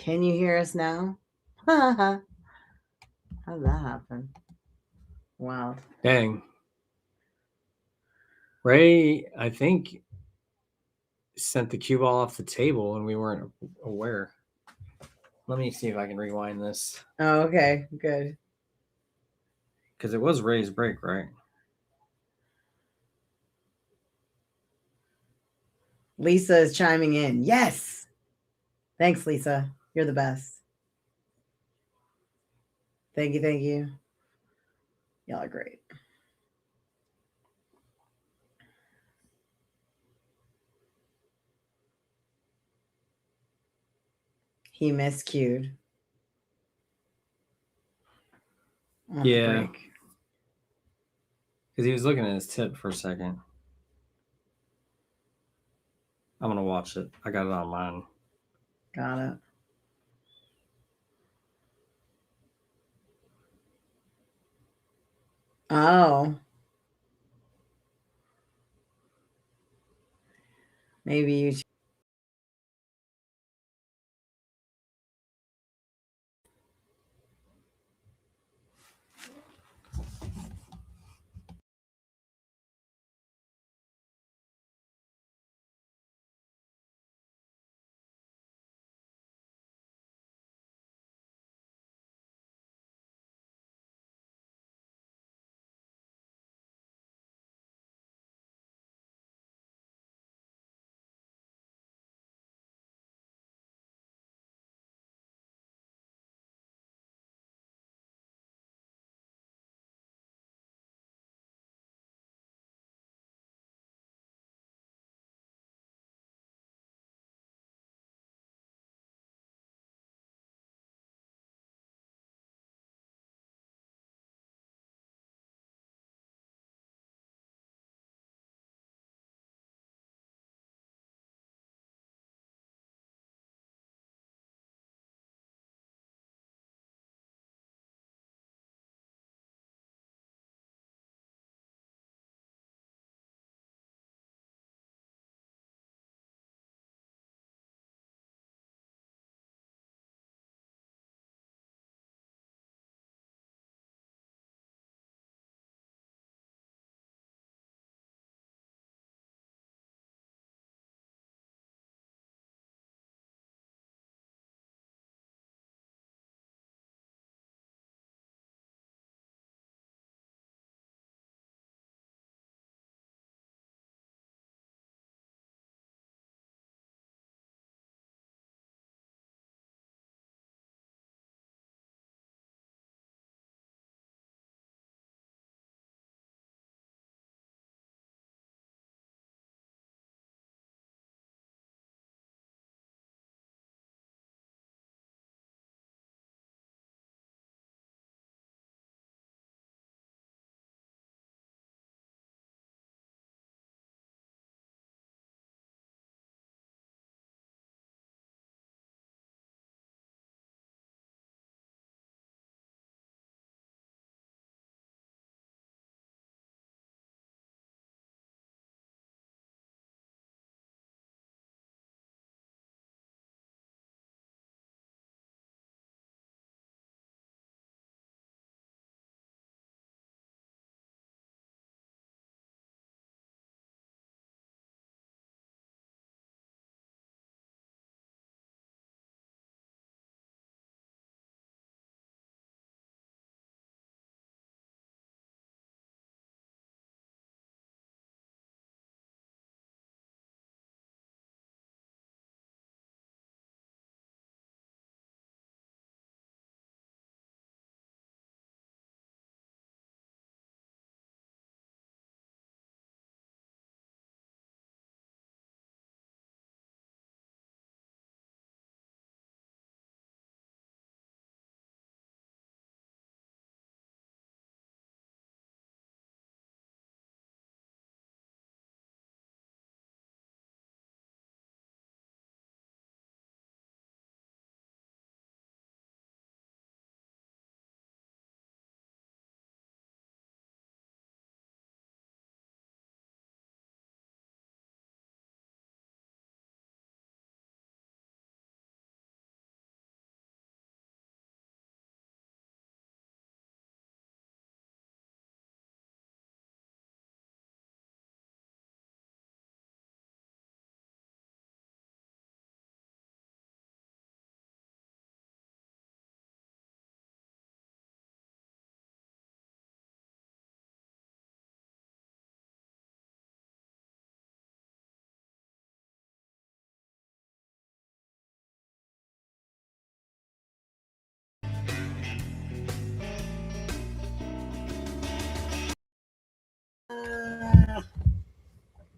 Can you hear us now? How did that happen? Wow. Dang. Ray, I think, sent the cue ball off the table and we weren't aware. Let me see if I can rewind this. Oh, okay. Good. Because it was Ray's break, right? Lisa is chiming in. Yes. Thanks, Lisa. You're the best. Thank you. Thank you. Y'all are great. He miscued. On the Yeah. break. Because he was looking at his tip for a second. I'm going to watch it. I got it on mine. Got it. Oh. Maybe you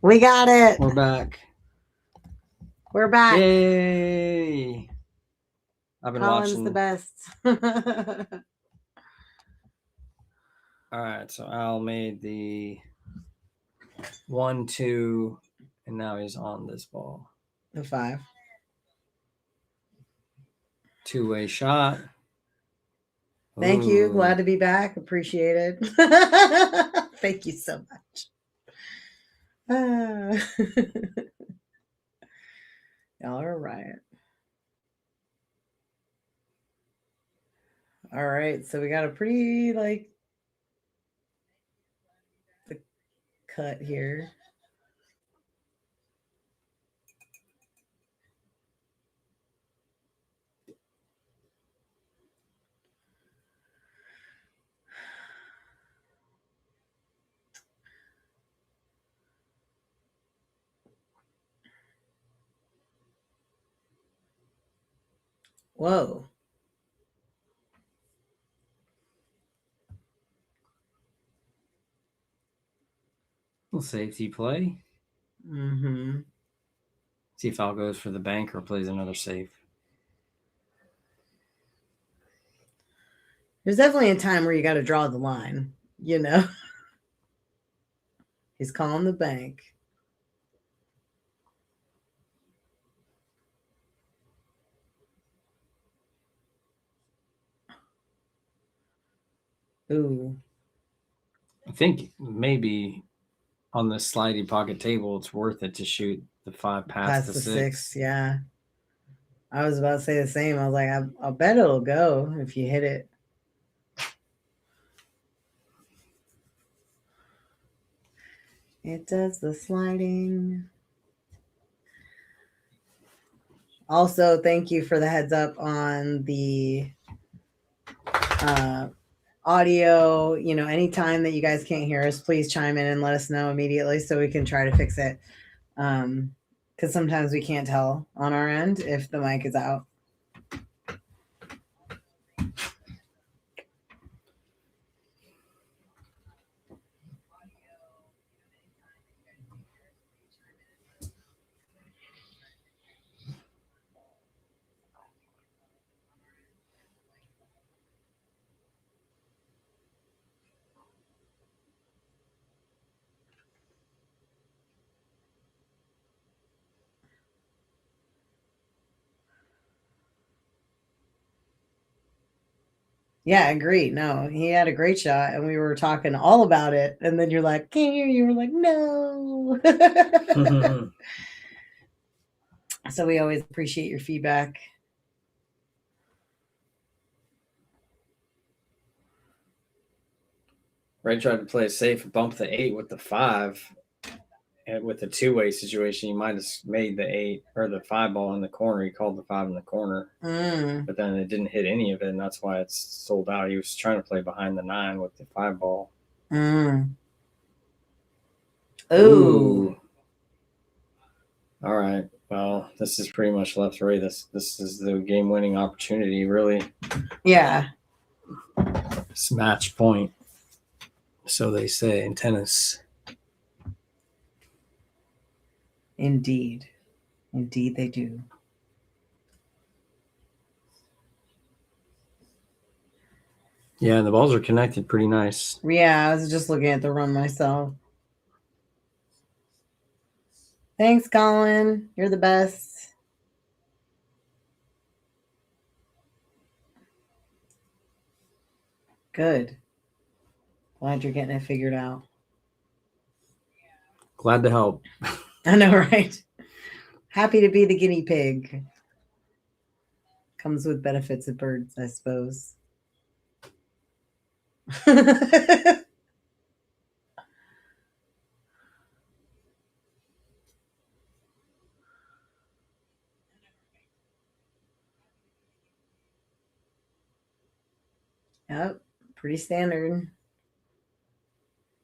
We got it. We're back. We're back. Yay! I've been Colin's watching. the best. All right, so Al made the 1-2, and now he's on this ball. The 5. Two-way shot. Thank you. Ooh. Glad to be back. Appreciate it. Thank you so much. Y'all are right. All right. So we got a pretty the cut here. Whoa. Safety play. Mm-hmm. See if Al goes for the bank or plays another safe. There's definitely a time where you got to draw the line, you know. He's calling the bank. Ooh. I think maybe on the slidey pocket table, it's worth it to shoot the 5 past the 6. Yeah. I was about to say the same. I was like, I'll bet it'll go if you hit it. It does the sliding. Also, thank you for the heads up on the audio. You know, anytime that you guys can't hear us, please chime in and let us know immediately so we can try to fix it. Because sometimes we can't tell on our end if the mic is out. Yeah, agreed. No, he had a great shot, and we were talking all about it. And then you're like, "Can you?" You were like, "No." So we always appreciate your feedback. Ray tried to play it safe, bump the 8 with the 5. And with the two-way situation, you might have made the 8 or the 5 ball in the corner. He called the 5 in the corner, but then it didn't hit any of it, and that's why it's sold out. He was trying to play behind the 9 with the 5 ball. Ooh. All right. Well, this is pretty much left Ray. This is the game-winning opportunity, really. Yeah. It's match point, so they say in tennis. Indeed. Indeed, they do. Yeah, the balls are connected pretty nice. Yeah, I was just looking at the run myself. Thanks, Colin. You're the best. Good. Glad you're getting it figured out. Glad to help. I know, right? Happy to be the guinea pig. Comes with benefits of birds, I suppose. Yep, pretty standard.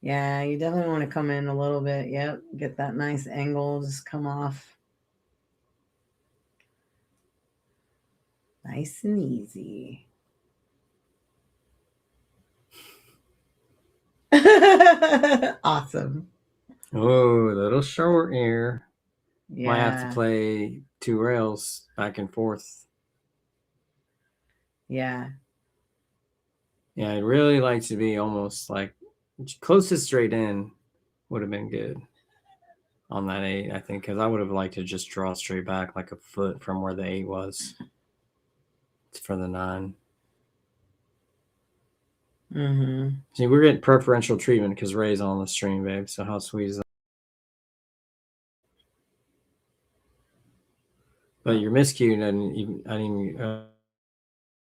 Yeah, you definitely want to come in a little bit. Yep, get that nice angle, just come off. Nice and easy. Awesome. Oh, a little short here. Yeah. Might have to play 2 rails back and forth. Yeah. Yeah, I'd really like to be almost like closest straight in would have been good on that 8, I think, because I would have liked to just draw straight back like a foot from where the 8 was. It's for the 9. Mm-hmm. See, we're getting preferential treatment because Ray's on the stream, babe. So how sweet is that? But your miscue, I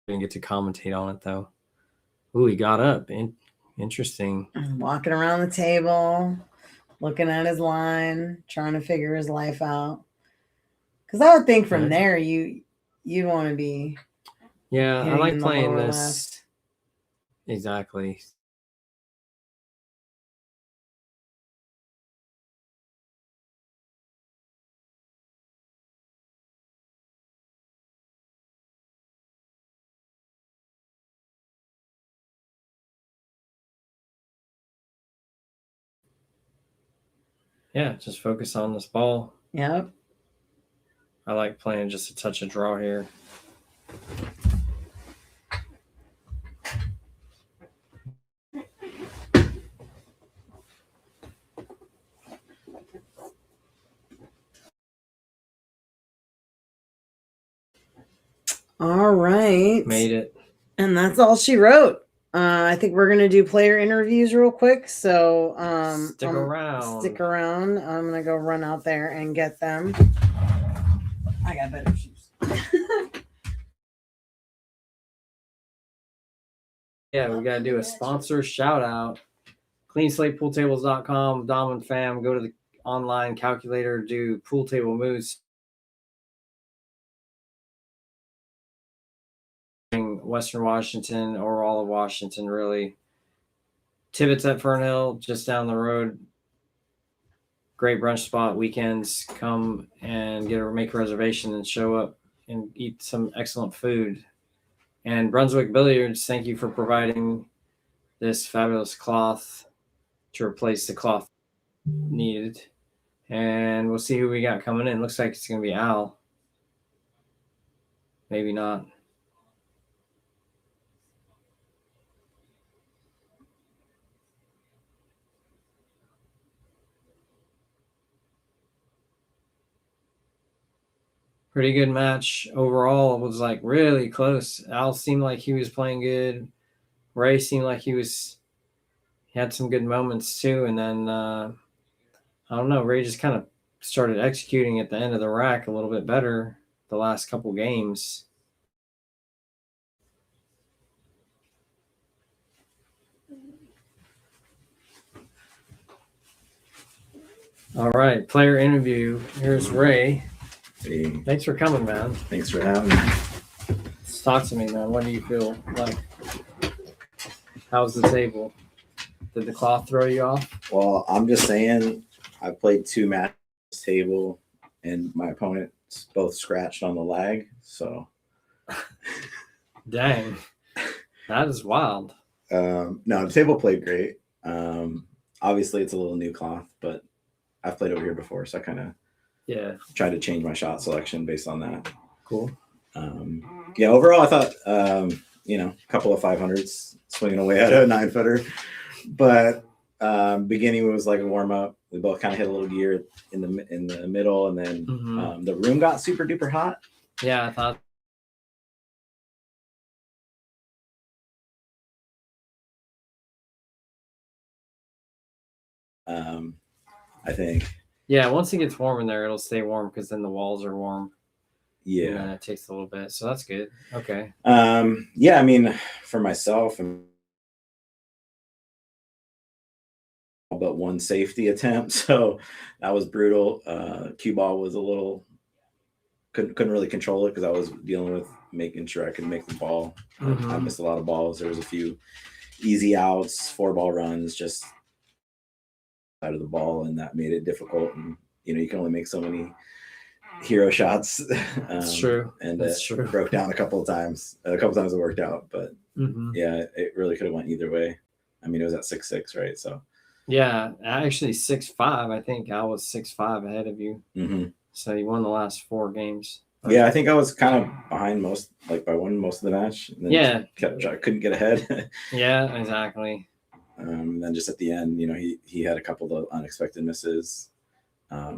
didn't get to commentate on it though. Ooh, he got up. Interesting. Walking around the table, looking at his line, trying to figure his life out. Because I would think from there you'd want to be. Yeah, I like playing this. Left. Exactly. Yeah, just focus on this ball. Yep. I like playing just a touch of draw here. All right. Made it. And that's all she wrote. I think we're gonna do player interviews real quick. So Stick around. Stick around. I'm gonna go run out there and get them. I got better shoes. Yeah, we got to do a sponsor shout out. CleanSlatePoolTables.com, Dom and Fam. Go to the online calculator, do pool table moves. Western Washington or all of Washington, really. Tibbitts at Fernhill, just down the road. Great brunch spot. Weekends, come and make a reservation and show up and eat some excellent food. And Brunswick Billiards, thank you for providing this fabulous cloth to replace the cloth needed. And we'll see who we got coming in. Looks like it's going to be Al. Maybe not. Pretty good match overall. It was like really close. Al seemed like he was playing good. Ray seemed like he had some good moments too. And then I don't know, Ray just kind of started executing at the end of the rack a little bit better the last couple games. All right, player interview. Here's Ray. Hey, Thanks for coming, man. thanks for having me. Talk to me, man. What do you feel like? How's the table? Did the cloth throw you off? Well, I'm just saying, I played 2 matches this table, and my opponents both scratched on the lag. So, Dang, that is wild. no, the table played great. Obviously, it's a little new cloth, but I've played over here before, so I kind of tried to change my shot selection based on that. Cool. Yeah, overall, I thought a couple of 500s swinging away at a 9-footer, but beginning was like a warm up. We both kind of hit a little gear in the middle, and then the room got super duper hot. Yeah, I thought. I think. Yeah, once it gets warm in there, it'll stay warm because then the walls are warm. Yeah, and it takes a little bit, so that's good. Okay. Yeah, I mean, for myself, but one safety attempt, so that was brutal. Cue ball was a little couldn't really control it because I was dealing with making sure I could make the ball. I missed a lot of balls. There was a few easy outs, 4-ball runs, just out of the ball, and that made it difficult. And you can only make so many hero shots. That's true. And that's true. Broke down a couple of times. A couple times it worked out, but yeah, it really could have went either way. I mean, it was at 6-6, right? So Yeah, actually 6'5". I think I was 6'5" ahead of you. Mm-hmm. So you won the last 4 games. Yeah, I think I was kind of behind most, like by one most of the match. And then couldn't get ahead. Yeah, exactly. Then just at the end, he had a couple of unexpected misses.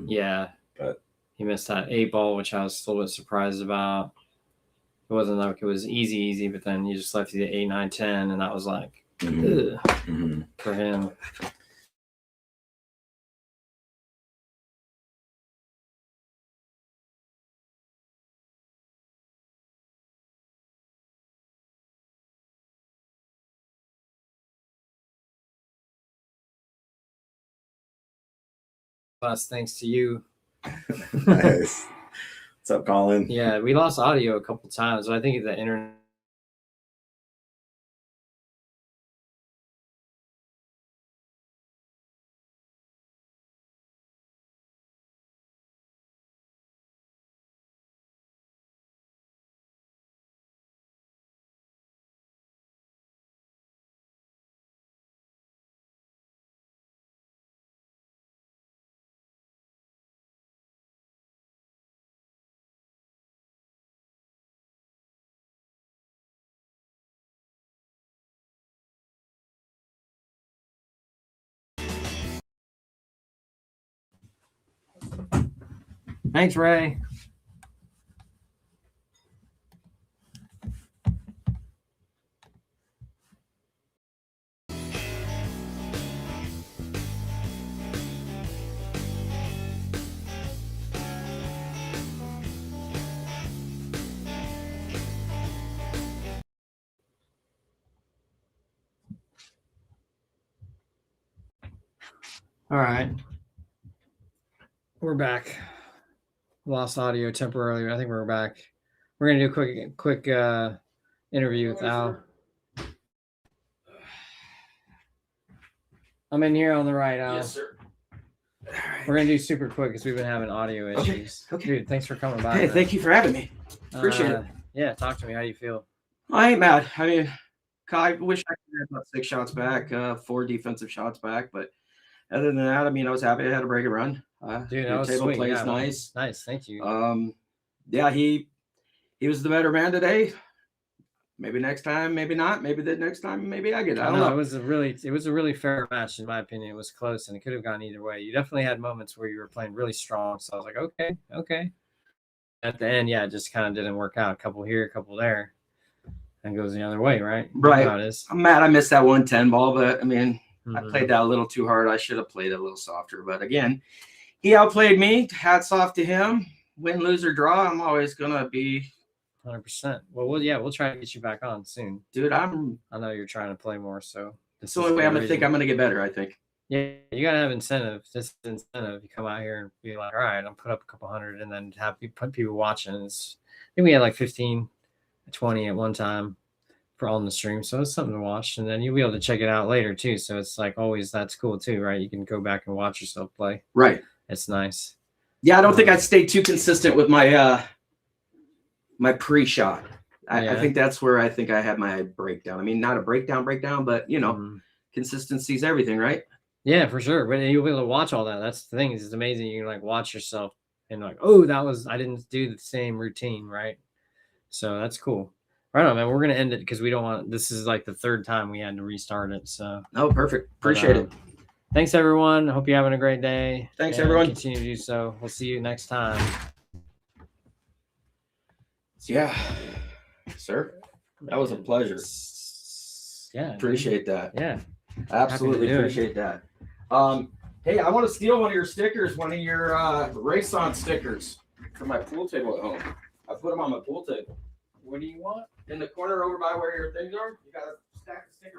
Yeah, but he missed that 8 ball, which I was a little bit surprised about. It wasn't like it was easy, but then you just left you the 8, 9, 10, and that was like for him. Last thanks to you. Nice. What's up, Colin? Yeah, we lost audio a couple times. I think the internet. Thanks, Ray. All right. We're back. Lost audio temporarily. I think we're back. We're going to do a quick interview with Al. I'm in here on the right, Al. Yes, sir. We're going to do super quick because we've been having audio issues. Okay. Dude, thanks for coming by. Hey, thank you for having me. Appreciate it. Yeah, talk to me. How do you feel? I ain't mad. I mean, I wish I could have about 6 shots back, 4 defensive shots back, but other than that, I mean, I was happy I had a break and run. Dude, that was table sweet. plays Yeah, nice. Nice, thank you. Yeah, he was the better man today. Maybe next time, maybe not. Maybe the next time, maybe I get it. I don't know. It was a really fair match in my opinion. It was close and it could have gone either way. You definitely had moments where you were playing really strong. So I was like, okay. At the end, yeah, it just kind of didn't work out. A couple here, a couple there, and it goes the other way, right? Right. You know how it is. I'm mad I missed that 110 ball, but I mean, I played that a little too hard. I should have played it a little softer. But again, he outplayed me. Hats off to him. Win, lose, or draw, I'm always gonna be 100%. Well, we'll try to get you back on soon, dude. I know you're trying to play more, so it's the only way I'm gonna get better. I think. Yeah, you gotta have incentive. This incentive. You come out here and be like, all right, I'll put up a couple hundred, and then have people watching. I think we had like 15, 20 at one time for on the stream, so it's something to watch, and then you'll be able to check it out later too. So it's like always that's cool too, right? You can go back and watch yourself play. Right. It's nice. Yeah, I don't think I'd stay too consistent with my my pre-shot. I think that's where I think I had my breakdown. I mean, not a breakdown, but consistency is everything, right? Yeah, for sure. But you'll be able to watch all that. That's the thing. It's amazing. You can like watch yourself and like, oh, I didn't do the same routine, right? So that's cool. Right on, man. We're gonna end it because we don't want. This is like the 3rd time we had to restart it. So. Oh, perfect. Appreciate it. Thanks, everyone. Hope you're having a great day. Thanks, everyone. Continue to do so. We'll see you next time. Yeah, sir. That was a pleasure. Yeah. Appreciate that. Yeah. Absolutely appreciate that. Hey, I want to steal one of your stickers, one of your race on stickers from my pool table at home. I put them on my pool table. What do you want? In the corner over by where your things are, you got a stack of stickers.